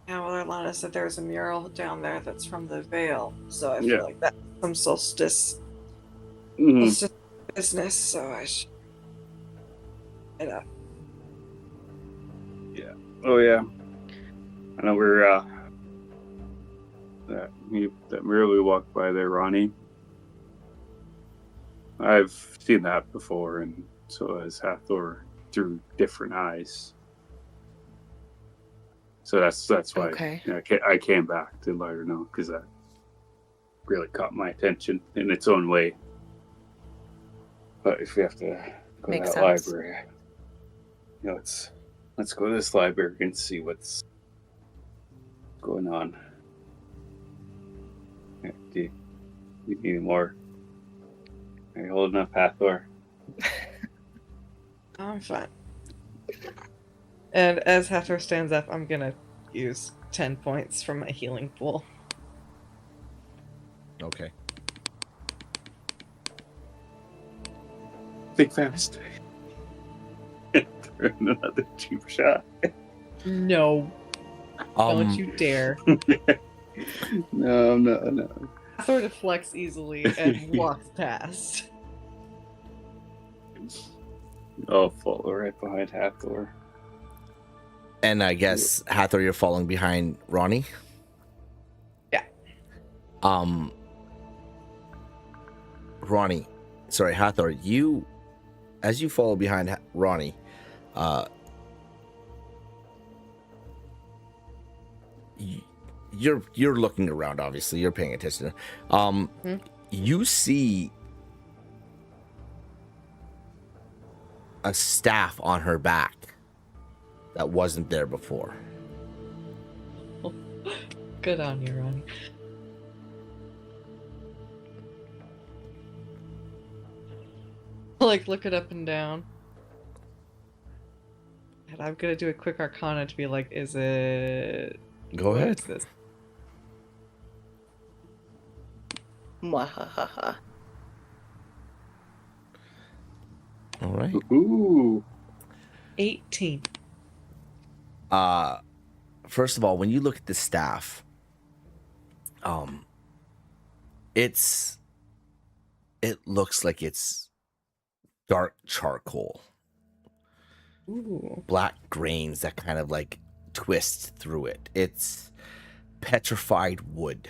Yeah, well, Alana said there's a mural down there that's from the Vale, so I feel Yeah. like that's some solstice business, so I should. Oh yeah. I know we're that mural we walked by there, Ronnie. I've seen that before, and so has Hathor through different eyes. So that's why Okay. I came back to let her know, because that really caught my attention in its own way. But if we have to go Makes to that sense. library, let's go to this library and see what's going on. Yeah, do you need more? Are you holding up, Hathor? I'm fine. And as Hathor stands up, I'm gonna use 10 points from my healing pool. Okay. Think fast. Throw in another cheap shot. No, don't you dare. No. Hathor deflects easily and walks past. Oh, fall right behind Hathor. And I guess Hathor, you're following behind Ronnie. Yeah. Ronnie, sorry, Hathor, as you follow behind Ronnie, you're looking around. Obviously, you're paying attention. You see a staff on her back that wasn't there before. Good on you, Ronnie. Like, look it up and down. And I'm gonna do a quick arcana to be like, is it... Go what ahead. is this? Mwahaha. All right. Ooh. 18. First of all, when you look at the staff, it looks like it's dark charcoal, Ooh. black grains that kind of like twist through it. It's petrified wood.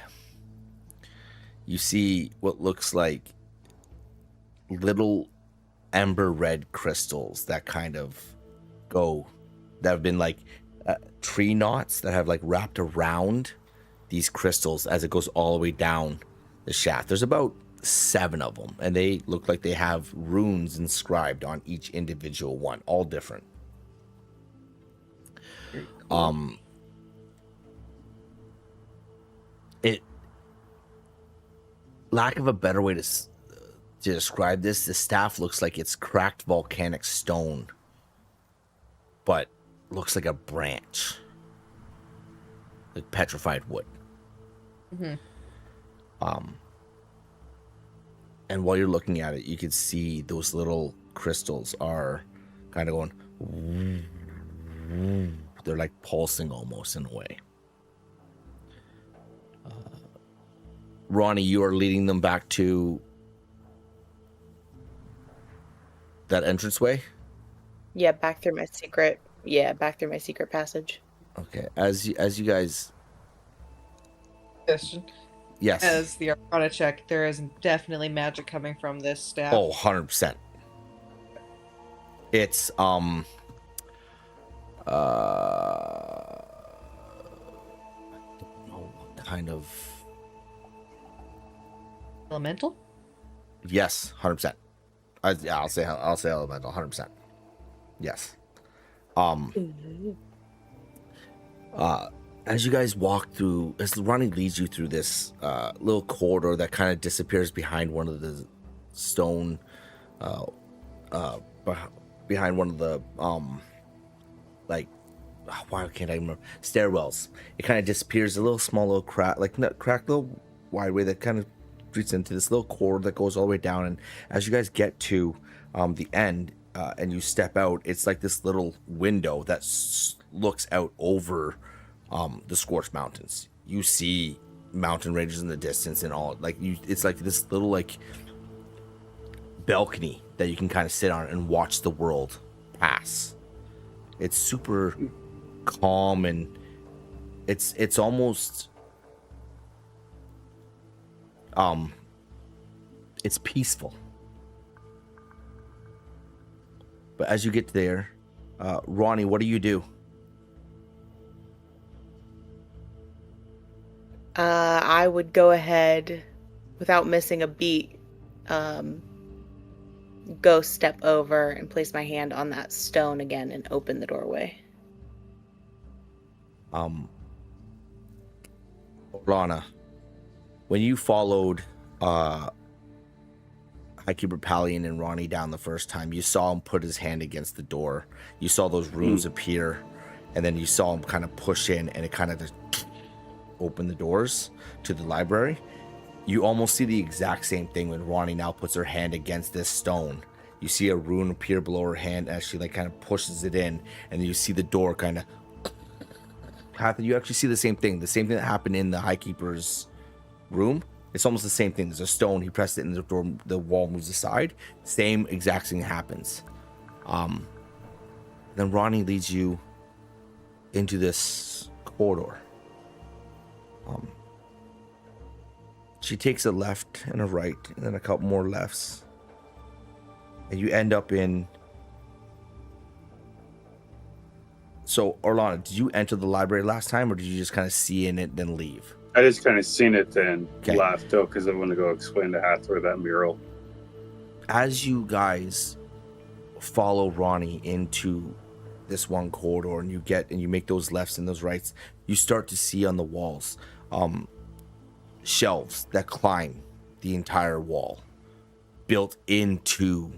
You see what looks like little ember red crystals that kind of that have been like tree knots that have like wrapped around these crystals as it goes all the way down the shaft. There's about 7 of them, and they look like they have runes inscribed on each individual one, all different. It, lack of a better way to to describe this, the staff looks like it's cracked volcanic stone, but looks like a branch, like petrified wood. Mm-hmm. And while you're looking at it, you can see those little crystals are kind of going. They're like pulsing almost in a way. Ronnie, you are leading them back to that entranceway? Yeah, back through my secret. Yeah, back through my secret passage. Okay. As you guys. Question. Yes. As the Arcana check, there is definitely magic coming from this staff. Oh, 100%. It's I don't know what kind of. Elemental? Yes, 100%. I'll say elemental, 100%. Yes. As you guys walk through, as Ronnie leads you through this little corridor that kind of disappears behind one of the stone, behind one of the why can't I remember, stairwells. It kind of disappears, a little small little crack, like crack little wide way that kind of leads into this little corridor that goes all the way down. And as you guys get to the end and you step out, it's like this little window that looks out over the Scorched Mountains. You see mountain ranges in the distance and all. It's like this little like balcony that you can kind of sit on and watch the world pass. It's super calm and it's almost it's peaceful. But as you get there, Ronnie, what do you do? I would go ahead, without missing a beat, go step over and place my hand on that stone again and open the doorway. Rana, when you followed Highkeeper Palian and Ronnie down the first time, you saw him put his hand against the door. You saw those runes appear, and then you saw him kind of push in, and it kind of just open the doors to the library. You almost see the exact same thing when Ronnie now puts her hand against this stone. You see a rune appear below her hand as she like kind of pushes it in, and then you see the door kind of happen. You actually see the same thing that happened in the Highkeeper's room. It's almost the same thing. There's a stone, he pressed it and the door, the wall moves aside. Same exact thing happens. Then Ronnie leads you into this corridor. She takes a left and a right, and then a couple more lefts, and you end up in. So, Orlana, did you enter the library last time, or did you just kind of see in it then leave? I just kind of seen it then Okay. laughed out because I want to go explain to Hathor that mural. As you guys follow Ronnie into this one corridor, and you make those lefts and those rights, you start to see on the walls shelves that climb the entire wall, built into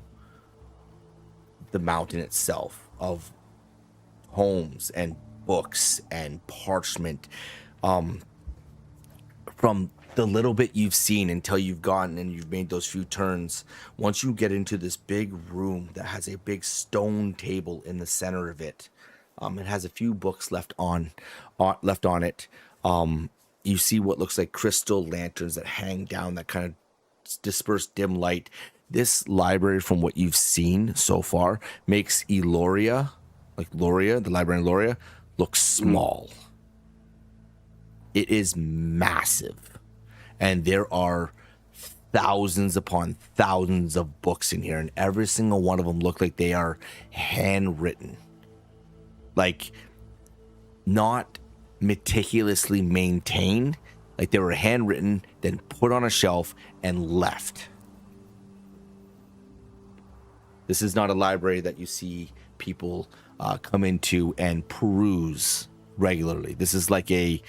the mountain itself, of homes and books and parchment. From the little bit you've seen until you've gotten and you've made those few turns, once you get into this big room that has a big stone table in the center of it, it has a few books left on it. You see what looks like crystal lanterns that hang down that kind of disperse dim light. This library, from what you've seen so far, makes Eloria, like Loria, the library in Loria, look small. It is massive, and there are thousands upon thousands of books in here, and every single one of them look like they are handwritten, like not meticulously maintained, like they were handwritten, then put on a shelf and left. This is not a library that you see people come into and peruse regularly. This is like a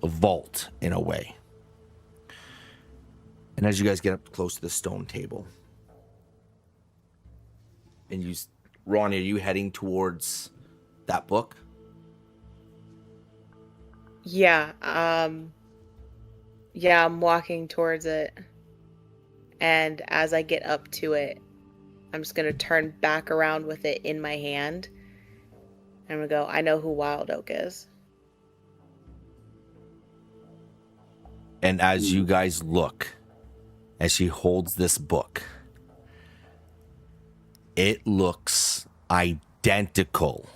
vault in a way. And as you guys get up close to the stone table, And Ronnie, are you heading towards that book? Yeah, yeah, I'm walking towards it. And as I get up to it, I'm just gonna turn back around with it in my hand. I'm gonna go, I know who Wild Oak is. And as you guys look, as she holds this book, it looks identical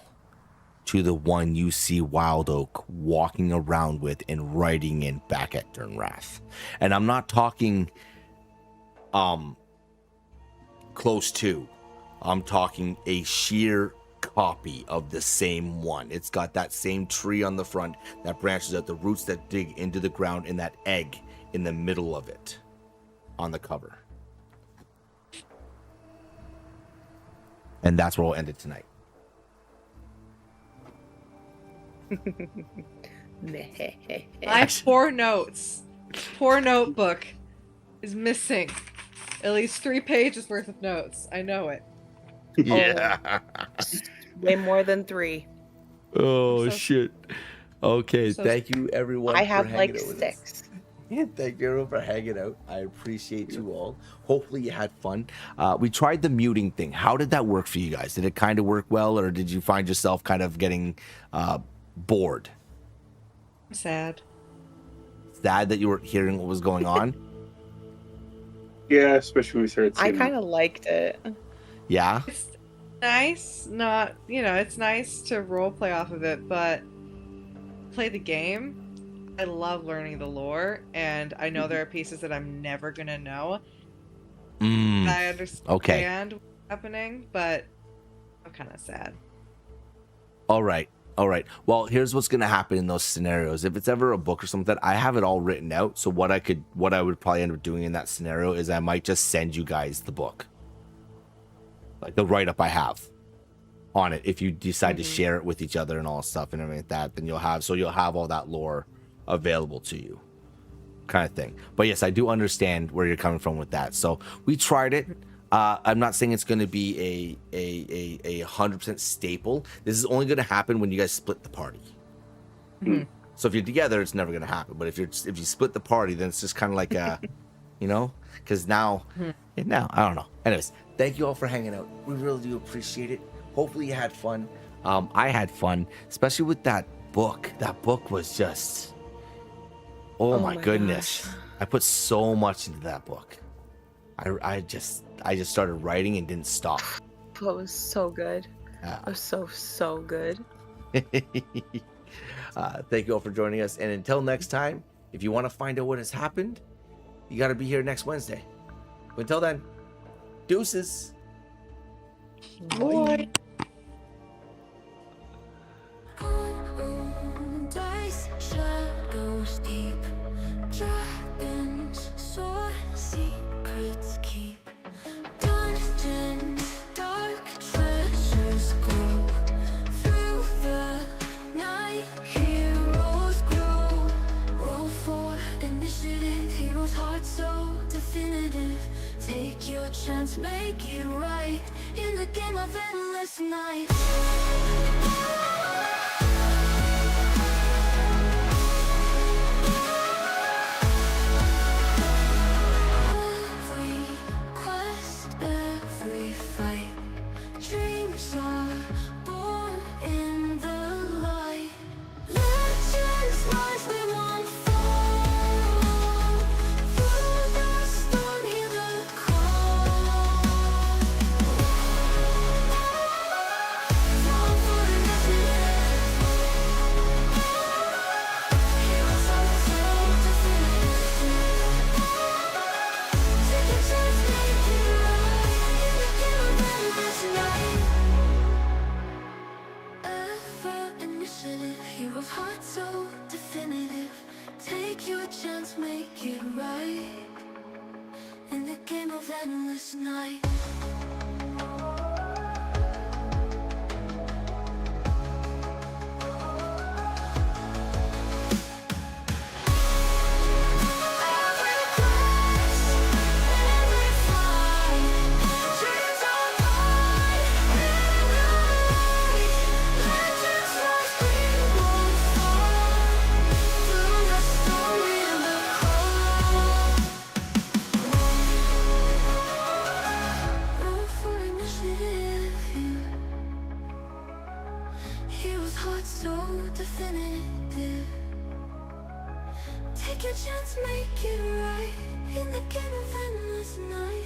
to the one you see Wild Oak walking around with and writing in back at Durnrath. And I'm not talking close to. I'm talking a sheer copy of the same one. It's got that same tree on the front that branches out, the roots that dig into the ground, and that egg in the middle of it on the cover. And that's where we'll end it tonight. My poor notes. Poor notebook is missing at least 3 pages worth of notes. I know it. Yeah. Way more than 3. Oh, shit. Okay, so thank you, everyone. I for have hanging like out with 6. us. Yeah, thank you everyone for hanging out. I appreciate you all. Hopefully you had fun. We tried the muting thing. How did that work for you guys? Did it kind of work well, or did you find yourself kind of getting bored? I'm sad. Sad that you were hearing what was going on? Yeah, especially when we started I seeing kind of liked it. Yeah? It's nice, not, it's nice to role play off of it, but play the game. I love learning the lore, and I know there are pieces that I'm never gonna know. I understand what's happening, but I'm kind of sad. All right. Well, here's what's going to happen in those scenarios. If it's ever a book or something, I have it all written out. So what I would probably end up doing in that scenario is I might just send you guys the book, like the write-up I have on it. If you decide to share it with each other and all stuff and everything like that, then you'll have all that lore available to you, kind of thing. But yes, I do understand where you're coming from with that. So we tried it. I'm not saying it's going to be a 100% staple. This is only going to happen when you guys split the party. So if you're together, it's never going to happen. But if you split the party, then it's just kind of like a, because now I don't know. Anyways, thank you all for hanging out. We really do appreciate it. Hopefully you had fun. I had fun, especially with that book. That book was just, oh my goodness. Gosh. I put so much into that book. I just started writing and didn't stop. It was so good. It was so good. Thank you all for joining us. And until next time, if you want to find out what has happened, you got to be here next Wednesday. But until then, deuces. Boy. Dice, shadows deep, dragons soar, secrets keep. Dungeons, dark treasures glow. Through the night, heroes grow. Roll for initiative, heroes' hearts so definitive. Take your chance, make it right in the game of endless night. Every quest, every fight, dreams are born in the light. Legends rise, we won't fall. Through the storm, hear the call. Fall for initiative. Heroes are so definitive. Take a chance, make it right in the game of endless night. Ever initiative, heroes' hearts so definitive. Take your chance, make it right in the game of endless night. Every quest, every fight, dreams are mine, definitive. Take your chance, make it right in the game of endless night.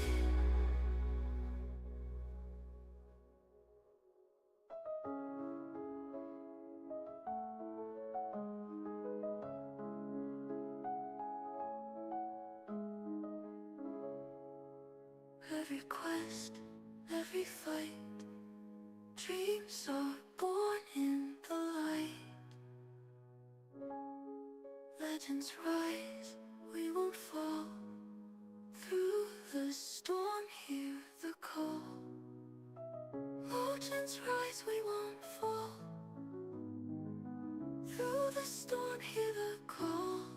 Every quest, every fight, dreams are born in the light. Legends rise, we won't fall. Through the storm, hear the call. Legends rise, we won't fall. Through the storm, hear the call.